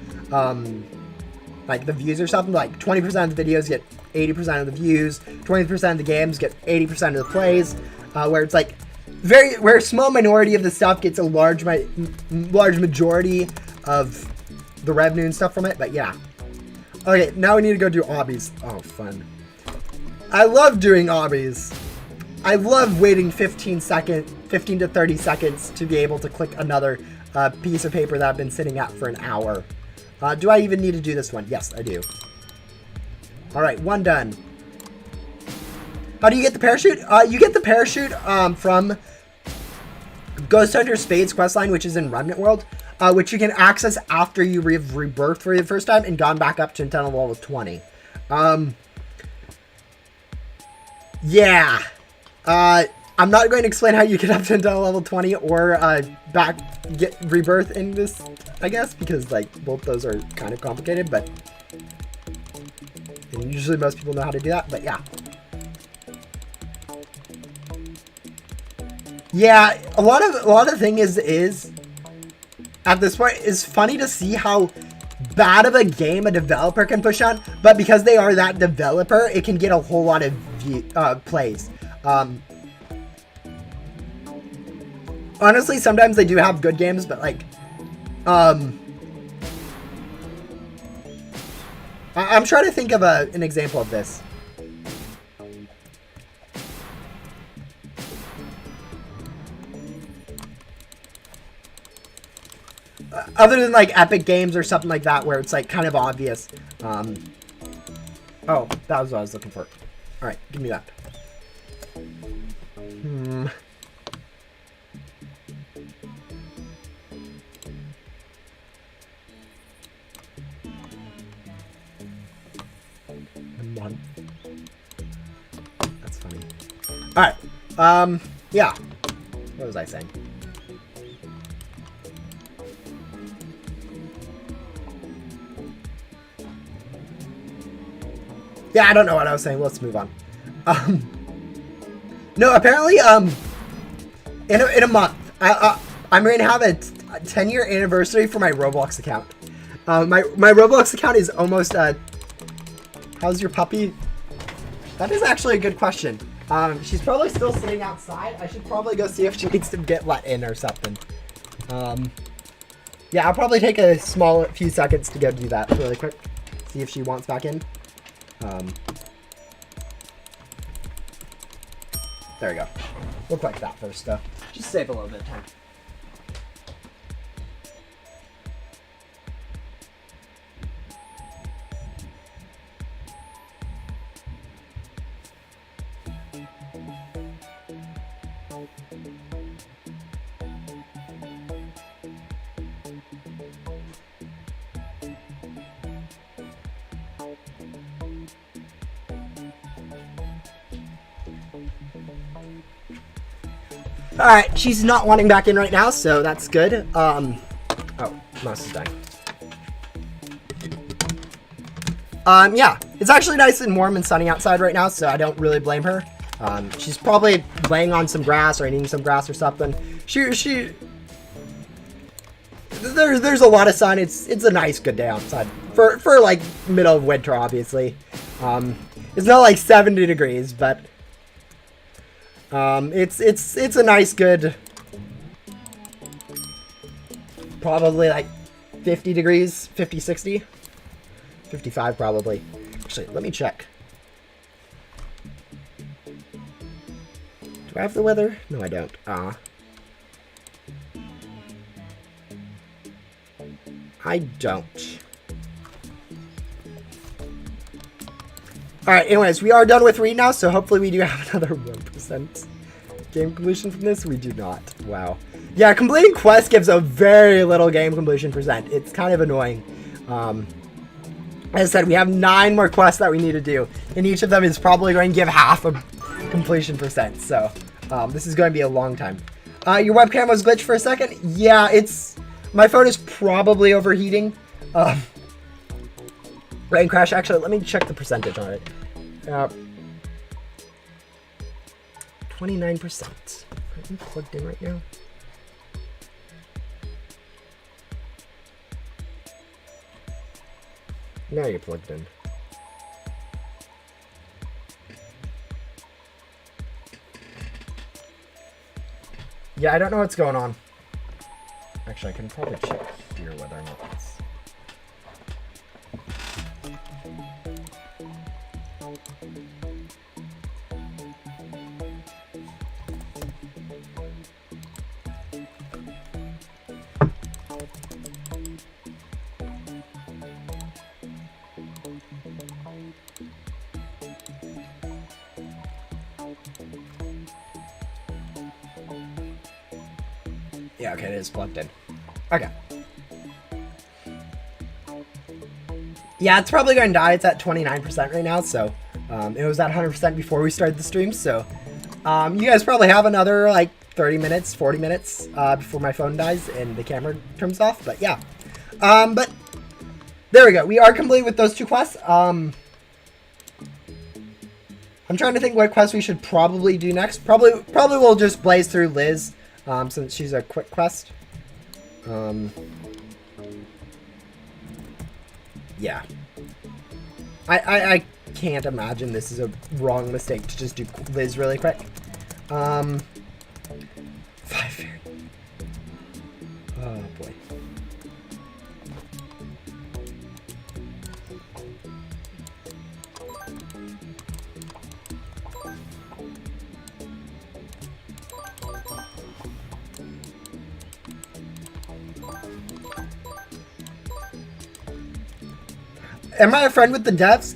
like the views or something. Like 20% of the videos get 80% of the views, 20% of the games get 80% of the plays, where it's like where a small minority of the stuff gets a large majority of the revenue and stuff from it. But yeah. Okay, now we need to go do obbies. Oh, fun. I love doing obbies. I love waiting 15 to 30 seconds to be able to click another piece of paper that I've been sitting at for an hour. Do I even need to do this one? Yes, I do. All right, one done. How do you get the parachute? You get the parachute from Ghost Hunter Spades questline, which is in Remnant World, which you can access after you rebirth for the first time and gone back up to until level 20. Yeah. I'm not going to explain how you get up to until level 20 or get rebirth in this, I guess, because like both those are kind of complicated, but and usually most people know how to do that. But yeah. Yeah, a lot of the thing is at this point is funny to see how bad of a game a developer can push on, but because they are that developer, it can get a whole lot of plays. Honestly, sometimes they do have good games, but like, I'm trying to think of an example of this. Other than like Epic Games or something like that, where it's like kind of obvious. Oh, that was what I was looking for. All right, give me that. That's funny. All right. Yeah. What was I saying? Yeah, I don't know what I was saying. Let's move on. No, apparently, in a month, I'm going to have a 10-year anniversary for my Roblox account. My Roblox account is almost, how's your puppy? That is actually a good question. She's probably still sitting outside. I should probably go see if she needs to get let in or something. Yeah, I'll probably take a few seconds to go do that really quick. See if she wants back in. There we go. We'll click that first, though. Just save a little bit of time. Alright, she's not wanting back in right now, so that's good. Oh, mouse is dying. Yeah, it's actually nice and warm and sunny outside right now, so I don't really blame her. She's probably laying on some grass or eating some grass or something. There's a lot of sun. It's a nice, good day outside for like middle of winter, obviously. It's not like 70 degrees, but it's a nice, good, probably like 50 degrees, 50, 60, 55 probably. Actually, let me check. Do I have the weather? No, I don't. I don't. Alright, anyways, we are done with read now, so hopefully we do have another 1% game completion from this? We do not. Wow. Yeah, completing quests gives a very little game completion percent. It's kind of annoying. As I said, we have 9 more quests that we need to do, and each of them is probably going to give half a completion percent. So this is going to be a long time. Your webcam was glitched for a second. Yeah, my phone is probably overheating. Rain crash. Actually, let me check the percentage on it. 29%. Are you plugged in right now? Now you're plugged in. Yeah, I don't know what's going on. Actually, I can probably check here whether or not it's... Yeah, okay, it is plugged in. Okay. Yeah, it's probably going to die. It's at 29% right now, so it was at 100% before we started the stream, so you guys probably have another, like, 30 minutes, 40 minutes before my phone dies and the camera turns off, but yeah. But there we go. We are complete with those 2 quests. I'm trying to think what quest we should probably do next. Probably we'll just blaze through Liz. Since she's a quick quest. Yeah. I can't imagine this is a wrong mistake to just do Liz really quick. 5 fairy. Oh boy. Am I a friend with the devs?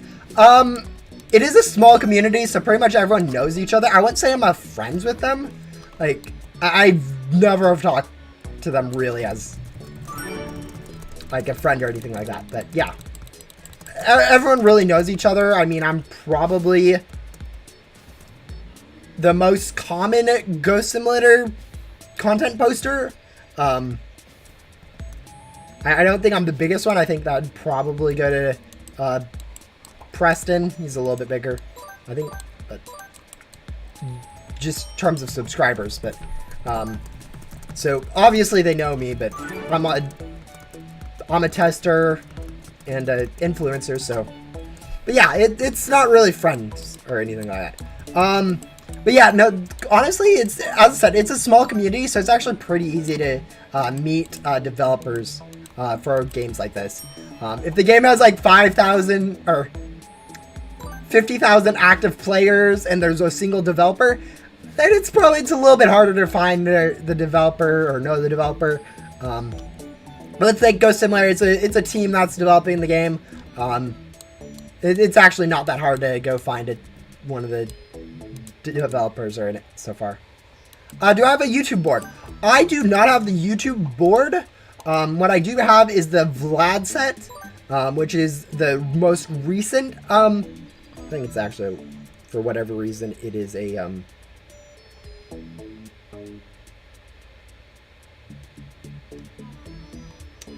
It is a small community, so pretty much everyone knows each other. I wouldn't say I'm friends with them. Like, I've never have talked to them really as, like, a friend or anything like that. But, yeah. Everyone really knows each other. I mean, I'm probably the most common Ghost Simulator content poster. I don't think I'm the biggest one. I think that would probably go to Preston. He's a little bit bigger, I think, but just in terms of subscribers. But so obviously they know me, but I'm a tester and an influencer, so. But yeah, it's not really friends or anything like that. But yeah, no, honestly, it's, as I said, it's a small community, so it's actually pretty easy to meet developers for games like this. If the game has like 5,000 or 50,000 active players and there's a single developer, then it's a little bit harder to find the developer or know the developer. But let's say Ghost Simulator, it's a team that's developing the game. It's actually not that hard to go find it. One of the developers are in it so far. Do I have a YouTube board? I do not have the YouTube board. What I do have is the Vlad set, which is the most recent. I think it's actually, for whatever reason, it is a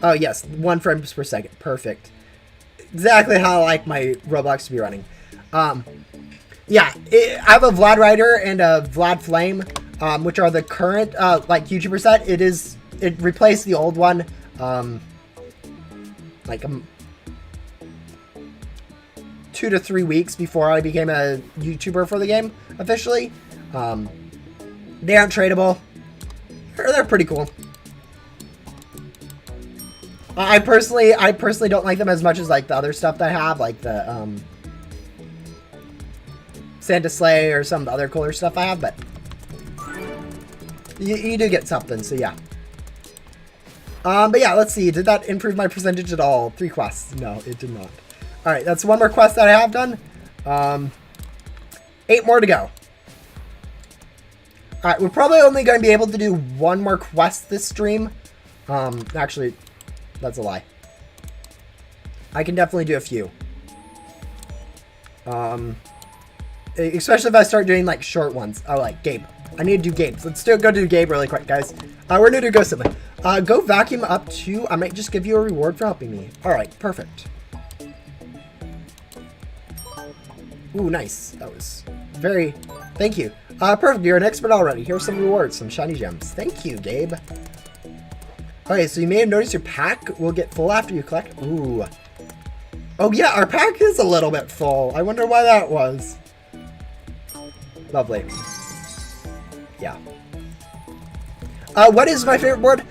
oh yes, 1 frames per second. Perfect. Exactly how I like my Roblox to be running. Yeah, I have a Vlad Rider and a Vlad Flame, which are the current like YouTuber set. It replaced the old one, like 2 to 3 weeks before I became a YouTuber for the game officially. They aren't tradable. They're pretty cool. I personally don't like them as much as like the other stuff that I have, like the Santa Sleigh or some of the other cooler stuff I have, but you do get something, so yeah. But yeah, let's see. Did that improve my percentage at all? 3 quests. No, it did not. Alright, that's 1 more quest that I have done. 8 more to go. Alright, we're probably only going to be able to do one more quest this stream. Actually, that's a lie. I can definitely do a few. Especially if I start doing, like, short ones. Oh, like, Gabe. I need to do Gabe. Let's go do Gabe really quick, guys. We're going to do Ghost Sibling. Go vacuum up to... I might just give you a reward for helping me. Alright, perfect. Ooh, nice. That was very... Thank you. Perfect. You're an expert already. Here's some rewards, some shiny gems. Thank you, Gabe. Okay, so you may have noticed your pack will get full after you collect... Ooh. Oh, yeah, our pack is a little bit full. I wonder why that was. Lovely. Yeah. What is my favorite board?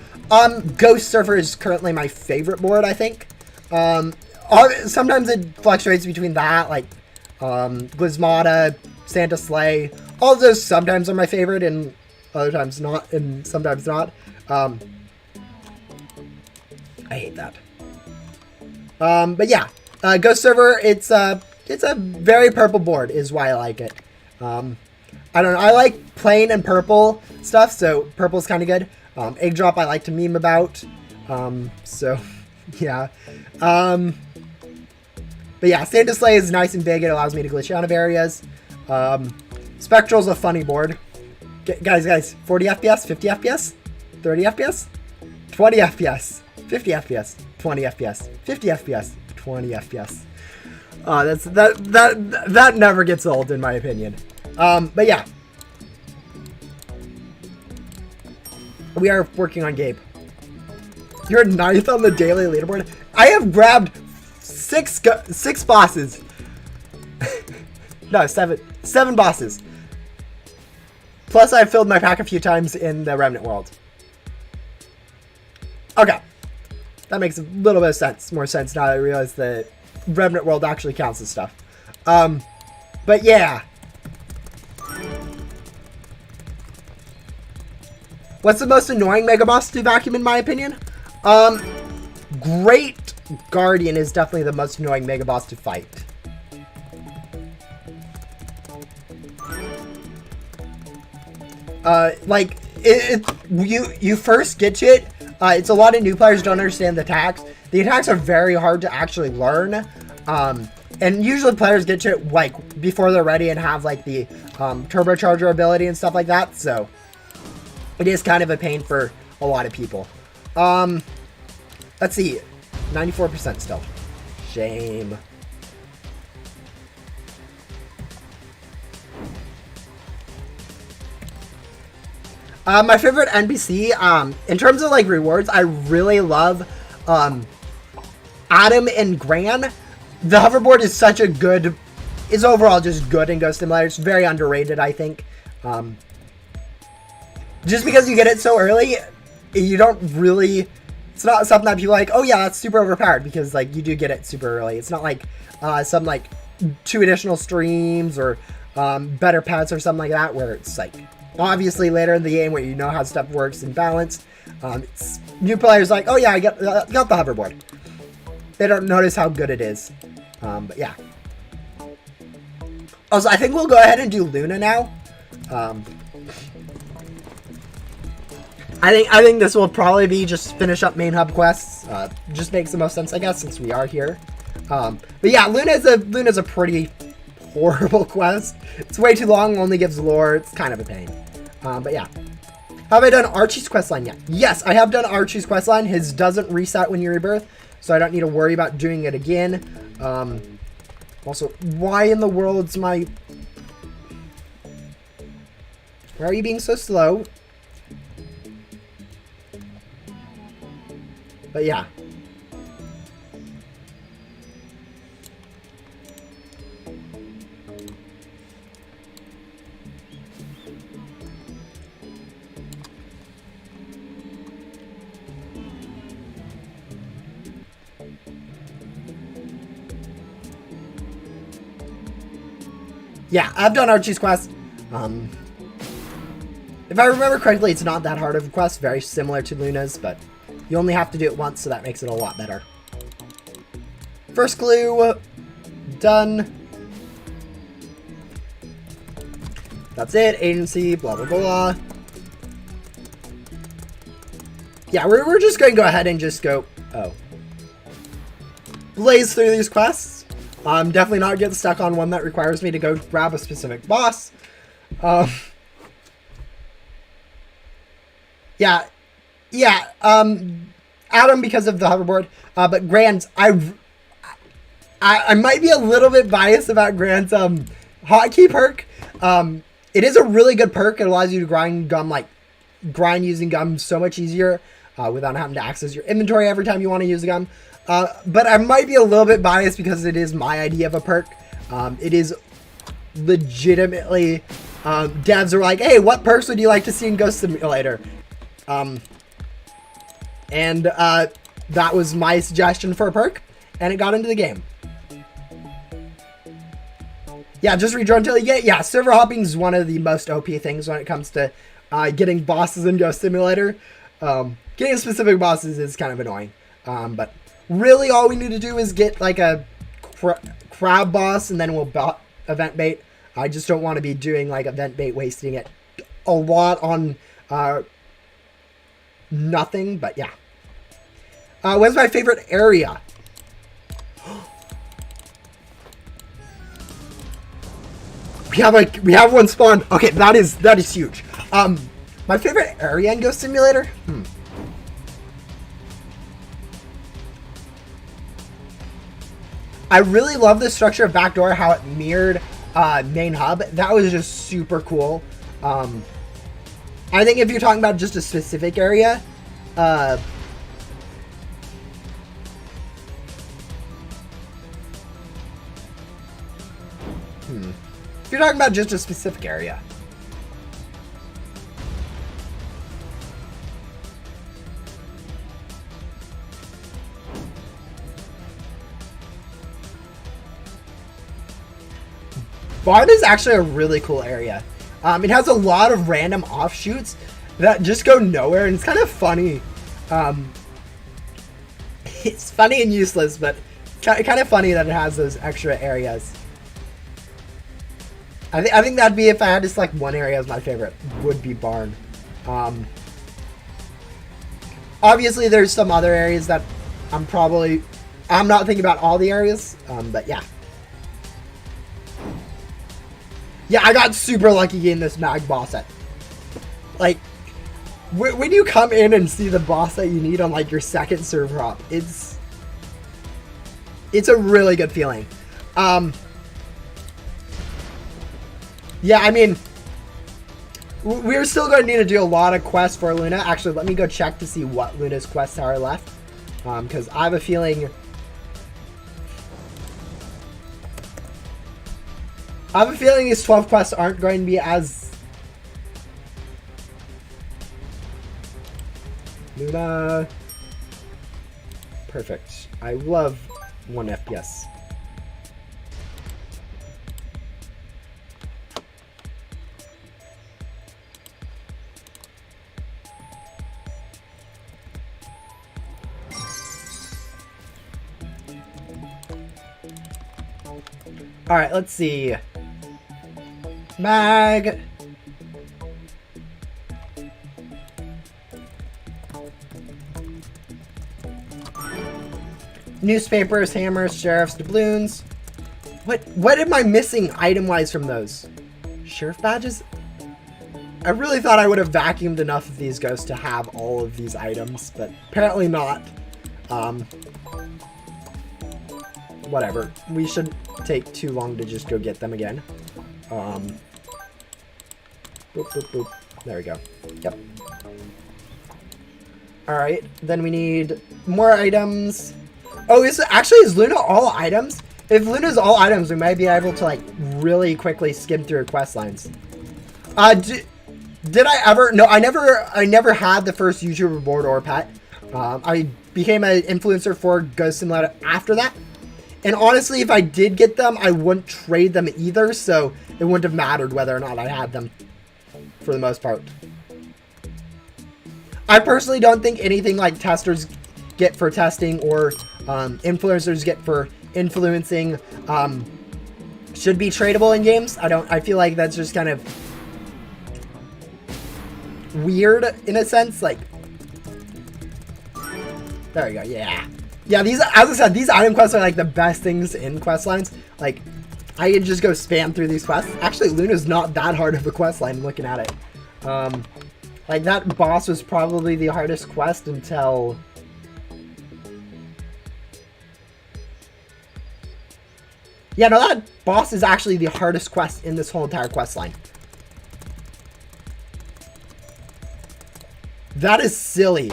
Ghost Surfer is currently my favorite board, I think. Sometimes it fluctuates between that, like, Glismata, Santa Sleigh. All of those sometimes are my favorite, and other times not, and sometimes not. I hate that. But yeah, Ghost Server, it's a very purple board, is why I like it. I don't know, I like plain and purple stuff, so purple's kind of good. Egg Drop I like to meme about, so yeah. But yeah, Santa Sleigh is nice and big, it allows me to glitch out of areas. Spectral's a funny board. Guys, 40 FPS, 50 FPS, 30 FPS, 20 FPS, 50 FPS, 20 FPS, 50 FPS, 20 FPS. That never gets old in my opinion. But yeah. We are working on Gabe. You're 9th on the daily leaderboard. I have grabbed six bosses. No, seven bosses. Plus, I've filled my pack a few times in the Remnant world. Okay. That makes a little bit of sense. More sense now that I realize that Remnant world actually counts as stuff. But yeah. What's the most annoying Mega Boss to vacuum in my opinion? Great Guardian is definitely the most annoying Mega Boss to fight. Like, you first get to it, it's a lot of new players don't understand the attacks. The attacks are very hard to actually learn, and usually players get to it, like, before they're ready and have, like, the, turbocharger ability and stuff like that, so it is kind of a pain for a lot of people. Let's see, 94% still. Shame. My favorite NPC, in terms of, like, rewards, I really love, Adam and Gran. The hoverboard is such a good, is overall just good in Ghost Simulator. It's very underrated, I think. Just because you get it so early, you don't really, it's not something that people are like, oh yeah, that's super overpowered, because, like, you do get it super early. It's not like, some, like, 2 additional streams, or, better pets or something like that, where it's, like, obviously later in the game where you know how stuff works and balanced. It's, new players like, oh yeah, I got the hoverboard. They don't notice how good it is. But yeah. Also, I think we'll go ahead and do Luna now. I think this will probably be just finish up main hub quests. Just makes the most sense, I guess, since we are here. But yeah, Luna's a pretty horrible quest. It's way too long, only gives lore. It's kind of a pain. But yeah. Have I done Archie's questline yet? Yes, I have done Archie's questline. His doesn't reset when you rebirth, so I don't need to worry about doing it again. Also, why in the world's my... Why are you being so slow? But yeah. Yeah, I've done Archie's quest. If I remember correctly, it's not that hard of a quest, very similar to Luna's, but you only have to do it once, so that makes it a lot better. First clue, done. That's it. Agency, blah, blah, blah. Yeah, we're just going to go ahead and just go... Oh. Blaze through these quests. Definitely not get stuck on one that requires me to go grab a specific boss. Yeah. Yeah. Adam because of the hoverboard. But Grant's, I might be a little bit biased about Grant's hotkey perk. It is a really good perk. It allows you to grind using gum so much easier without having to access your inventory every time you want to use the gum. But I might be a little bit biased because it is my idea of a perk. It is legitimately, devs are like, hey, what perks would you like to see in Ghost Simulator? That was my suggestion for a perk, and it got into the game. Yeah, just redraw until you get... Yeah, server hopping is one of the most OP things when it comes to getting bosses in Ghost Simulator. Getting specific bosses is kind of annoying. But really all we need to do is get like a crab boss, and then we'll event bait. I just don't want to be doing like event bait, wasting it a lot on nothing, but yeah. What's my favorite area? We have one spawned. Okay, that is huge. My favorite area in Ghost Simulator? I really love the structure of Backdoor, how it mirrored main hub. That was just super cool. I think if you're talking about just a specific area, if you're talking about just a specific area, Barn is actually a really cool area. It has a lot of random offshoots that just go nowhere, and it's kind of funny. It's funny and useless, but kind of funny that it has those extra areas. I think that'd be, if I had to select one area as my favorite, would be Barn. Obviously, there's some other areas that I'm not thinking about all the areas, but yeah. Yeah, I got super lucky getting this mag boss set. Like, when you come in and see the boss that you need on like your second server hop, it's a really good feeling. Yeah, I mean, we're still going to need to do a lot of quests for Luna. Actually, let me go check to see what Luna's quests are left, because I have a feeling... these 12 quests aren't going to be as... Luna... Perfect. I love 1 FPS. Alright, let's see. Mag. Newspapers, hammers, sheriff's doubloons. What am I missing item-wise from those? Sheriff badges? I really thought I would have vacuumed enough of these ghosts to have all of these items, but apparently not. Whatever. We should take too long to just go get them again. Boop, boop, boop. There we go. Yep. Alright, then we need more items. Oh, is Luna all items? If Luna's all items, we might be able to, like, really quickly skim through quest lines. Did I ever? No, I never had the first YouTuber board or pet. I became an influencer for Ghost Simulator after that. And honestly, if I did get them, I wouldn't trade them either, so it wouldn't have mattered whether or not I had them, for the most part. I personally don't think anything like testers get for testing or influencers get for influencing should be tradable in games. I feel like that's just kind of weird in a sense. Like, there we go. Yeah. Yeah, these, as I said, these item quests are like the best things in quest lines. Like, I could just go spam through these quests. Actually, Luna's not that hard of a quest line looking at it. Like, that boss was probably the hardest quest until... Yeah, no, that boss is actually the hardest quest in this whole entire quest line. That is silly.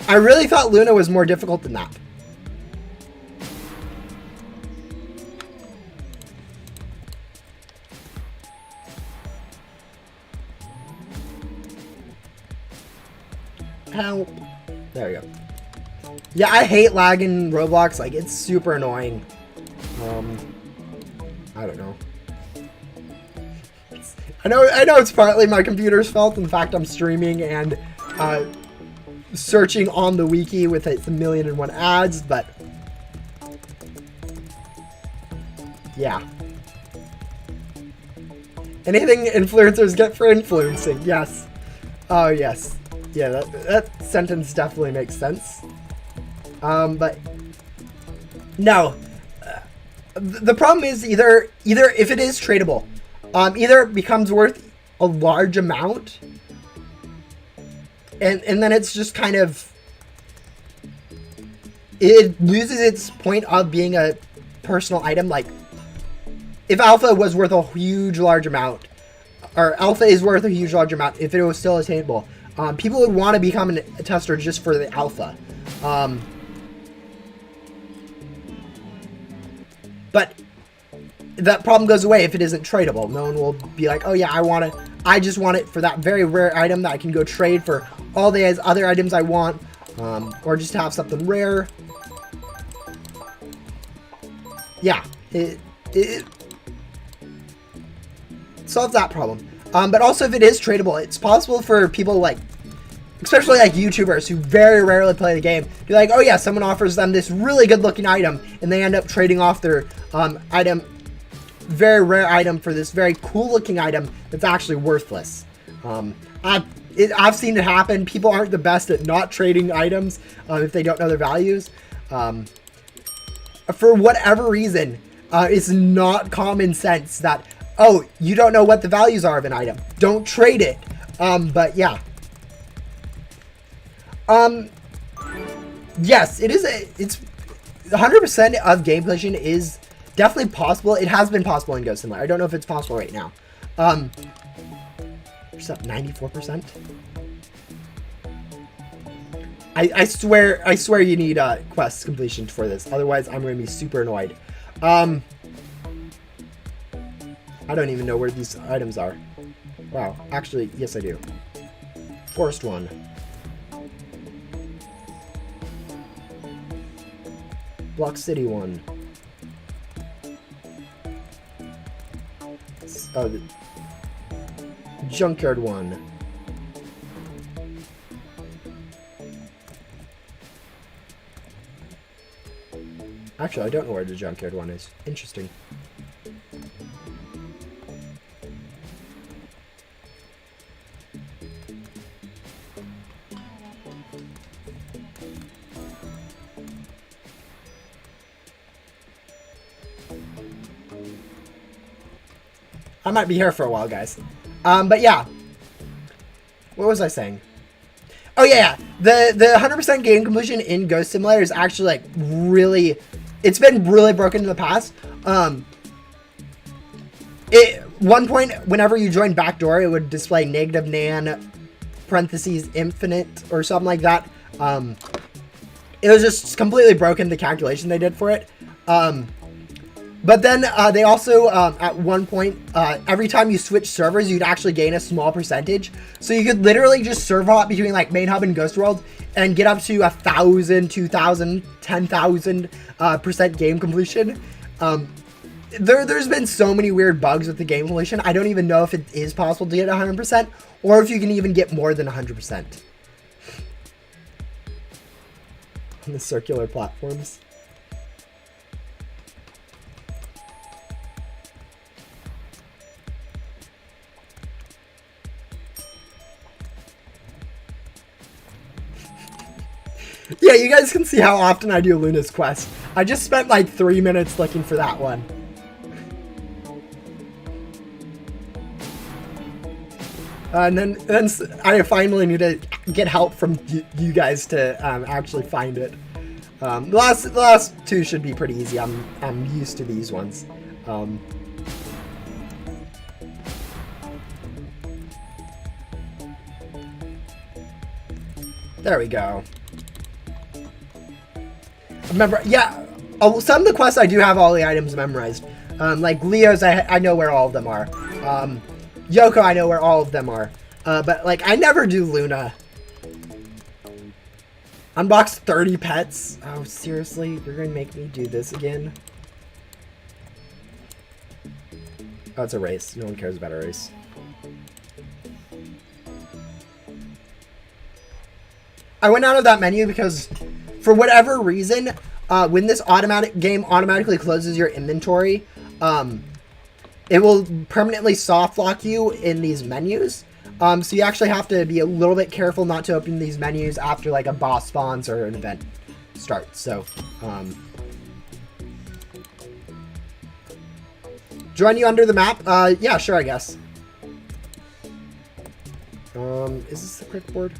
I really thought Luna was more difficult than that. Help. There we go. Yeah, I hate lag in Roblox. Like, it's super annoying. I don't know. I know it's partly my computer's fault, and the fact I'm streaming and searching on the wiki with its 1,000,001 ads, but yeah. Anything influencers get for influencing, yes. Oh, yes. Yeah, that sentence definitely makes sense. But no. The problem is either if it is tradable, either it becomes worth a large amount, and then it's just kind of, it loses its point of being a personal item. Like, if alpha was worth a huge large amount, or alpha is worth a huge large amount, if it was still attainable, people would want to become a tester just for the alpha. But that problem goes away if it isn't tradable. No one will be like, oh yeah, I just want it for that very rare item that I can go trade for all the other items I want, or just have something rare. Yeah, it solves that problem. But also, if it is tradable, it's possible for people like, especially like YouTubers who very rarely play the game, be like, oh yeah, someone offers them this really good looking item, and they end up trading off their very rare item for this very cool looking item that's actually worthless. I've seen it happen. People aren't the best at not trading items if they don't know their values. For whatever reason, it's not common sense that, oh, you don't know what the values are of an item, don't trade it. But yeah. Yes, it's 100% of game completion is definitely possible. It has been possible in Ghost Simulator. I don't know if it's possible right now. It's up 94%. I swear you need quest completion for this. Otherwise, I'm going to be super annoyed. I don't even know where these items are. Wow, actually, yes I do. Forest one. Block City one. Oh, the Junkyard one. Actually, I don't know where the Junkyard one is. Interesting. I might be here for a while, guys. But yeah. What was I saying? Oh yeah, the 100% game completion in Ghost Simulator is actually like really, it's been really broken in the past. One point, whenever you join backdoor, it would display negative nan parentheses infinite or something like that. It was just completely broken, the calculation they did for it. But then they also, at one point, every time you switch servers, you'd actually gain a small percentage. So you could literally just server hop between like Main Hub and Ghost World and get up to 1,000, 2,000, 10,000% game completion. There's been so many weird bugs with the game completion. I don't even know if it is possible to get 100% or if you can even get more than 100% on the circular platforms. Yeah, you guys can see how often I do Luna's quest. I just spent like 3 minutes looking for that one. And then I finally need to get help from you guys to actually find it. The last two should be pretty easy. I'm used to these ones. There we go. Remember, yeah, some of the quests I do have all the items memorized. Like Leo's, I know where all of them are. Yoko, I know where all of them are. But like, I never do Luna. Unbox 30 pets. Oh, seriously? You're gonna make me do this again? Oh, it's a race. No one cares about a race. I went out of that menu because, for whatever reason, when this game automatically closes your inventory, it will permanently soft lock you in these menus. So you actually have to be a little bit careful not to open these menus after like a boss spawns or an event starts. So, join you under the map? Yeah, sure, I guess. Is this the quick board?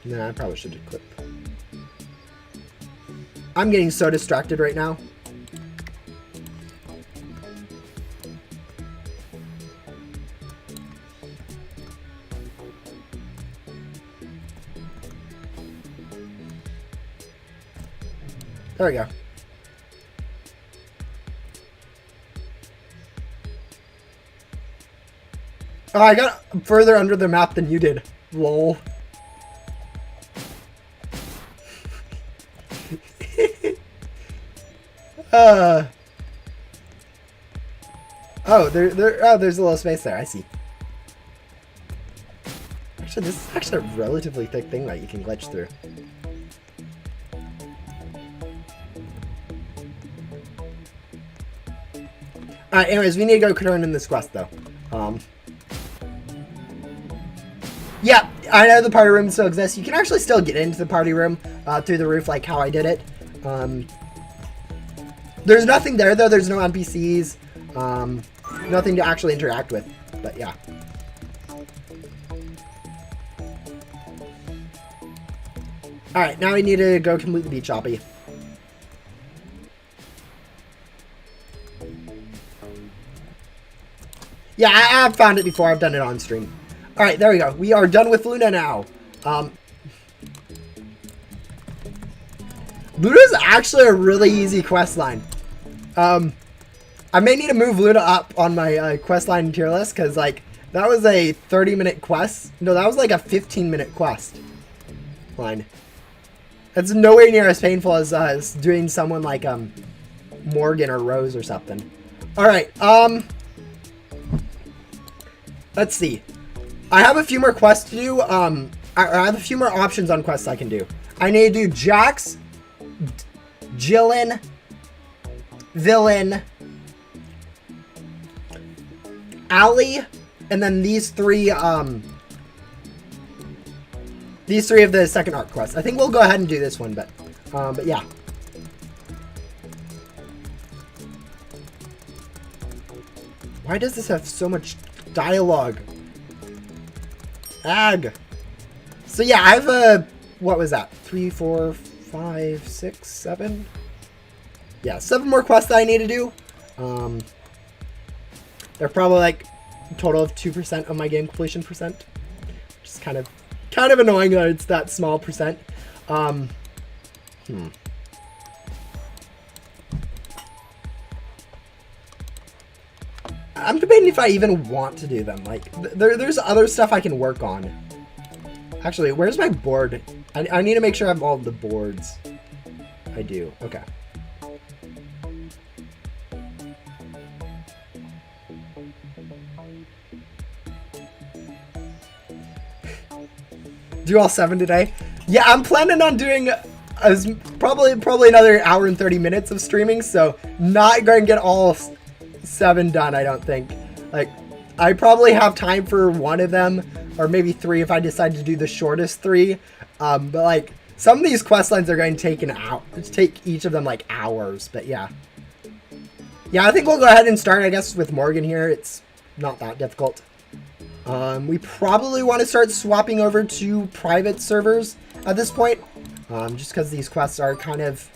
Nah, I probably should have clipped. I'm getting so distracted right now. There we go. Oh, I got further under the map than you did. Lol. Oh, there's a little space there. I see. Actually, this is actually a relatively thick thing that you can glitch through. Alright, anyways, we need to go turn in this quest, though. Yeah, I know the party room still exists. You can actually still get into the party room through the roof, like how I did it. There's nothing there, though. There's no NPCs. Nothing to actually interact with. But, yeah. Alright, now we need to go complete the beach obby. Yeah, I've found it before. I've done it on stream. Alright, there we go. We are done with Luna now. Luna's actually a really easy questline. I may need to move Luna up on my questline tier list, because, like, that was a 30-minute quest. No, that was like a 15-minute quest line. That's nowhere near as painful as doing someone like Morgan or Rose or something. Alright, let's see. I have a few more quests to do. I have a few more options on quests I can do. I need to do Jax, Jillian, Villain, Allie, and then these three of the second arc quests. I think we'll go ahead and do this one, but yeah. Why does this have so much dialogue? Ag. So yeah, I have a, what was that? 3, 4, 5, 6, 7? Yeah, 7 more quests that I need to do. They're probably like a total of 2% of my game completion percent. Which is kind of annoying that it's that small percent. I'm debating if I even want to do them. Like, there's other stuff I can work on. Actually, where's my board? I need to make sure I have all of the boards. I do. Okay. Do all 7 today? Yeah, I'm planning on doing probably another hour and 30 minutes of streaming, so not going to get all 7 done, I don't think. Like, I probably have time for one of them, or maybe 3 if I decide to do the shortest 3. But like some of these quest lines are going to take each of them like hours. But yeah, I think we'll go ahead and start, I guess, with Morgan here. It's not that difficult. We probably want to start swapping over to private servers at this point, just because these quests are kind of...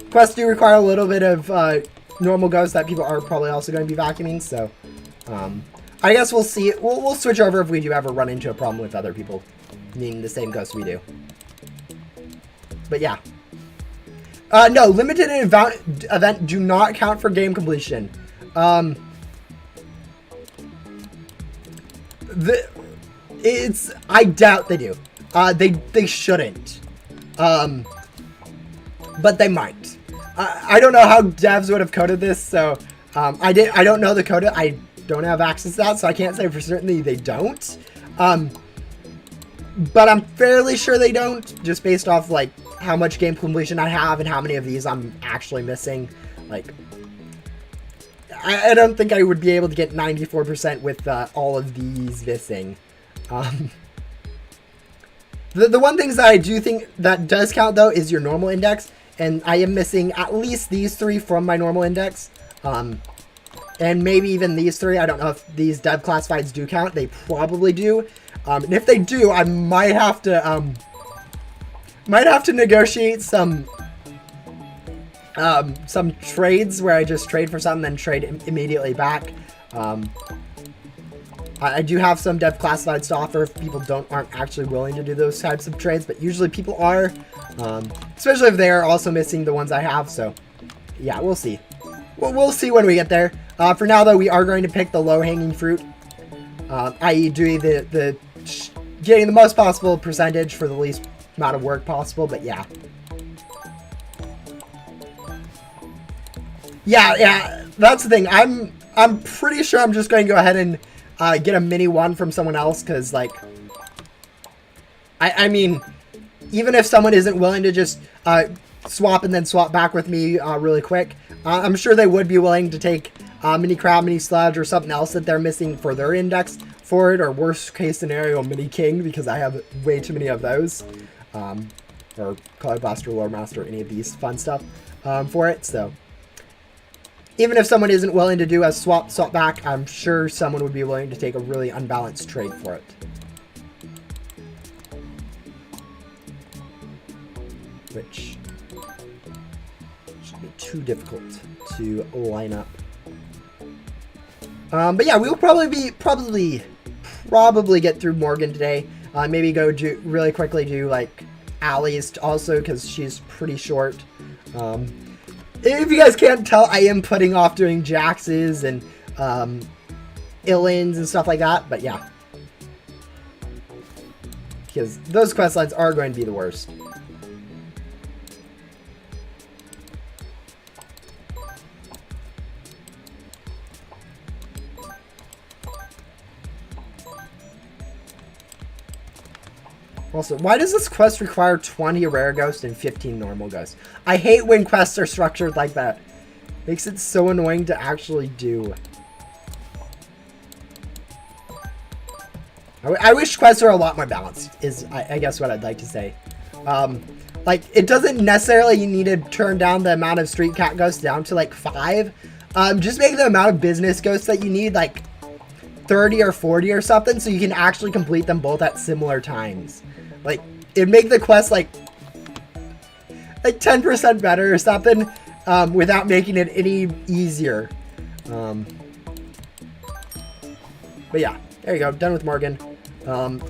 Quests do require a little bit of normal ghosts that people are probably also going to be vacuuming, so I guess we'll see. We'll switch over if we do ever run into a problem with other people needing the same ghosts we do. But yeah. No, limited event do not count for game completion. I doubt they do. They shouldn't. But they might. I don't know how devs would have coded this, so I don't know the code. I don't have access to that, so I can't say for certainty they don't. But I'm fairly sure they don't, just based off like how much game completion I have and how many of these I'm actually missing. Like, I don't think I would be able to get 94% with all of these missing. The one things that I do think that does count, though, is your normal index. And I am missing at least these 3 from my normal index. And maybe even these 3. I don't know if these dev classifieds do count. They probably do. And if they do, I might have to negotiate some trades where I just trade for something and trade immediately back. I do have some dev classifieds to offer if people aren't actually willing to do those types of trades, but usually people are, especially if they're also missing the ones I have. So yeah, we'll see. We'll see when we get there. For now, though, we are going to pick the low-hanging fruit, i.e. doing getting the most possible percentage for the least amount of work possible. But yeah. Yeah, that's the thing. I'm pretty sure I'm just going to go ahead and get a mini one from someone else, because like I mean, even if someone isn't willing to just swap and then swap back with me really quick, I'm sure they would be willing to take mini crab, mini sludge, or something else that they're missing for their index for it, or worst case scenario, mini king, because I have way too many of those, or Cloud Blaster, Lore Master, any of these fun stuff for it. So even if someone isn't willing to do a swap back, I'm sure someone would be willing to take a really unbalanced trade for it. Which shouldn't be too difficult to line up. But yeah, we'll probably get through Morgan today. Maybe go really quickly do like Allie's also, because she's pretty short. If you guys can't tell, I am putting off doing Jax's and Illins and stuff like that, but yeah. Because those quest lines are going to be the worst. Also, why does this quest require 20 rare ghosts and 15 normal ghosts? I hate when quests are structured like that. Makes it so annoying to actually do. I wish quests are a lot more balanced, is I guess what I'd like to say. Like, it doesn't necessarily you need to turn down the amount of street cat ghosts down to like 5. Just make the amount of business ghosts that you need like 30 or 40 or something, so you can actually complete them both at similar times. Like, it'd make the quest like 10% better or something, without making it any easier. But yeah, there you go, done with Morgan.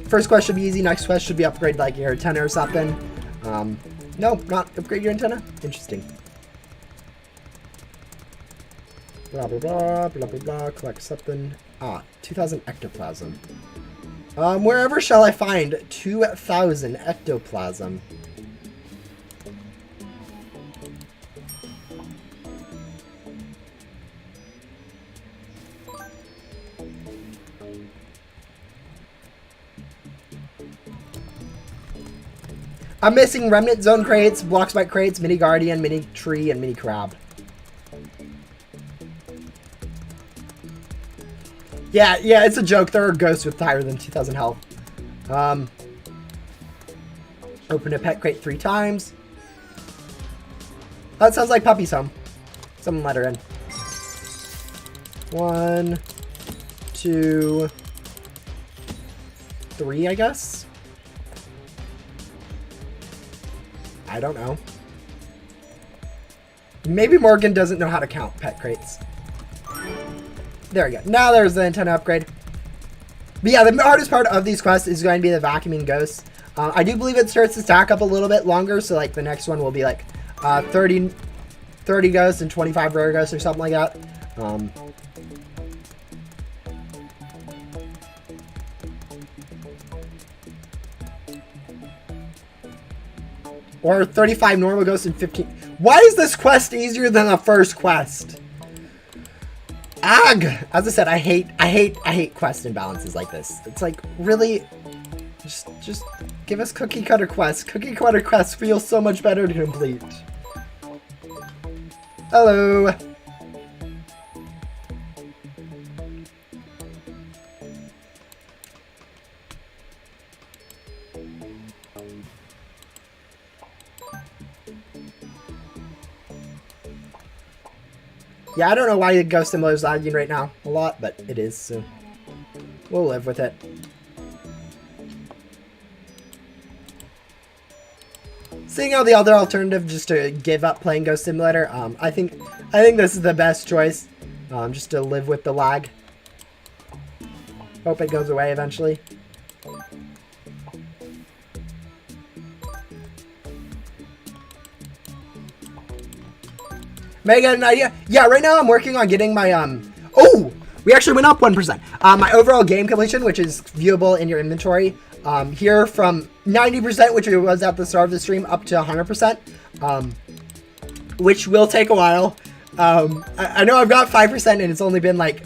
First quest should be easy, next quest should be upgrade like your antenna or something. No, not upgrade your antenna? Interesting. Blah blah blah, blah blah blah, collect something. 2,000 ectoplasm. Wherever shall I find 2,000 ectoplasm? I'm missing Remnant Zone crates, Block Spike crates, Mini Guardian, Mini Tree, and Mini Crab. Yeah, it's a joke. There are ghosts with higher than 2,000 health. Open a pet crate 3 times. That sounds like Puppy's home. Someone let her in. 1, 2, 3, I guess? I don't know. Maybe Morgan doesn't know how to count pet crates. There we go. Now there's the antenna upgrade. But yeah, the hardest part of these quests is going to be the vacuuming ghosts. I do believe it starts to stack up a little bit longer, so like the next one will be like 30 ghosts and 25 rare ghosts or something like that. Or 35 normal ghosts and 15. Why is this quest easier than the first quest? Ag! As I said, I hate quest imbalances like this. It's like, really, just give us cookie cutter quests. Cookie cutter quests feel so much better to complete. Hello. Yeah, I don't know why the Ghost Simulator is lagging right now a lot, but it is, so we'll live with it. Seeing out the other alternative just to give up playing Ghost Simulator, I think this is the best choice, just to live with the lag. Hope it goes away eventually. Megan, an idea? Yeah, right now I'm working on getting my, oh! We actually went up 1%. My overall game completion, which is viewable in your inventory, here from 90%, which it was at the start of the stream, up to 100%, which will take a while. I know I've got 5% and it's only been like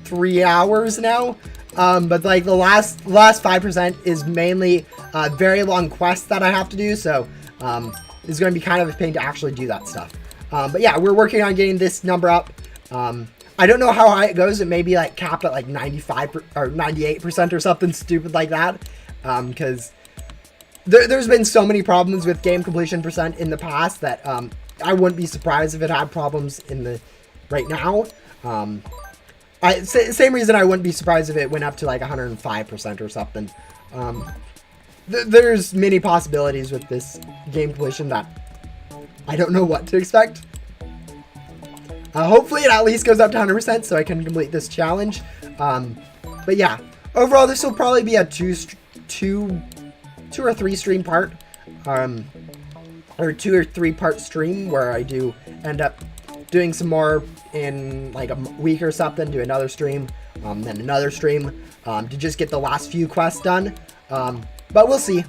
3 hours now, but like the last 5% is mainly very long quests that I have to do, so it's going to be kind of a pain to actually do that stuff. But yeah, we're working on getting this number up. I don't know how high it goes. It may be like capped at like 95 or 98% or something stupid like that. Because there's been so many problems with game completion percent in the past that I wouldn't be surprised if it had problems in the right now. Same reason I wouldn't be surprised if it went up to like 105% or something. There's many possibilities with this game completion that I don't know what to expect. Hopefully it at least goes up to 100% so I can complete this challenge. But yeah, overall this will probably be a two or three stream part, or 2 or 3 part stream where I do end up doing some more in like a week or something, do another stream, then another stream, to just get the last few quests done. But we'll see.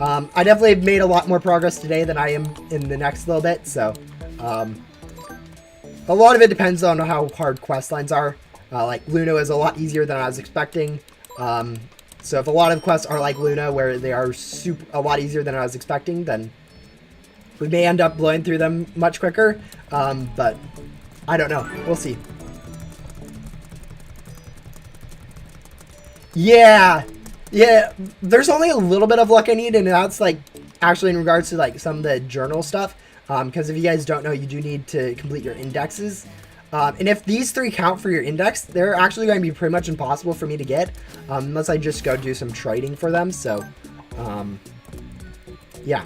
I definitely have made a lot more progress today than I am in the next little bit, so a lot of it depends on how hard quest lines are. Like Luna is a lot easier than I was expecting. So if a lot of quests are like Luna, where they are a lot easier than I was expecting, then we may end up blowing through them much quicker. But I don't know. We'll see. Yeah, there's only a little bit of luck I need, and that's like actually in regards to like some of the journal stuff. Because if you guys don't know, you do need to complete your indexes. And if these 3 count for your index, they're actually going to be pretty much impossible for me to get, unless I just go do some trading for them. So, yeah.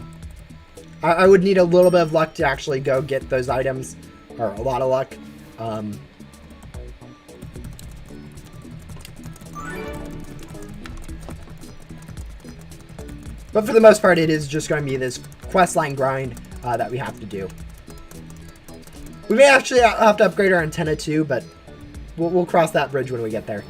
I would need a little bit of luck to actually go get those items, or a lot of luck. But for the most part, it is just going to be this questline grind that we have to do. We may actually have to upgrade our antenna too, but we'll cross that bridge when we get there.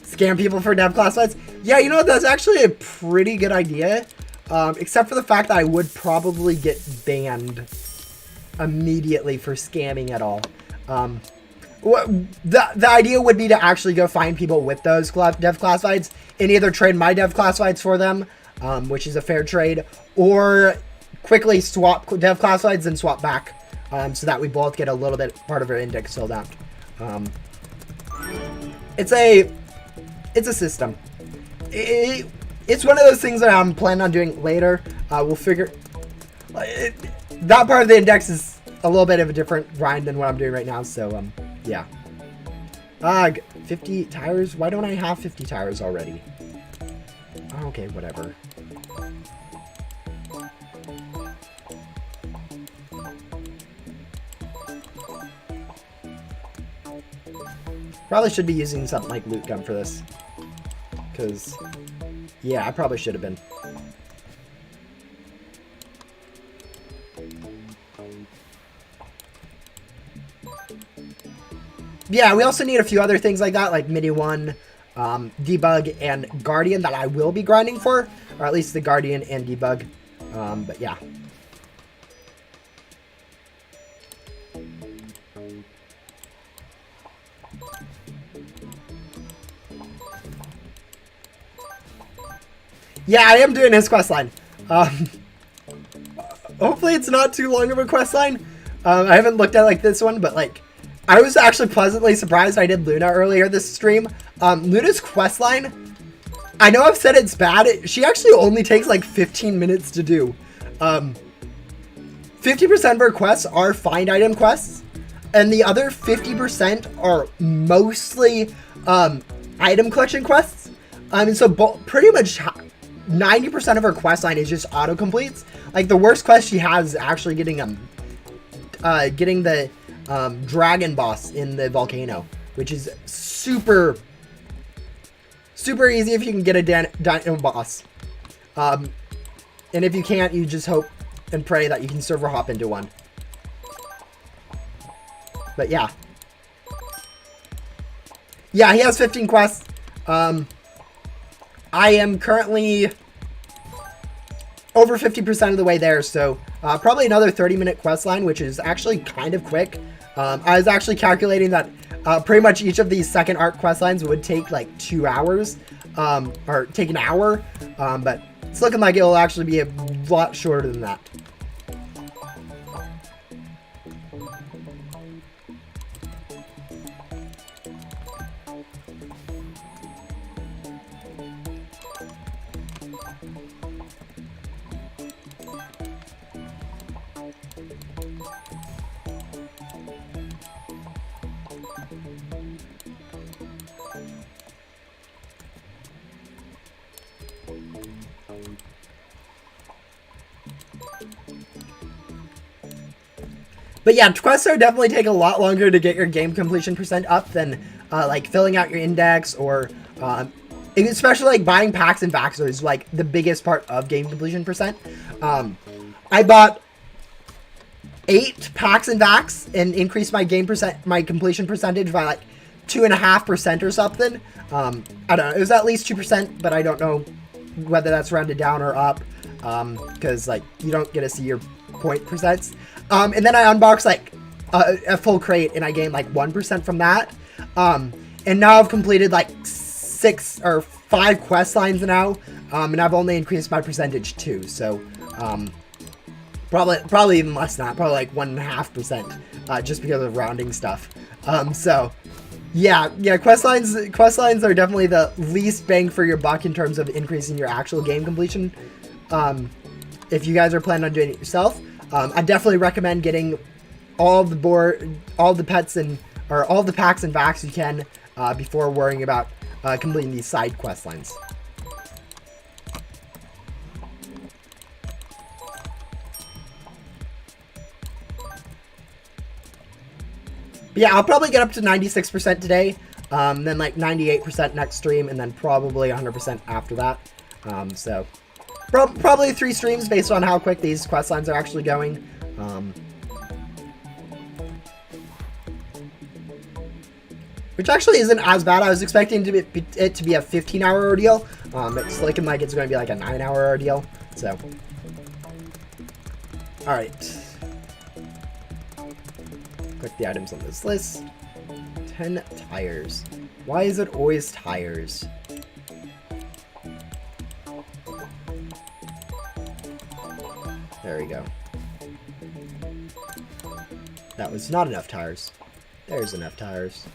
Scam people for dev classifieds? Yeah, you know, that's actually a pretty good idea. Except for the fact that I would probably get banned immediately for scamming at all. The idea would be to actually go find people with those dev classifieds and either trade my dev classifieds for them, which is a fair trade, or quickly swap dev classifieds and swap back, so that we both get a little bit part of our index filled out. It's a system. It's one of those things that I'm planning on doing later. We'll figure... that part of the index is a little bit of a different grind than what I'm doing right now, so, yeah. 50 tires? Why don't I have 50 tires already? Okay, whatever. Probably should be using something like loot gun for this. Because, yeah, I probably should have been. Yeah, we also need a few other things like that, like MIDI 1, Debug, and Guardian that I will be grinding for. Or at least the Guardian and Debug. But yeah. Yeah, I am doing his questline. Hopefully it's not too long of a questline. I haven't looked at like this one, but like, I was actually pleasantly surprised I did Luna earlier this stream. Luna's questline, I know I've said it's bad. She actually only takes like 15 minutes to do. 50% of her quests are find item quests, and the other 50% are mostly item collection quests. And so pretty much 90% of her quest line is just auto completes. Like the worst quest she has is actually getting the dragon boss in the volcano, which is super easy if you can get a dino boss. And if you can't, you just hope and pray that you can server hop into one. But yeah. Yeah, he has 15 quests. I am currently over 50% of the way there, so probably another 30-minute quest line, which is actually kind of quick. I was actually calculating that pretty much each of these second arc quest lines would take like 2 hours, or take an hour, but it's looking like it'll actually be a lot shorter than that. But yeah, quests are definitely take a lot longer to get your game completion percent up than like filling out your index, or especially like buying packs and vacs is like the biggest part of game completion percent. I bought 8 packs and vacs and increased my my completion percentage by like 2.5% or something. I don't know, it was at least 2%, but I don't know whether that's rounded down or up, because like you don't get to see your point percents. And then I unboxed like a full crate and I gained like 1% from that. And now I've completed like 6 or 5 quest lines now, and I've only increased my percentage too. So probably even less than that, probably like 1.5%, just because of rounding stuff. So yeah, quest lines are definitely the least bang for your buck in terms of increasing your actual game completion. If you guys are planning on doing it yourself, I definitely recommend getting all the pets or all the packs and vacs you can before worrying about completing these side quest lines. But yeah, I'll probably get up to 96% today, then like 98% next stream, and then probably 100% after that. So probably 3 streams based on how quick these quest lines are actually going. Which actually isn't as bad. I was expecting it to be a 15-hour ordeal. It's looking like it's going to be like a 9-hour ordeal. So, all right. Click the items on this list. 10 tires. Why is it always tires? There we go. That was not enough tires. There's enough tires.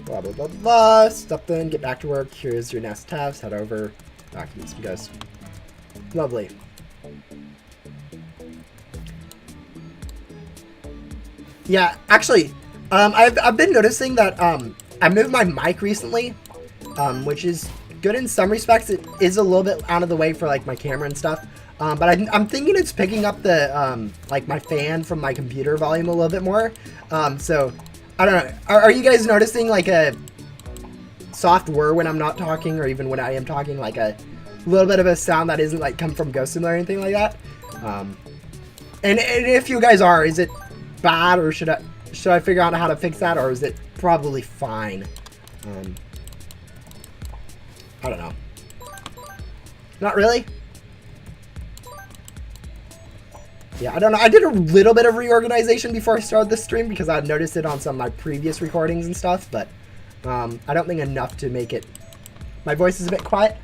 Blah, blah, blah, blah. Stop then, get back to work. Here's your next task. Head over. Document some ghosts. Lovely. Yeah, actually, I've been noticing that I moved my mic recently, which is good in some respects. It is a little bit out of the way for like my camera and stuff, but I'm thinking it's picking up the like my fan from my computer volume a little bit more. So I don't know. Are you guys noticing like a soft whir when I'm not talking, or even when I am talking, like a little bit of a sound that isn't like come from Ghost Simulator or anything like that? And if you guys are, is it bad, or should I figure out how to fix that, or is it probably fine? I don't know. Not really? Yeah, I don't know. I did a little bit of reorganization before I started this stream because I noticed it on some of my previous recordings and stuff, but I don't think enough to make it... My voice is a bit quiet?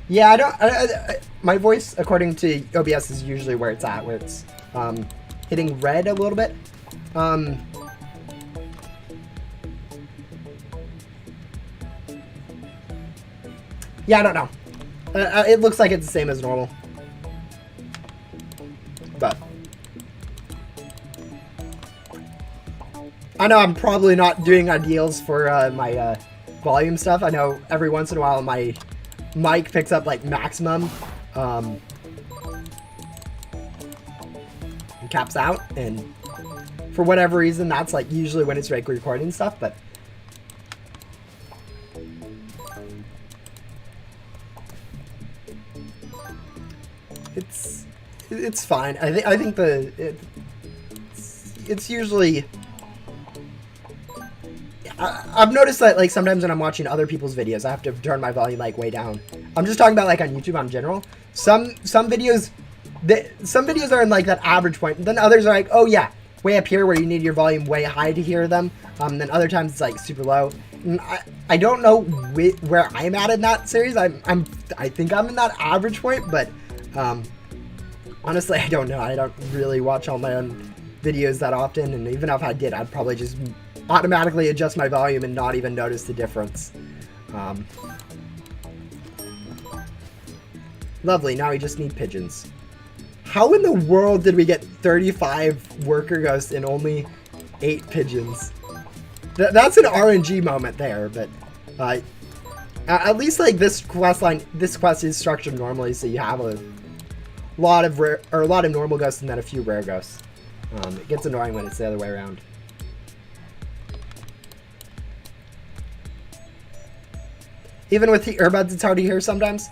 Yeah, my voice, according to OBS, is usually where it's at, where it's hitting red a little bit. Yeah, I don't know. It looks like it's the same as normal. But I know I'm probably not doing ideals for my volume stuff. I know every once in a while my mic picks up like maximum and caps out, and for whatever reason that's like usually when it's like recording stuff, but it's fine. I think it's usually I've noticed that like sometimes when I'm watching other people's videos I have to turn my volume like way down. I'm just talking about like on YouTube in general. Some videos are in like that average point, and then others are like, oh yeah, way up here where you need your volume way high to hear them. Then other times it's like super low. And I don't know where I'm at in that series. I think I'm in that average point, but honestly I don't know. I don't really watch all my own videos that often, and even if I did, I'd probably just automatically adjust my volume and not even notice the difference. Lovely, now we just need pigeons. How in the world did we get 35 worker ghosts and only 8 pigeons? That's an RNG moment there, but at least like this quest is structured normally, so you have a lot of normal ghosts and then a few rare ghosts. It gets annoying when it's the other way around. Even with the earbuds, it's hard to hear sometimes.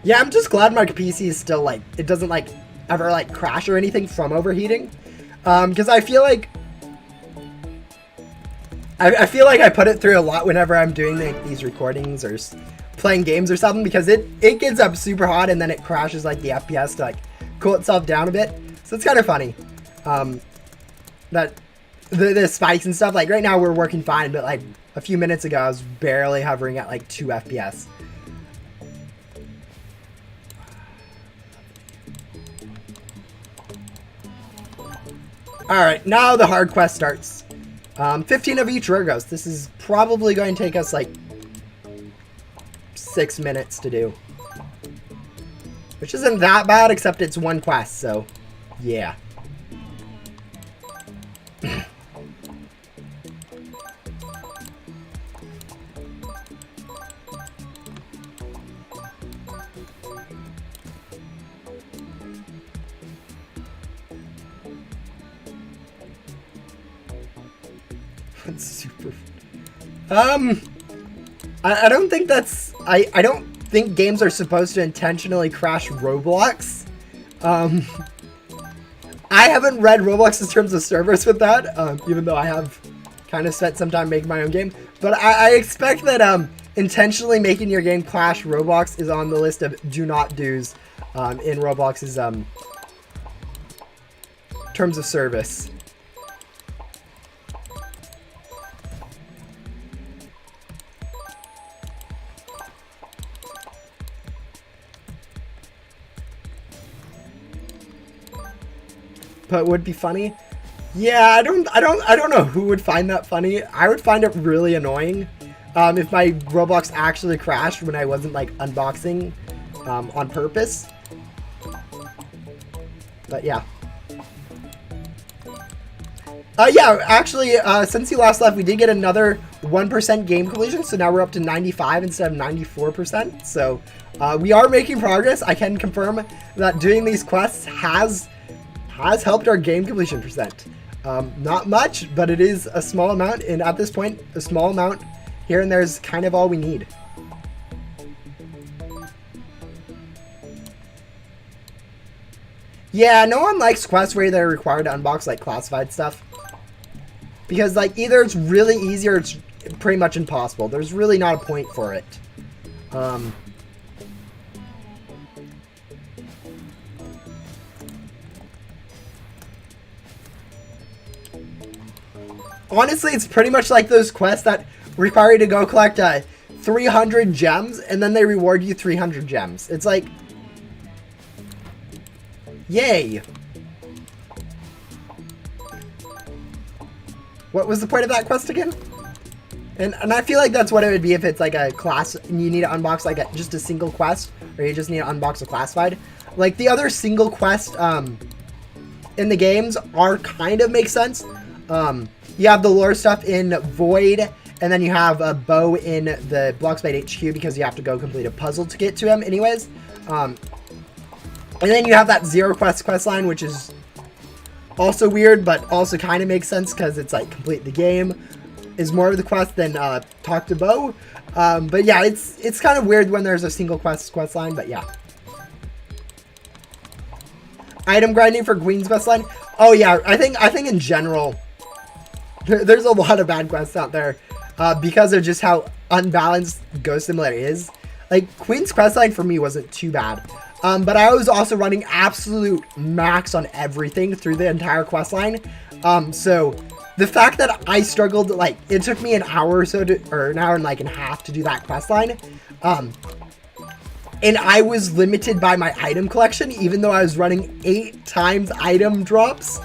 Yeah, I'm just glad my PC is still like, it doesn't like ever like crash or anything from overheating. Because I feel like I put it through a lot whenever I'm doing these recordings or playing games or something, because it gets up super hot and then it crashes like the FPS to like cool itself down a bit. So it's kind of funny. That the spikes and stuff, like right now we're working fine, but like a few minutes ago I was barely hovering at like 2 FPS. Alright, now the hard quest starts. 15 of each rare ghost. This is probably going to take us like 6 minutes to do. Which isn't that bad, except it's one quest, so yeah. Super. I don't think that's... I don't think games are supposed to intentionally crash Roblox. I haven't read Roblox's terms of service with that, even though I have kind of spent some time making my own game. But I expect that intentionally making your game crash Roblox is on the list of do not do's in Roblox's terms of service. But would be funny. Yeah, I don't know who would find that funny. I would find it really annoying if my Roblox actually crashed when I wasn't like unboxing on purpose. But yeah. Yeah, actually, since you last left, we did get another 1% game completion, so now we're up to 95 instead of 94%. So we are making progress. I can confirm that doing these quests has helped our game completion percent. Not much, but it is a small amount, and at this point, a small amount here and there is kind of all we need. Yeah, no one likes quests where they're required to unbox like classified stuff. Because like either it's really easy or it's pretty much impossible. There's really not a point for it. Honestly, it's pretty much like those quests that require you to go collect 300 gems and then they reward you 300 gems. It's like, yay. What was the point of that quest again? And I feel like that's what it would be if it's like a class and you need to unbox like just a single quest, or you just need to unbox a classified. Like the other single quest in the games are kind of make sense. You have the lore stuff in Void, and then you have a bow in the Bloxblade HQ because you have to go complete a puzzle to get to him anyways. And then you have that Zero quest line, which is also weird, but also kind of makes sense because it's like complete the game is more of the quest than talk to Bo. But yeah, it's kind of weird when there's a single quest line, but yeah. Item grinding for Queen's quest line. Oh yeah, I think in general there's a lot of bad quests out there because of just how unbalanced Ghost Simulator is. Like Queen's quest line for me wasn't too bad. But I was also running absolute max on everything through the entire quest line. So the fact that I struggled, like, it took me an hour or so or an hour and like a half to do that quest line. And I was limited by my item collection, even though I was running 8 times item drops.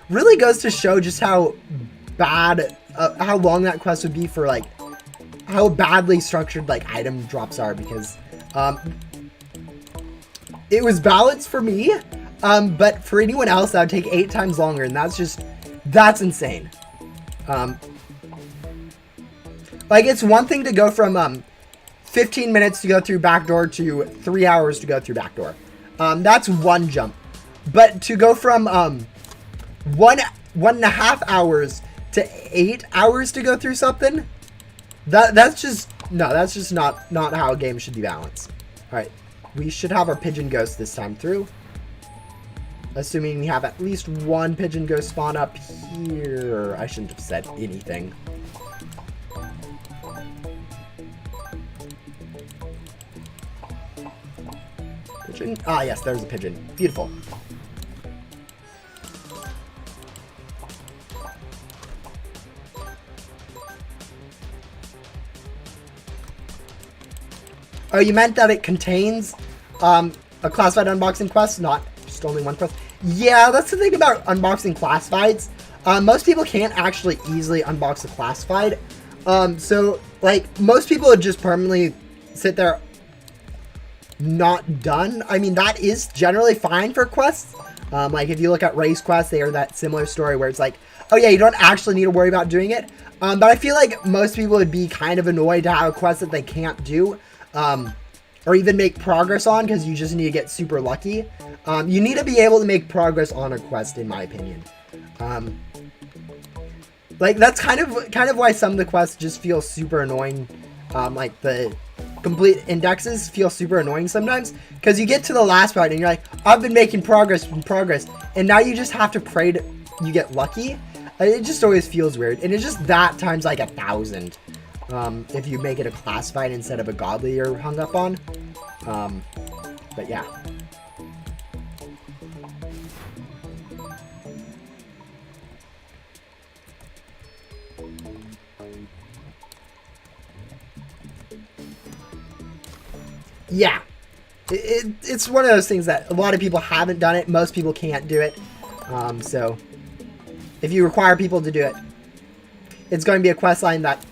Really goes to show just how bad, how long that quest would be for like, how badly structured like item drops are, because, it was balanced for me, but for anyone else, that would take 8 times longer, and that's insane. Like, it's one thing to go from 15 minutes to go through backdoor to 3 hours to go through backdoor. That's one jump. But to go from 1.5 hours to 8 hours to go through something, that's just not how a game should be balanced. All right. We should have our pigeon ghost this time through. Assuming we have at least one pigeon ghost spawn up here. I shouldn't have said anything. Pigeon? Ah, yes, there's a pigeon. Beautiful. Oh, you meant that it contains a classified unboxing quest, not just only one quest? Yeah, that's the thing about unboxing classifieds. Most people can't actually easily unbox a classified. So, like, most people would just permanently sit there not done. I mean, that is generally fine for quests. Like, if you look at race quests, they are that similar story where it's like, oh yeah, you don't actually need to worry about doing it. But I feel like most people would be kind of annoyed to have a quest that they can't do. Or even make progress on, because you just need to get super lucky. You need to be able to make progress on a quest, in my opinion. Like, that's kind of why some of the quests just feel super annoying. Like, the complete indexes feel super annoying sometimes. Because you get to the last part and you're like, I've been making progress. And now you just have to pray to you get lucky. It just always feels weird. And it's just that times like 1,000. If you make it a classified instead of a godly you're hung up on. But yeah. Yeah, it's one of those things that a lot of people haven't done it. Most people can't do it. So if you require people to do it, it's going to be a quest line that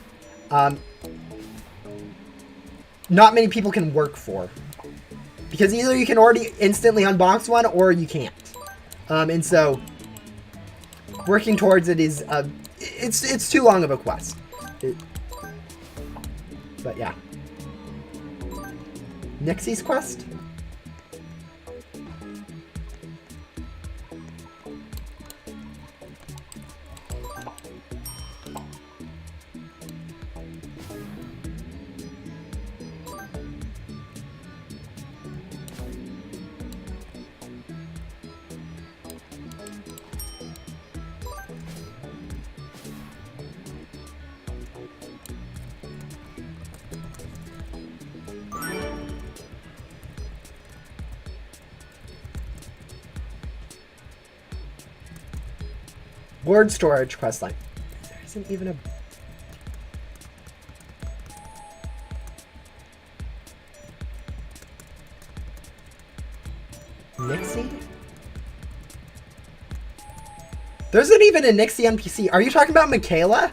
not many people can work for. Because either you can already instantly unbox one or you can't. And so working towards it is, it's too long of a quest. But yeah. Nixie's quest? Board storage questline. There isn't even a... Nixie? There isn't even a Nixie NPC. Are you talking about Michaela?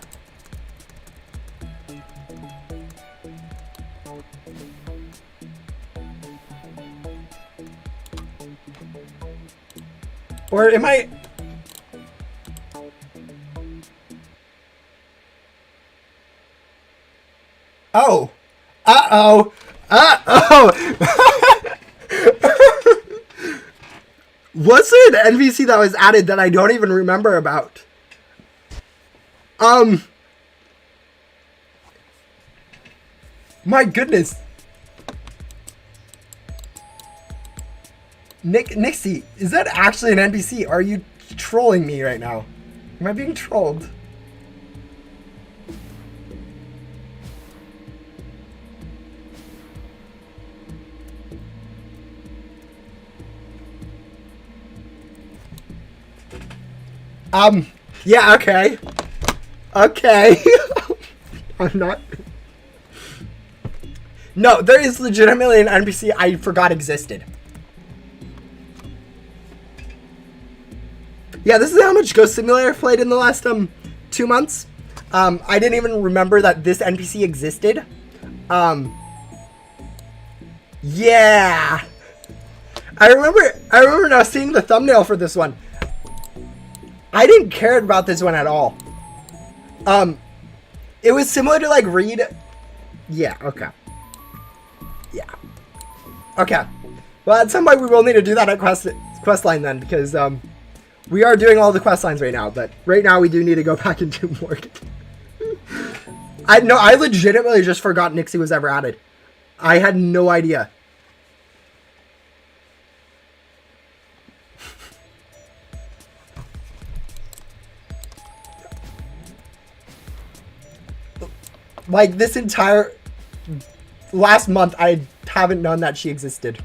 Or am I... Oh. Uh-oh. Uh-oh. Was there an NPC that was added that I don't even remember about? My goodness. Nixie, is that actually an NPC? Are you trolling me right now? Am I being trolled? Yeah, okay. Okay. I'm not... No, there is legitimately an NPC I forgot existed. Yeah, this is how much Ghost Simulator I've played in the last, 2 months. I didn't even remember that this NPC existed. Yeah. I remember now seeing the thumbnail for this one. I didn't care about this one at all. It was similar to like Reed. Yeah, okay. Yeah. Okay. Well, at some point we will need to do that at questline then, because we are doing all the quest lines right now, but right now we do need to go back and do more. I legitimately just forgot Nixie was ever added. I had no idea. Like, this entire last month, I haven't known that she existed.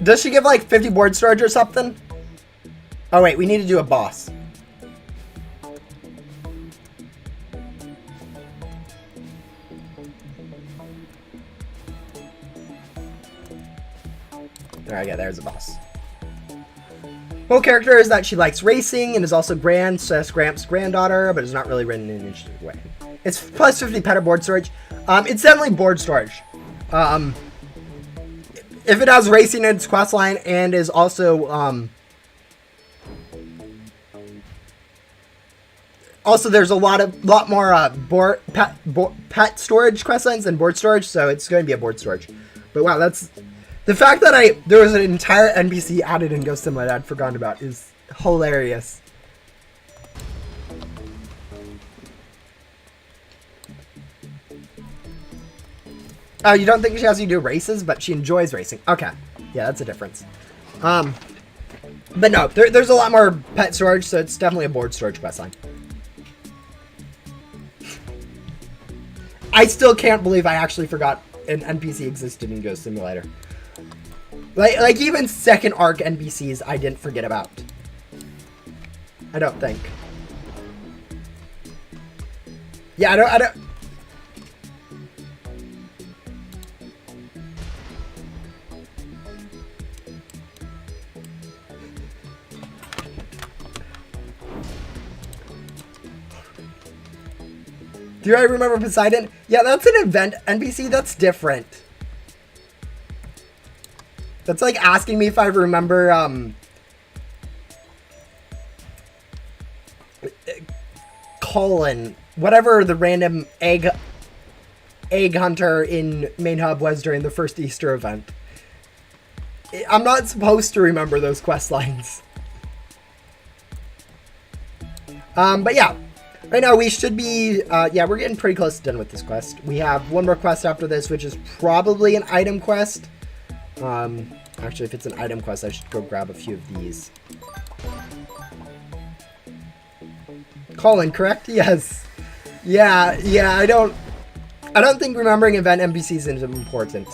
Does she give, like, 50 board storage or something? Oh, wait, we need to do a boss. Alright, yeah, there's a boss. Whole character is that she likes racing and is also Gramps' granddaughter, but is not really written in an interesting way. It's plus 50 peta board storage. It's definitely board storage. If it has racing in its questline and is also Also, there's a lot more pet storage questlines than board storage, so it's going to be a board storage. But wow, that's the fact that there was an entire NPC added in Ghost Simulator I'd forgotten about is hilarious. Oh, you don't think she has to do races, but she enjoys racing. Okay, yeah, that's a difference. But no, there's a lot more pet storage, so it's definitely a board storage questline. I still can't believe I actually forgot an NPC existed in Ghost Simulator. Like even second arc NPCs I didn't forget about. I don't think. Yeah, I don't. Do I remember Poseidon? Yeah, that's an event NPC. That's different. That's like asking me if I remember Colin, whatever the random egg hunter in Main Hub was during the first Easter event. I'm not supposed to remember those quest lines. But yeah. Right now, we should be, yeah, we're getting pretty close to done with this quest. We have one more quest after this, which is probably an item quest. Actually, if it's an item quest, I should go grab a few of these. Colin, correct? Yes. Yeah, I don't think remembering event NPCs is important.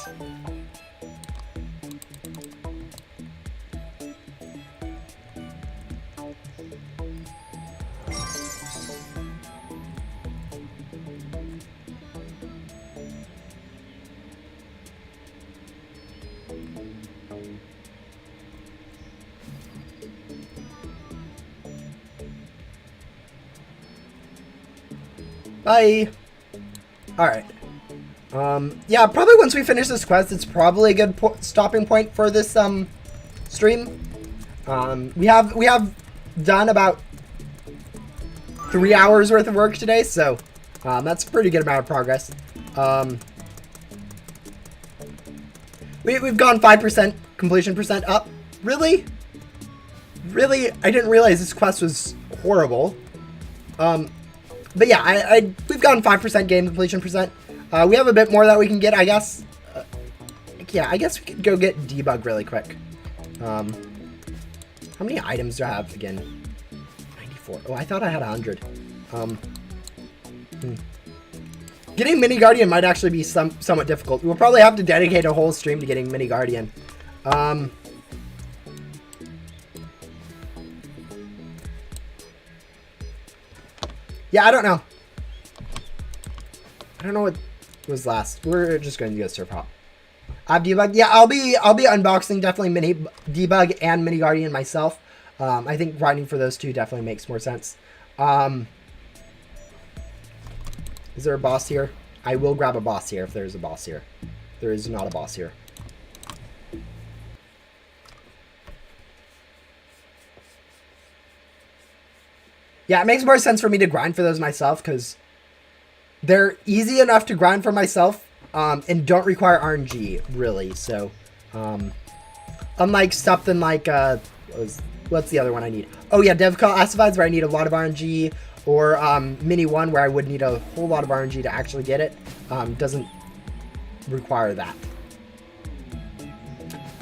Bye. Alright. Yeah, probably once we finish this quest, it's probably a good stopping point for this, stream. We have done about 3 hours worth of work today, so, that's a pretty good amount of progress. We've gone 5% completion percent up. Really? Really? I didn't realize this quest was horrible. But yeah, we've gotten 5% game completion percent. We have a bit more that we can get, I guess. Yeah, I guess we could go get debug really quick. How many items do I have again? 94. Oh, I thought I had 100. Getting Mini Guardian might actually be somewhat difficult. We'll probably have to dedicate a whole stream to getting Mini Guardian. Yeah, I don't know. I don't know what was last. We're just going to go surf hop. I've debug. Yeah, I'll be unboxing definitely Mini Debug and Mini Guardian myself. I think grinding for those two definitely makes more sense. Is there a boss here? I will grab a boss here if there's a boss here. There is not a boss here. Yeah, it makes more sense for me to grind for those myself because they're easy enough to grind for myself and don't require RNG, really. So, unlike something like, what's the other one I need? Oh yeah, DevCall Acidifieds where I need a lot of RNG, or Mini 1 where I would need a whole lot of RNG to actually get it. Doesn't require that.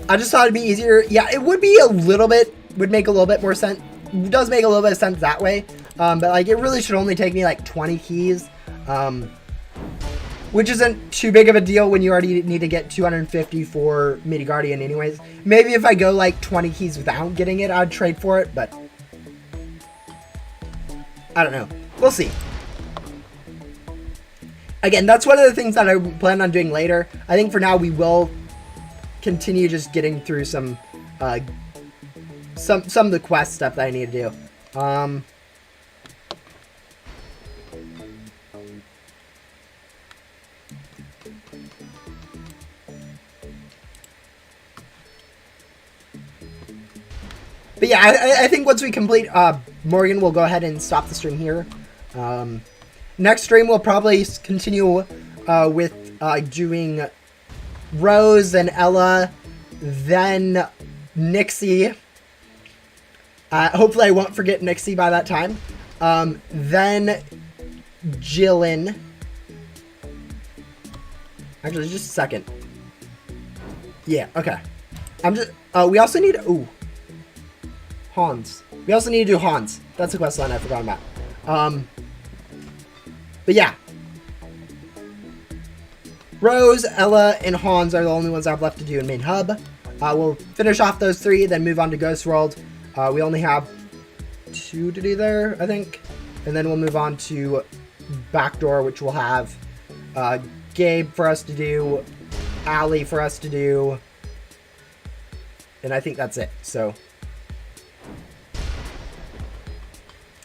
I just thought it'd be easier. Yeah, it would be would make a little bit more sense. It does make a little bit of sense that way. But like it really should only take me like 20 keys. Which isn't too big of a deal when you already need to get 250 for Mini Guardian anyways. Maybe if I go like 20 keys without getting it, I'd trade for it, but I don't know. We'll see. Again, that's one of the things that I plan on doing later. I think for now we will continue just getting through some of the quest stuff that I need to do. But yeah, I think once we complete Morgan, we'll go ahead and stop the stream here. Next stream we'll probably continue with doing Rose and Ella, then Nixie. Hopefully I won't forget Nixie by that time. Then Jillin. Actually, just a second. Yeah, okay. We also need, Hans. We also need to do Hans. That's a quest line I forgot about. But yeah. Rose, Ella, and Hans are the only ones I have left to do in main hub. We'll finish off those 3, then move on to Ghost World. We only have 2 to do there, I think. And then we'll move on to Backdoor, which will have Gabe for us to do, Allie for us to do, and I think that's it. So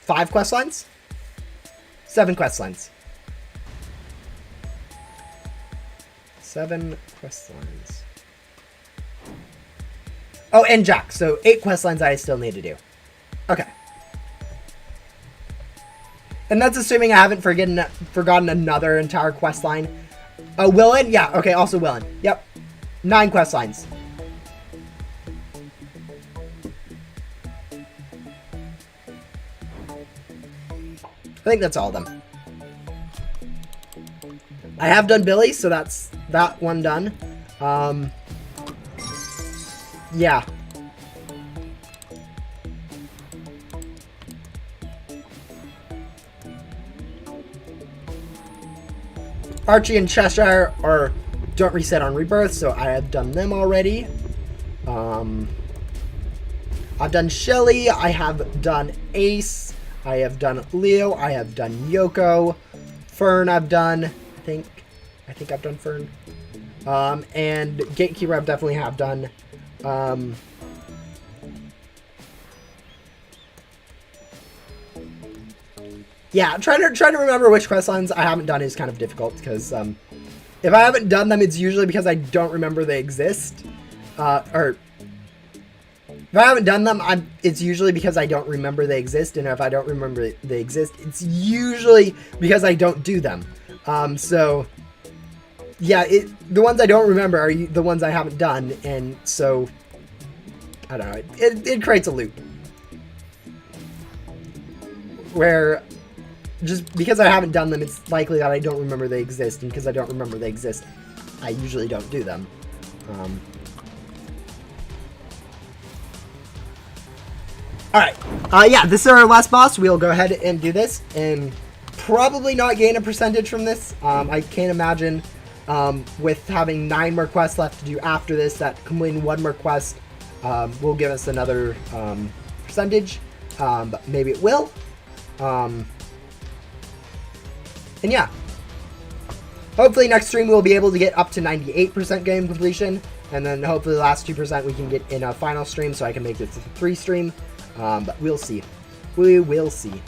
5 quest lines? 7 quest lines. 7 quest lines. Oh, and Jack. So 8 quest lines I still need to do. Okay. And that's assuming I haven't forgotten another entire quest line. Willen? Yeah, okay, also Willen. Yep. 9 quest lines. I think that's all of them. I have done Billy, so that's that one done. Yeah. Archie and Cheshire don't reset on rebirth, so I have done them already. I've done Shelly, I have done Ace, I have done Leo, I have done Yoko, Fern I've done, I think I've done Fern. And Gatekeeper I definitely have done. Yeah, trying to remember which quest lines I haven't done is kind of difficult, because if I haven't done them, it's usually because I don't remember they exist. Or if I haven't done them, it's usually because I don't remember they exist, and if I don't remember they exist, it's usually because I don't do them. So yeah, the ones I don't remember are the ones I haven't done, and so I don't know. It creates a loop where just because I haven't done them, it's likely that I don't remember they exist, and because I don't remember they exist, I usually don't do them. Alright, yeah, this is our last boss. We'll go ahead and do this, and probably not gain a percentage from this. I can't imagine, with having 9 more quests left to do after this, that completing 1 more quest will give us another percentage, but maybe it will. And yeah, hopefully next stream we'll be able to get up to 98% game completion, and then hopefully the last 2% we can get in a final stream, so I can make this a 3 stream. But we'll see. We will see.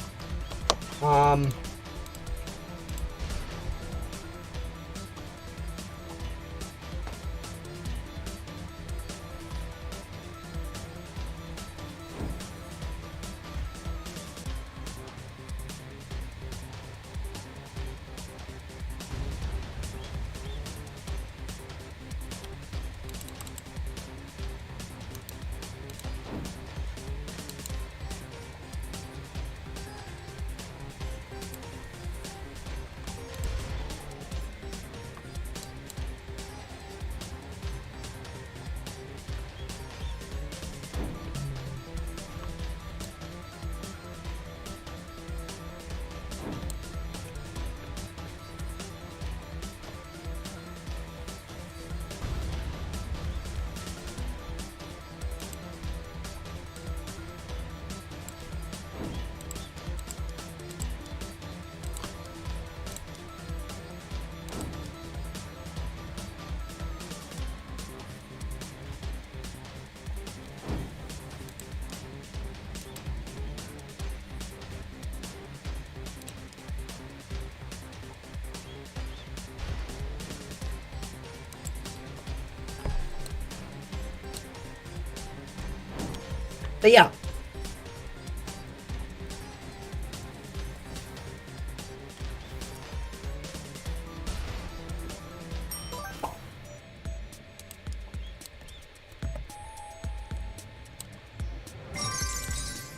But yeah.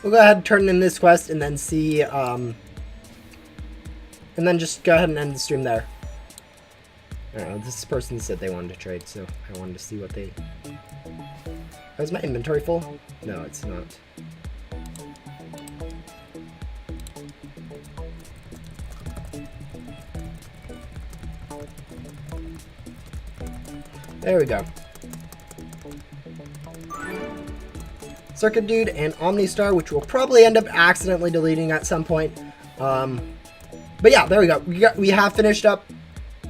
we'll go ahead and turn in this quest and then see, and then just go ahead and end the stream there. I don't know, this person said they wanted to trade, so I wanted to see what they... Oh, is my inventory full? No, it's not. There we go. Circuit Dude and Omnistar, which we'll probably end up accidentally deleting at some point. But yeah, there we go. We have finished up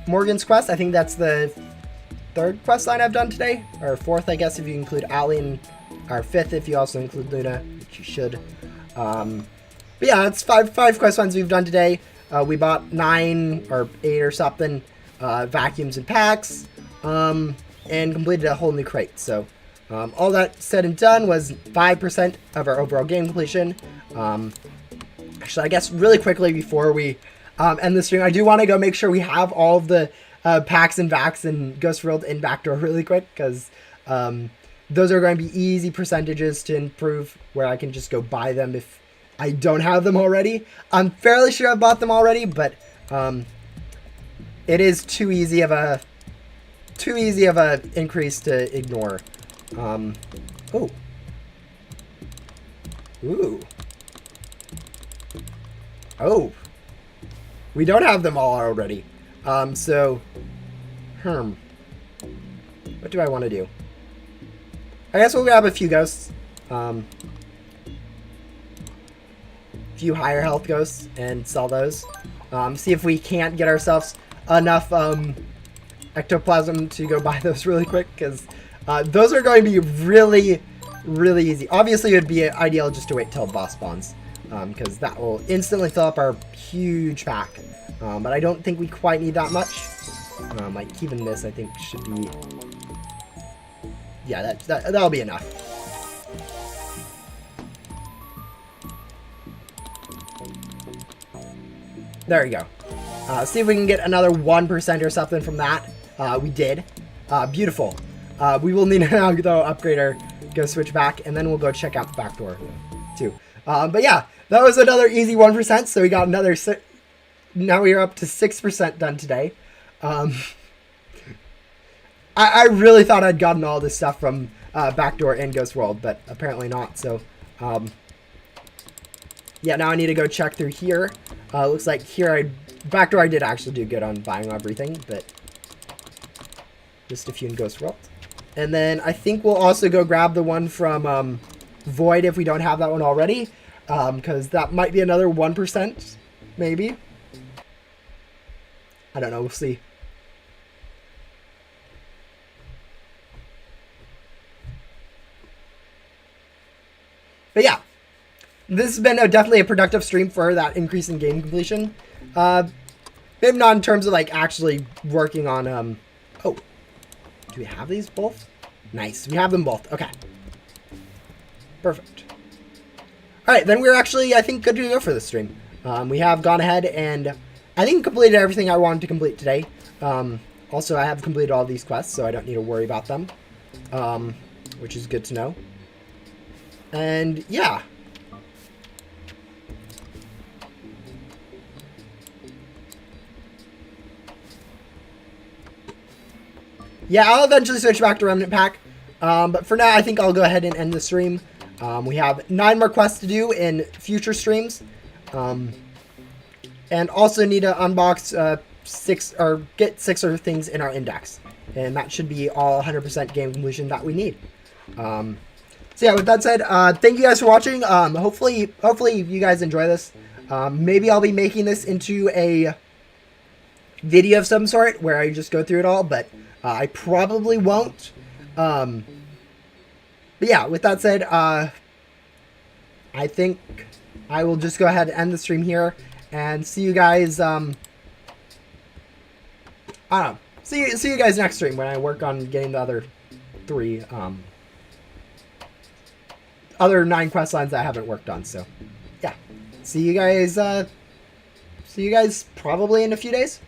Morgan's quest. I think that's the third quest line I've done today, or fourth, I guess, if you include Allie, and or fifth if you also include Luna, which you should. But yeah, it's five quest lines we've done today. We bought 9 or 8 or something vacuums and packs, and completed a whole new crate. So all that said and done was 5% of our overall game completion. Actually, I guess really quickly before we end the stream, I do want to go make sure we have all of the packs and vacs and Ghost World in backdoor really quick, because those are going to be easy percentages to improve, where I can just go buy them if I don't have them already. I'm fairly sure I bought them already, but it is too easy of a increase to ignore. Oh. Ooh. Oh. We don't have them all already. So, what do I want to do? I guess we'll grab a few ghosts. Few higher health ghosts and sell those. See if we can't get ourselves enough ectoplasm to go buy those really quick, because those are going to be really, really easy. Obviously, it would be ideal just to wait till boss spawns, because that will instantly fill up our huge pack. But I don't think we quite need that much. Like even this, I think should be. Yeah, that'll be enough. There we go. See if we can get another 1% or something from that. We did. Beautiful. We will need to now though upgrade our go switch back, and then we'll go check out the back door too. But yeah, that was another easy 1%. So we got another. Now we are up to 6% done today. I really thought I'd gotten all this stuff from backdoor and Ghost World, but apparently not. So yeah, now I need to go check through here. Looks like here backdoor I did actually do good on buying everything, but just a few in Ghost World. And then I think we'll also go grab the one from Void if we don't have that one already, because that might be another 1%, maybe. I don't know, we'll see. But yeah, this has been definitely a productive stream for that increase in game completion. Maybe not in terms of like actually working on, oh, do we have these both? Nice, we have them both, okay. Perfect. All right, then we're actually, I think, good to go for this stream. We have gone ahead and I think completed everything I wanted to complete today. Also, I have completed all these quests, so I don't need to worry about them, which is good to know. And yeah. Yeah, I'll eventually switch back to Remnant Pack. But for now, I think I'll go ahead and end the stream. We have 9 more quests to do in future streams. And also need to unbox 6 or get 6 other things in our index. And that should be all 100% game completion that we need. So yeah, with that said, thank you guys for watching. Hopefully you guys enjoy this. Maybe I'll be making this into a video of some sort where I just go through it all, but I probably won't. But yeah, with that said, I think I will just go ahead and end the stream here and see you guys. I don't know. See you guys next stream when I work on getting the other 3. Other 9 quest lines that I haven't worked on. So yeah, see you guys probably in a few days.